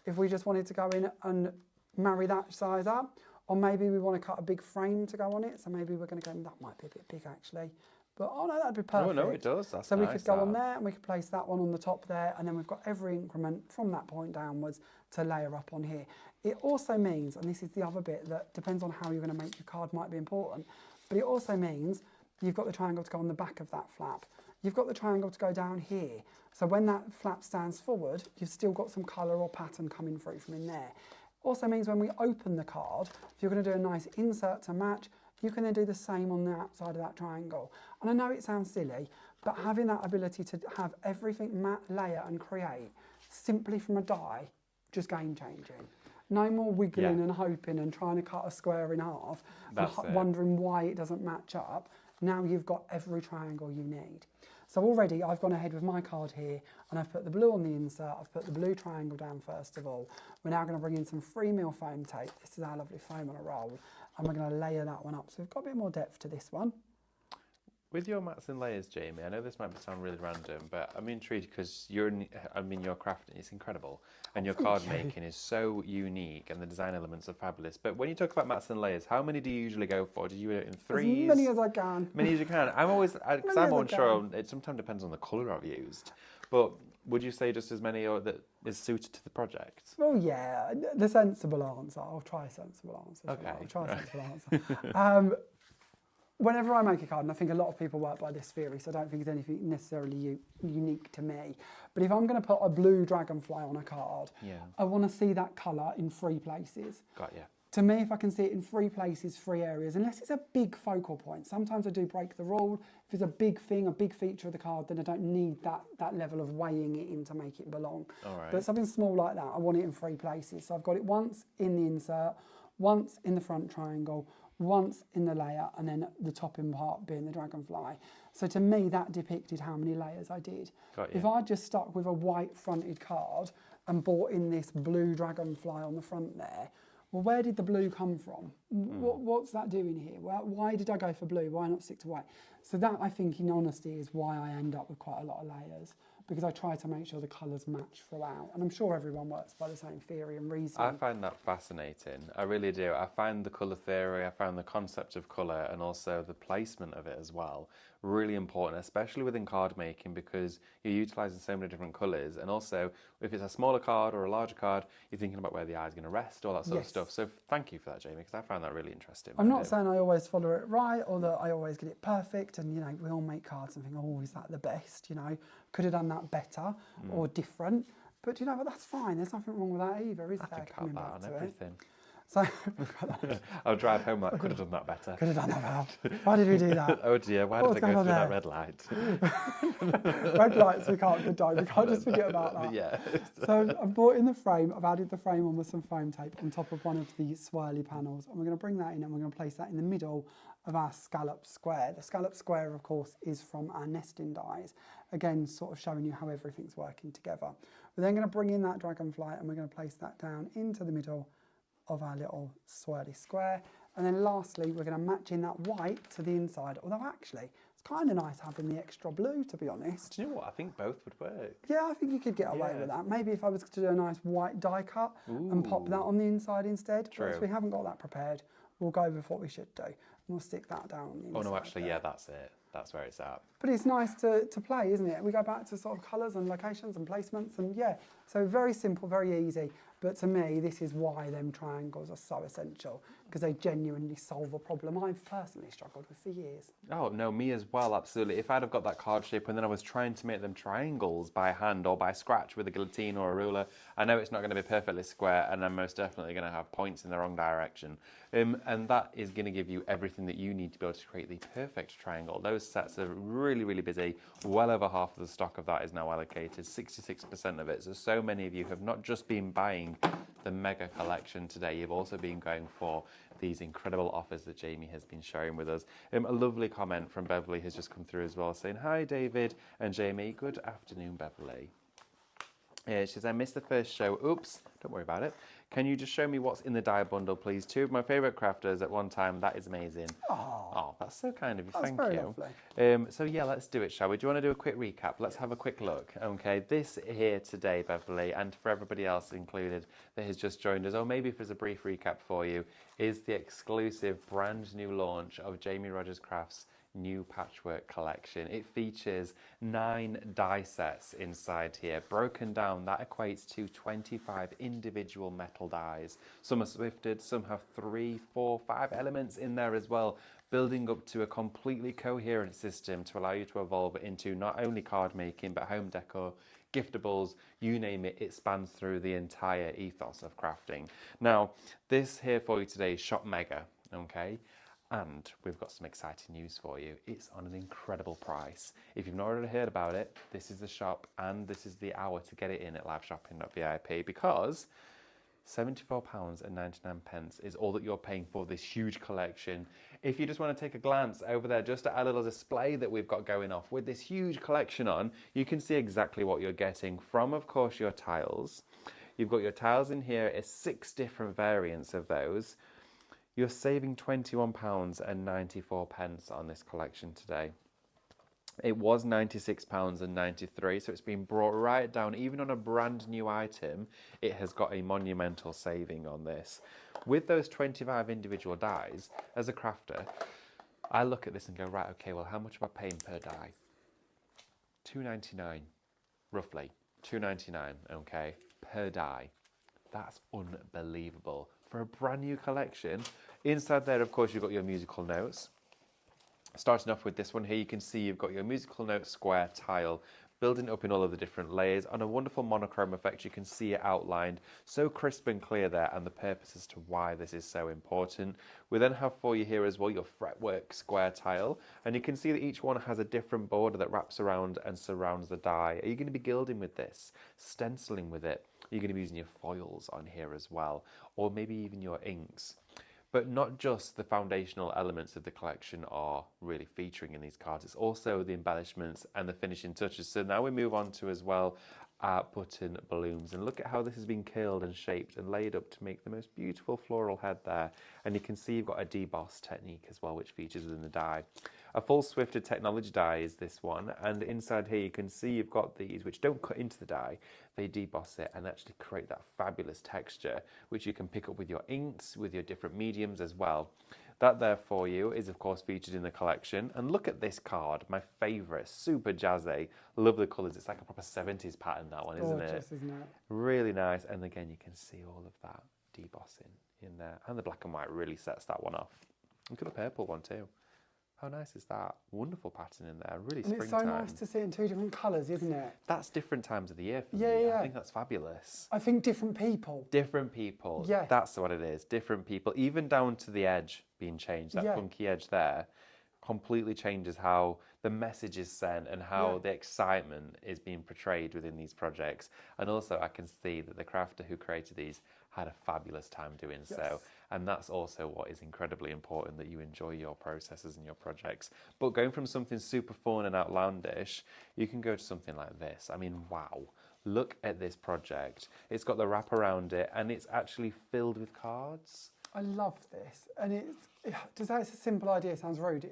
If we just wanted to go in and marry that size up, or maybe we want to cut a big frame to go on it, so maybe we're going to go, that might be a bit big actually, but oh no, that'd be perfect. Oh no, it does, that's so nice, we could go on there and we could place that one on the top there, and then we've got every increment from that point downwards to layer up on here. It also means, and this is the other bit that depends on how you're going to make your card might be important, but it also means you've got the triangle to go on the back of that flap. You've got the triangle to go down here. So when that flap stands forward, you've still got some colour or pattern coming through from in there. Also means when we open the card, if you're going to do a nice insert to match, you can then do the same on the outside of that triangle. And I know it sounds silly, but having that ability to have everything matte, layer and create simply from a die, just game changing. No more wiggling and hoping and trying to cut a square in half and wondering why it doesn't match up. Now you've got every triangle you need. So already I've gone ahead with my card here and I've put the blue on the insert, I've put the blue triangle down first of all. We're now going to bring in some 3mm foam tape. This is our lovely foam on a roll, and we're going to layer that one up. So we've got a bit more depth to this one. With your mats and layers, Jamie, I know this might sound really random, but I'm intrigued because your crafting is incredible and your card making is so unique and the design elements are fabulous. But when you talk about mats and layers, how many do you usually go for? Do you do it in threes? As many as I can. Many as you can. I'm always, because I'm unsure, it sometimes depends on the colour I've used. But would you say just as many that is suited to the project? Well, yeah, the sensible answer. I'll try a sensible answer. Okay. I'll try a sensible answer. Whenever I make a card, and I think a lot of people work by this theory, so I don't think it's anything necessarily unique to me, but if I'm going to put a blue dragonfly on a card, I want to see that colour in 3 places. Got you. To me, if I can see it in 3 places, 3 areas, unless it's a big focal point, sometimes I do break the rule. If it's a big thing, a big feature of the card, then I don't need that level of weighing it in to make it belong. All right. But something small like that, I want it in 3 places. So I've got it once in the insert, once in the front triangle, once in the layer, and then the topping part being the dragonfly. So to me, that depicted how many layers I did. If I just stuck with a white fronted card and brought in this blue dragonfly on the front there, well, where did the blue come from? What's that doing here? Well, why did I go for blue? Why not stick to white? So that, I think, in honesty, is why I end up with quite a lot of layers, because I try to make sure the colours match throughout. And I'm sure everyone works by the same theory and reason. I find that fascinating. I really do. I find the colour theory, I find the concept of colour and also the placement of it as well really important, especially within card making, because you're utilising so many different colours. And also, if it's a smaller card or a larger card, you're thinking about where the eye's going to rest, all that sort of stuff. So thank you for that, Jamie, because I found that really interesting. I'm not saying I always follow it right or that I always get it perfect. And, you know, we all make cards and think, oh, is that the best? You know, could have done that better or different. But, you know, but that's fine. There's nothing wrong with that either, is there? I think about that on everything. So I'll drive home like, could have done that better. Could have done that better. Why did we do that? Oh dear, why did I go through that red light? Red lights, we can't just forget about that. Yeah. So I've brought in the frame, I've added the frame on with some foam tape on top of one of the swirly panels, and we're going to bring that in and we're going to place that in the middle of our scallop square. The scallop square, of course, is from our nesting dies. Again, sort of showing you how everything's working together. We're then going to bring in that dragonfly and we're going to place that down into the middle of our little swirly square, And then lastly, we're going to match in that white to the inside. Although actually, it's kind of nice having the extra blue, to be honest. Do you know what? I think both would work. Yeah, I think you could get away with that. Maybe if I was to do a nice white die cut and pop that on the inside instead. True. But if we haven't got that prepared, we'll go with what we should do. And we'll stick that down on the inside. Oh no, actually, there. yeah, that's it. That's where it's at. But it's nice to play, isn't it? We go back to sort of colours and locations and placements, and yeah, so very simple, very easy. But to me, this is why them triangles are so essential, because they genuinely solve a problem I've personally struggled with for years. Oh, no, me as well, absolutely. If I'd have got that card shape and then I was trying to make them triangles by hand or by scratch with a guillotine or a ruler, I know it's not going to be perfectly square, and I'm most definitely going to have points in the wrong direction. And that is going to give you everything that you need to be able to create the perfect triangle. Those sets are really, really busy. Well over half of the stock of that is now allocated, 66% of it. So many of you have not just been buying the mega collection today, you've also been going for these incredible offers that Jamie has been sharing with us. A lovely comment from Beverly has just come through as well, saying, "Hi David and Jamie, good afternoon Beverly." She says, "I missed the first show. Oops, don't worry about it. Can you just show me what's in the die bundle, please? Two of my favourite crafters at one time. That is amazing." Oh, that's so kind of you. That's Thank very you. lovely. So yeah, let's do it, shall we? Do you want to do a quick recap? Let's have a quick look. Okay, this here today, Beverly, and for everybody else included that has just joined us, or maybe if there's a brief recap for you, is the exclusive brand new launch of Jamie Rodgers Crafts' new Patchwork Collection. It features 9 die sets inside here. Broken down, that equates to 25 individual metal dies. Some are swifted, some have 3, 4, 5 elements in there as well, building up to a completely coherent system to allow you to evolve into not only card making, but home decor, giftables, you name it, it spans through the entire ethos of crafting. Now, this here for you today is Shop Mega, okay? And we've got some exciting news for you. It's on an incredible price. If you've not already heard about it, this is the shop and this is the hour to get it in at liveshopping.vip, because £74.99 is all that you're paying for this huge collection. If you just want to take a glance over there, just at our little display that we've got going off with this huge collection on, you can see exactly what you're getting from, of course, your tiles. You've got your tiles in here, it's 6 different variants of those. You're saving £21.94 on this collection today. It was £96.93, so it's been brought right down. Even on a brand new item, it has got a monumental saving on this. With those 25 individual dies, as a crafter, I look at this and go, right, okay, well, how much am I paying per die? £2.99, roughly. £2.99, okay, per die. That's unbelievable. For a brand new collection, inside there, of course, you've got your musical notes. Starting off with this one here, you can see you've got your musical note square tile, building up in all of the different layers. On a wonderful monochrome effect, you can see it outlined, so crisp and clear there, and the purpose as to why this is so important. We then have for you here as well your fretwork square tile, and you can see that each one has a different border that wraps around and surrounds the die. Are you going to be gilding with this? Stenciling with it? You're going to be using your foils on here as well, or maybe even your inks. But not just the foundational elements of the collection are really featuring in these cards, it's also the embellishments and the finishing touches. So now we move on to as well button balloons, and look at how this has been curled and shaped and laid up to make the most beautiful floral head there. And you can see you've got a deboss technique as well, which features within the die. A full swifted technology die is this one, and inside here you can see you've got these which don't cut into the die, they deboss it and actually create that fabulous texture which you can pick up with your inks, with your different mediums as well. That there for you is of course featured in the collection. And look at this card, my favourite, super jazzy. Love the colours, it's like a proper 70s pattern, that one, isn't it? Gorgeous, isn't it? Really nice, and again you can see all of that debossing in there, and the black and white really sets that one off. Look at the purple one too. How nice is that? Wonderful pattern in there, really And springtime. it's so nice to see it in 2 different colours, isn't it? That's different times of the year for me. Yeah. I think that's fabulous. I think different people. Different people. Yeah. That's what it is. Different people. Even down to the edge being changed. That funky edge there completely changes how the message is sent and how the excitement is being portrayed within these projects. And also I can see that the crafter who created these had a fabulous time doing so. And that's also what is incredibly important, that you enjoy your processes and your projects. But going from something super fun and outlandish, you can go to something like this. I mean, wow. Look at this project. It's got the wrap around it and it's actually filled with cards. I love this, and to say it's a simple idea sounds rude,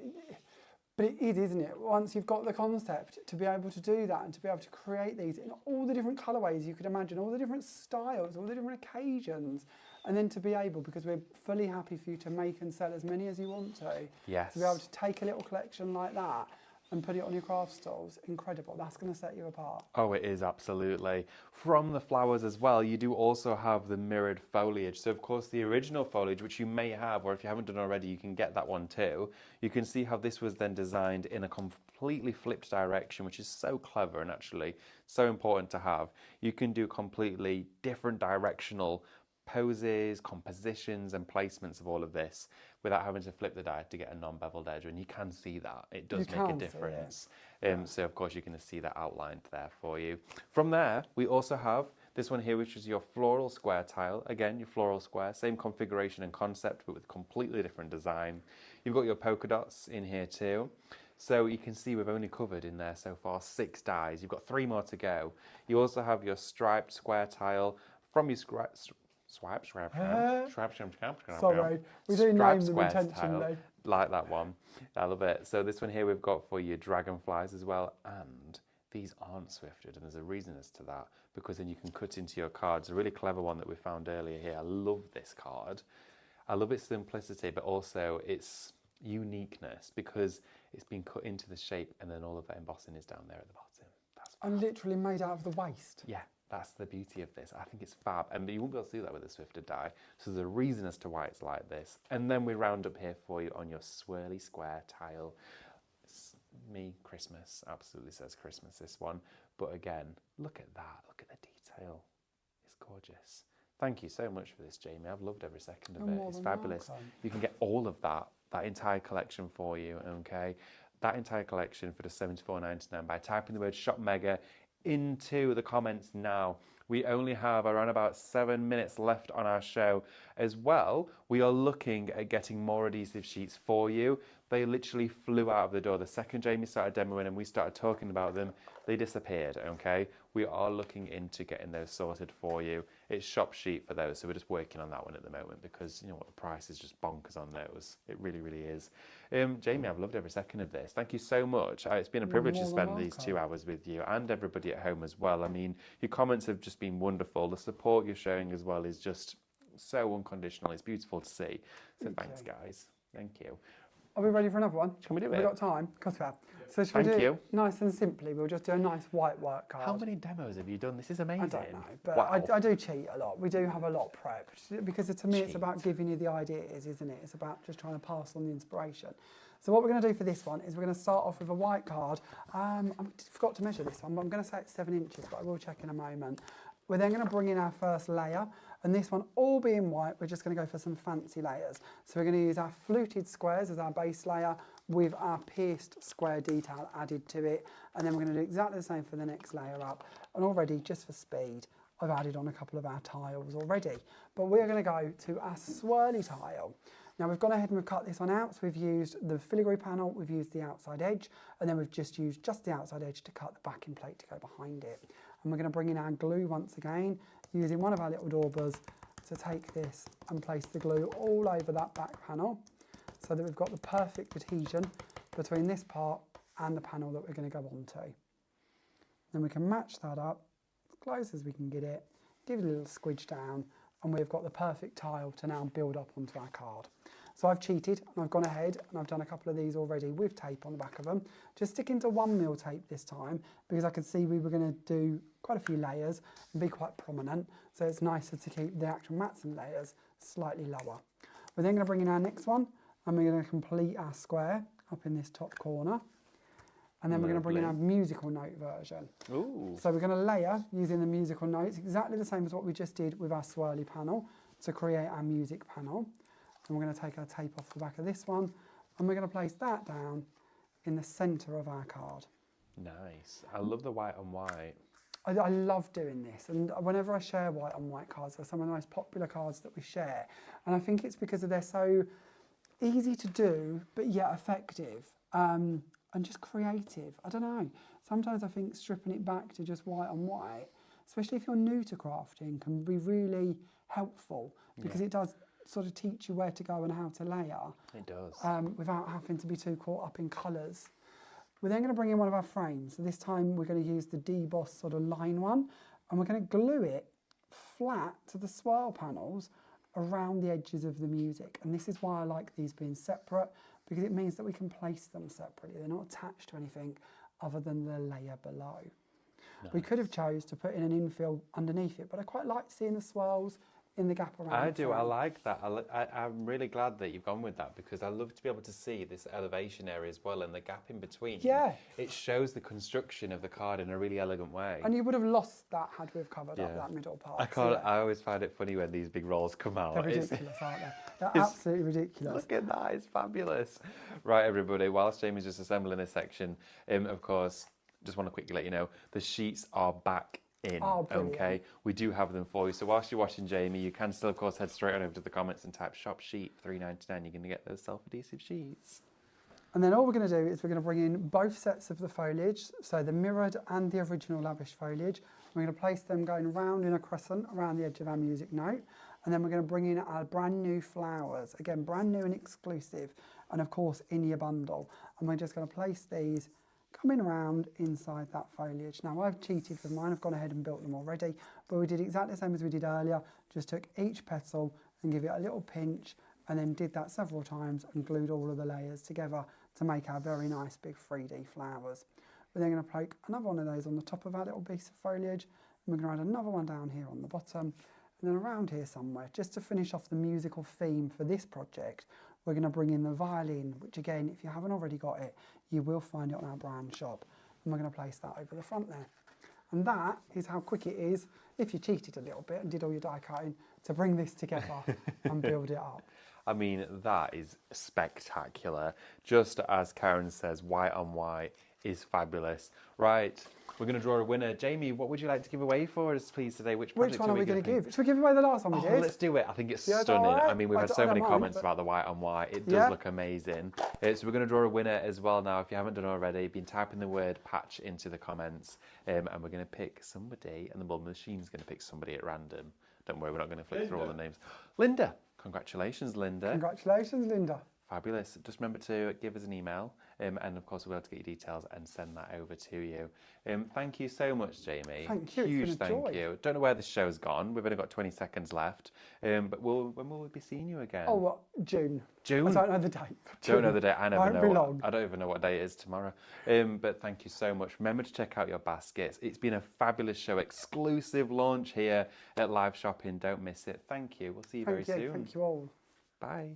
but it is, isn't it? Once you've got the concept, to be able to do that and to be able to create these in all the different colourways you could imagine, all the different styles, all the different occasions, and then to be able, because we're fully happy for you to make and sell as many as you want to, yes, to be able to take a little collection like that and put it on your craft stalls, incredible. That's going to set you apart. Oh, it is, absolutely. From the flowers as well, you do also have the mirrored foliage. So, of course, the original foliage, which you may have, or if you haven't done already, you can get that one too. You can see how this was then designed in a completely flipped direction, which is so clever and actually so important to have. You can do completely different directional poses, compositions and placements of all of this without having to flip the die to get a non-beveled edge, and you can see that. It does make a difference. So of course you're going to see that outlined there for you. From there, we also have this one here, which is your floral square tile. Again, your floral square, same configuration and concept, but with completely different design. You've got your polka dots in here too. So you can see we've only covered in there so far 6 dies. You've got 3 more to go. You also have your striped square tile from your Sorry, we do name them intentionally. Like that one. I love it. So this one here we've got for your dragonflies as well, and these aren't swifted, and there's a reason as to that, because then you can cut into your cards. A really clever one that we found earlier here. I love this card. I love its simplicity, but also its uniqueness, because it's been cut into the shape and then all of that embossing is down there at the bottom. That's fab. And literally made out of the waste. Yeah. That's the beauty of this. I think it's fab, and you won't be able to do that with a swifted die. So there's a reason as to why it's like this. And then we round up here for you on your swirly square tile. It's me, Christmas, absolutely says Christmas, this one. But again, look at that. Look at the detail. It's gorgeous. Thank you so much for this, Jamie. I've loved every second of it. It's fabulous. Welcome. You can get all of that entire collection for you, okay? That entire collection for just $74.99 by typing the word Shop Mega into the comments now. We only have around about 7 minutes left on our show. As well, we are looking at getting more adhesive sheets for you. They literally flew out of the door. The second Jamie started demoing and we started talking about them, they disappeared, okay? We are looking into getting those sorted for you. It's shop sheet for those, so we're just working on that one at the moment because, you know what, the price is just bonkers on those. It really, really is. Jamie, I've loved every second of this. Thank you so much. It's been a privilege to spend these 2 hours with you and everybody at home as well. I mean, your comments have just been wonderful. The support you're showing as well is just so unconditional. It's beautiful to see. So thanks, guys. Thank you. Are we ready for another one? Can we do it? Have we got time? Of course we have. So should we do it nice and simply? We'll just do a nice white work card. How many demos have you done? This is amazing. I don't know, but wow. I do cheat a lot. We do have a lot prepped because to me it's about giving you the ideas, isn't it? It's about just trying to pass on the inspiration. So what we're going to do for this one is we're going to start off with a white card. I forgot to measure this one, but I'm going to say it's 7 inches, but I will check in a moment. We're then going to bring in our first layer, and this one all being white, we're just going to go for some fancy layers. So we're going to use our fluted squares as our base layer with our pierced square detail added to it, and then we're going to do exactly the same for the next layer up. And already, just for speed, I've added on a couple of our tiles already. But we're going to go to our swirly tile. Now we've gone ahead and we've cut this one out, so we've used the filigree panel, we've used the outside edge, and then we've just used the outside edge to cut the backing plate to go behind it. And we're going to bring in our glue once again, using one of our little daubers to take this and place the glue all over that back panel, so that we've got the perfect adhesion between this part and the panel that we're going to go onto. Then we can match that up as close as we can get it, give it a little squidge down, and we've got the perfect tile to now build up onto our card. So I've cheated and I've gone ahead and I've done a couple of these already with tape on the back of them. Just sticking to 1mm tape this time because I could see we were going to do quite a few layers and be quite prominent. So it's nicer to keep the actual mats and layers slightly lower. We're then going to bring in our next one and we're going to complete our square up in this top corner. And then we're going to bring in our musical note version. Ooh. So we're going to layer using the musical notes, exactly the same as what we just did with our swirly panel to create our music panel. And we're going to take our tape off the back of this one and we're going to place that down in the centre of our card. Nice. I love the white on white. I love doing this, and whenever I share white on white cards, they're some of the most popular cards that we share. And I think it's because they're so easy to do, but yet effective. And just creative. I don't know. Sometimes I think stripping it back to just white on white, especially if you're new to crafting, can be really helpful because it does sort of teach you where to go and how to layer. It does. Without having to be too caught up in colours. We're then going to bring in one of our frames. So this time we're going to use the deboss sort of line one, and we're going to glue it flat to the swirl panels around the edges of the music. And this is why I like these being separate, because it means that we can place them separately. They're not attached to anything other than the layer below. Nice. We could have chose to put in an infill underneath it, but I quite like seeing the swirls in the gap around. I do. I like that. I'm really glad that you've gone with that, because I love to be able to see this elevation area as well and the gap in between. Yeah. It shows the construction of the card in a really elegant way. And you would have lost that had we have covered up that middle part. I always find it funny when these big rolls come out. They're ridiculous, aren't they? They're absolutely ridiculous. Look at that. It's fabulous. Right, everybody. Whilst Jamie's just assembling this section, of course, just want to quickly let you know, the sheets are back in. Oh, okay, we do have them for you. So whilst you're watching Jamie, you can still, of course, head straight on over to the comments and type shop sheet $3.99. You're going to get those self-adhesive sheets. And then all we're going to do is we're going to bring in both sets of the foliage, so the mirrored and the original lavish foliage. We're going to place them going round in a crescent around the edge of our music note. And then we're going to bring in our brand new flowers, again, brand new and exclusive, and of course in your bundle. And we're just going to place these coming around inside that foliage. Now I've cheated with mine, I've gone ahead and built them already, but we did exactly the same as we did earlier, just took each petal and give it a little pinch, and then did that several times and glued all of the layers together to make our very nice big 3D flowers. We're then going to poke another one of those on the top of our little piece of foliage, and we're going to add another one down here on the bottom, and then around here somewhere, just to finish off the musical theme for this project, we're going to bring in the violin, which again, if you haven't already got it, you will find it on our brand shop. And we're going to place that over the front there. And that is how quick it is, if you cheated a little bit and did all your die cutting, to bring this together and build it up. I mean, that is spectacular. Just as Karen says, white on white is fabulous. Right, we're going to draw a winner. Jamie, what would you like to give away for us, please, today? Which one are we going to give? Should we give away the last one we did? Let's do it. I think it's Yeah, stunning. alright. I mean, we've had so many comments about the white on white. It does look amazing. So we're going to draw a winner as well now. If you haven't done already, been typing the word patch into the comments, and we're going to pick somebody, and the machine's going to pick somebody at random. Don't worry, we're not going to flick through all the names. Linda. Congratulations, Linda. Congratulations, Linda. Fabulous. Just remember to give us an email, and of course we'll be able to get your details and send that over to you. Thank you so much, Jamie. Thank you. Huge thank you. Don't know where this show's gone. We've only got 20 seconds left. But when will we be seeing you again? Oh, what? June. June? I don't know the date. Don't know the date. I never know. Won't be long. I don't even know what day it is tomorrow. But thank you so much. Remember to check out your baskets. It's been a fabulous show. Exclusive launch here at Live Shopping. Don't miss it. Thank you. We'll see you very soon. Thank you all. Bye.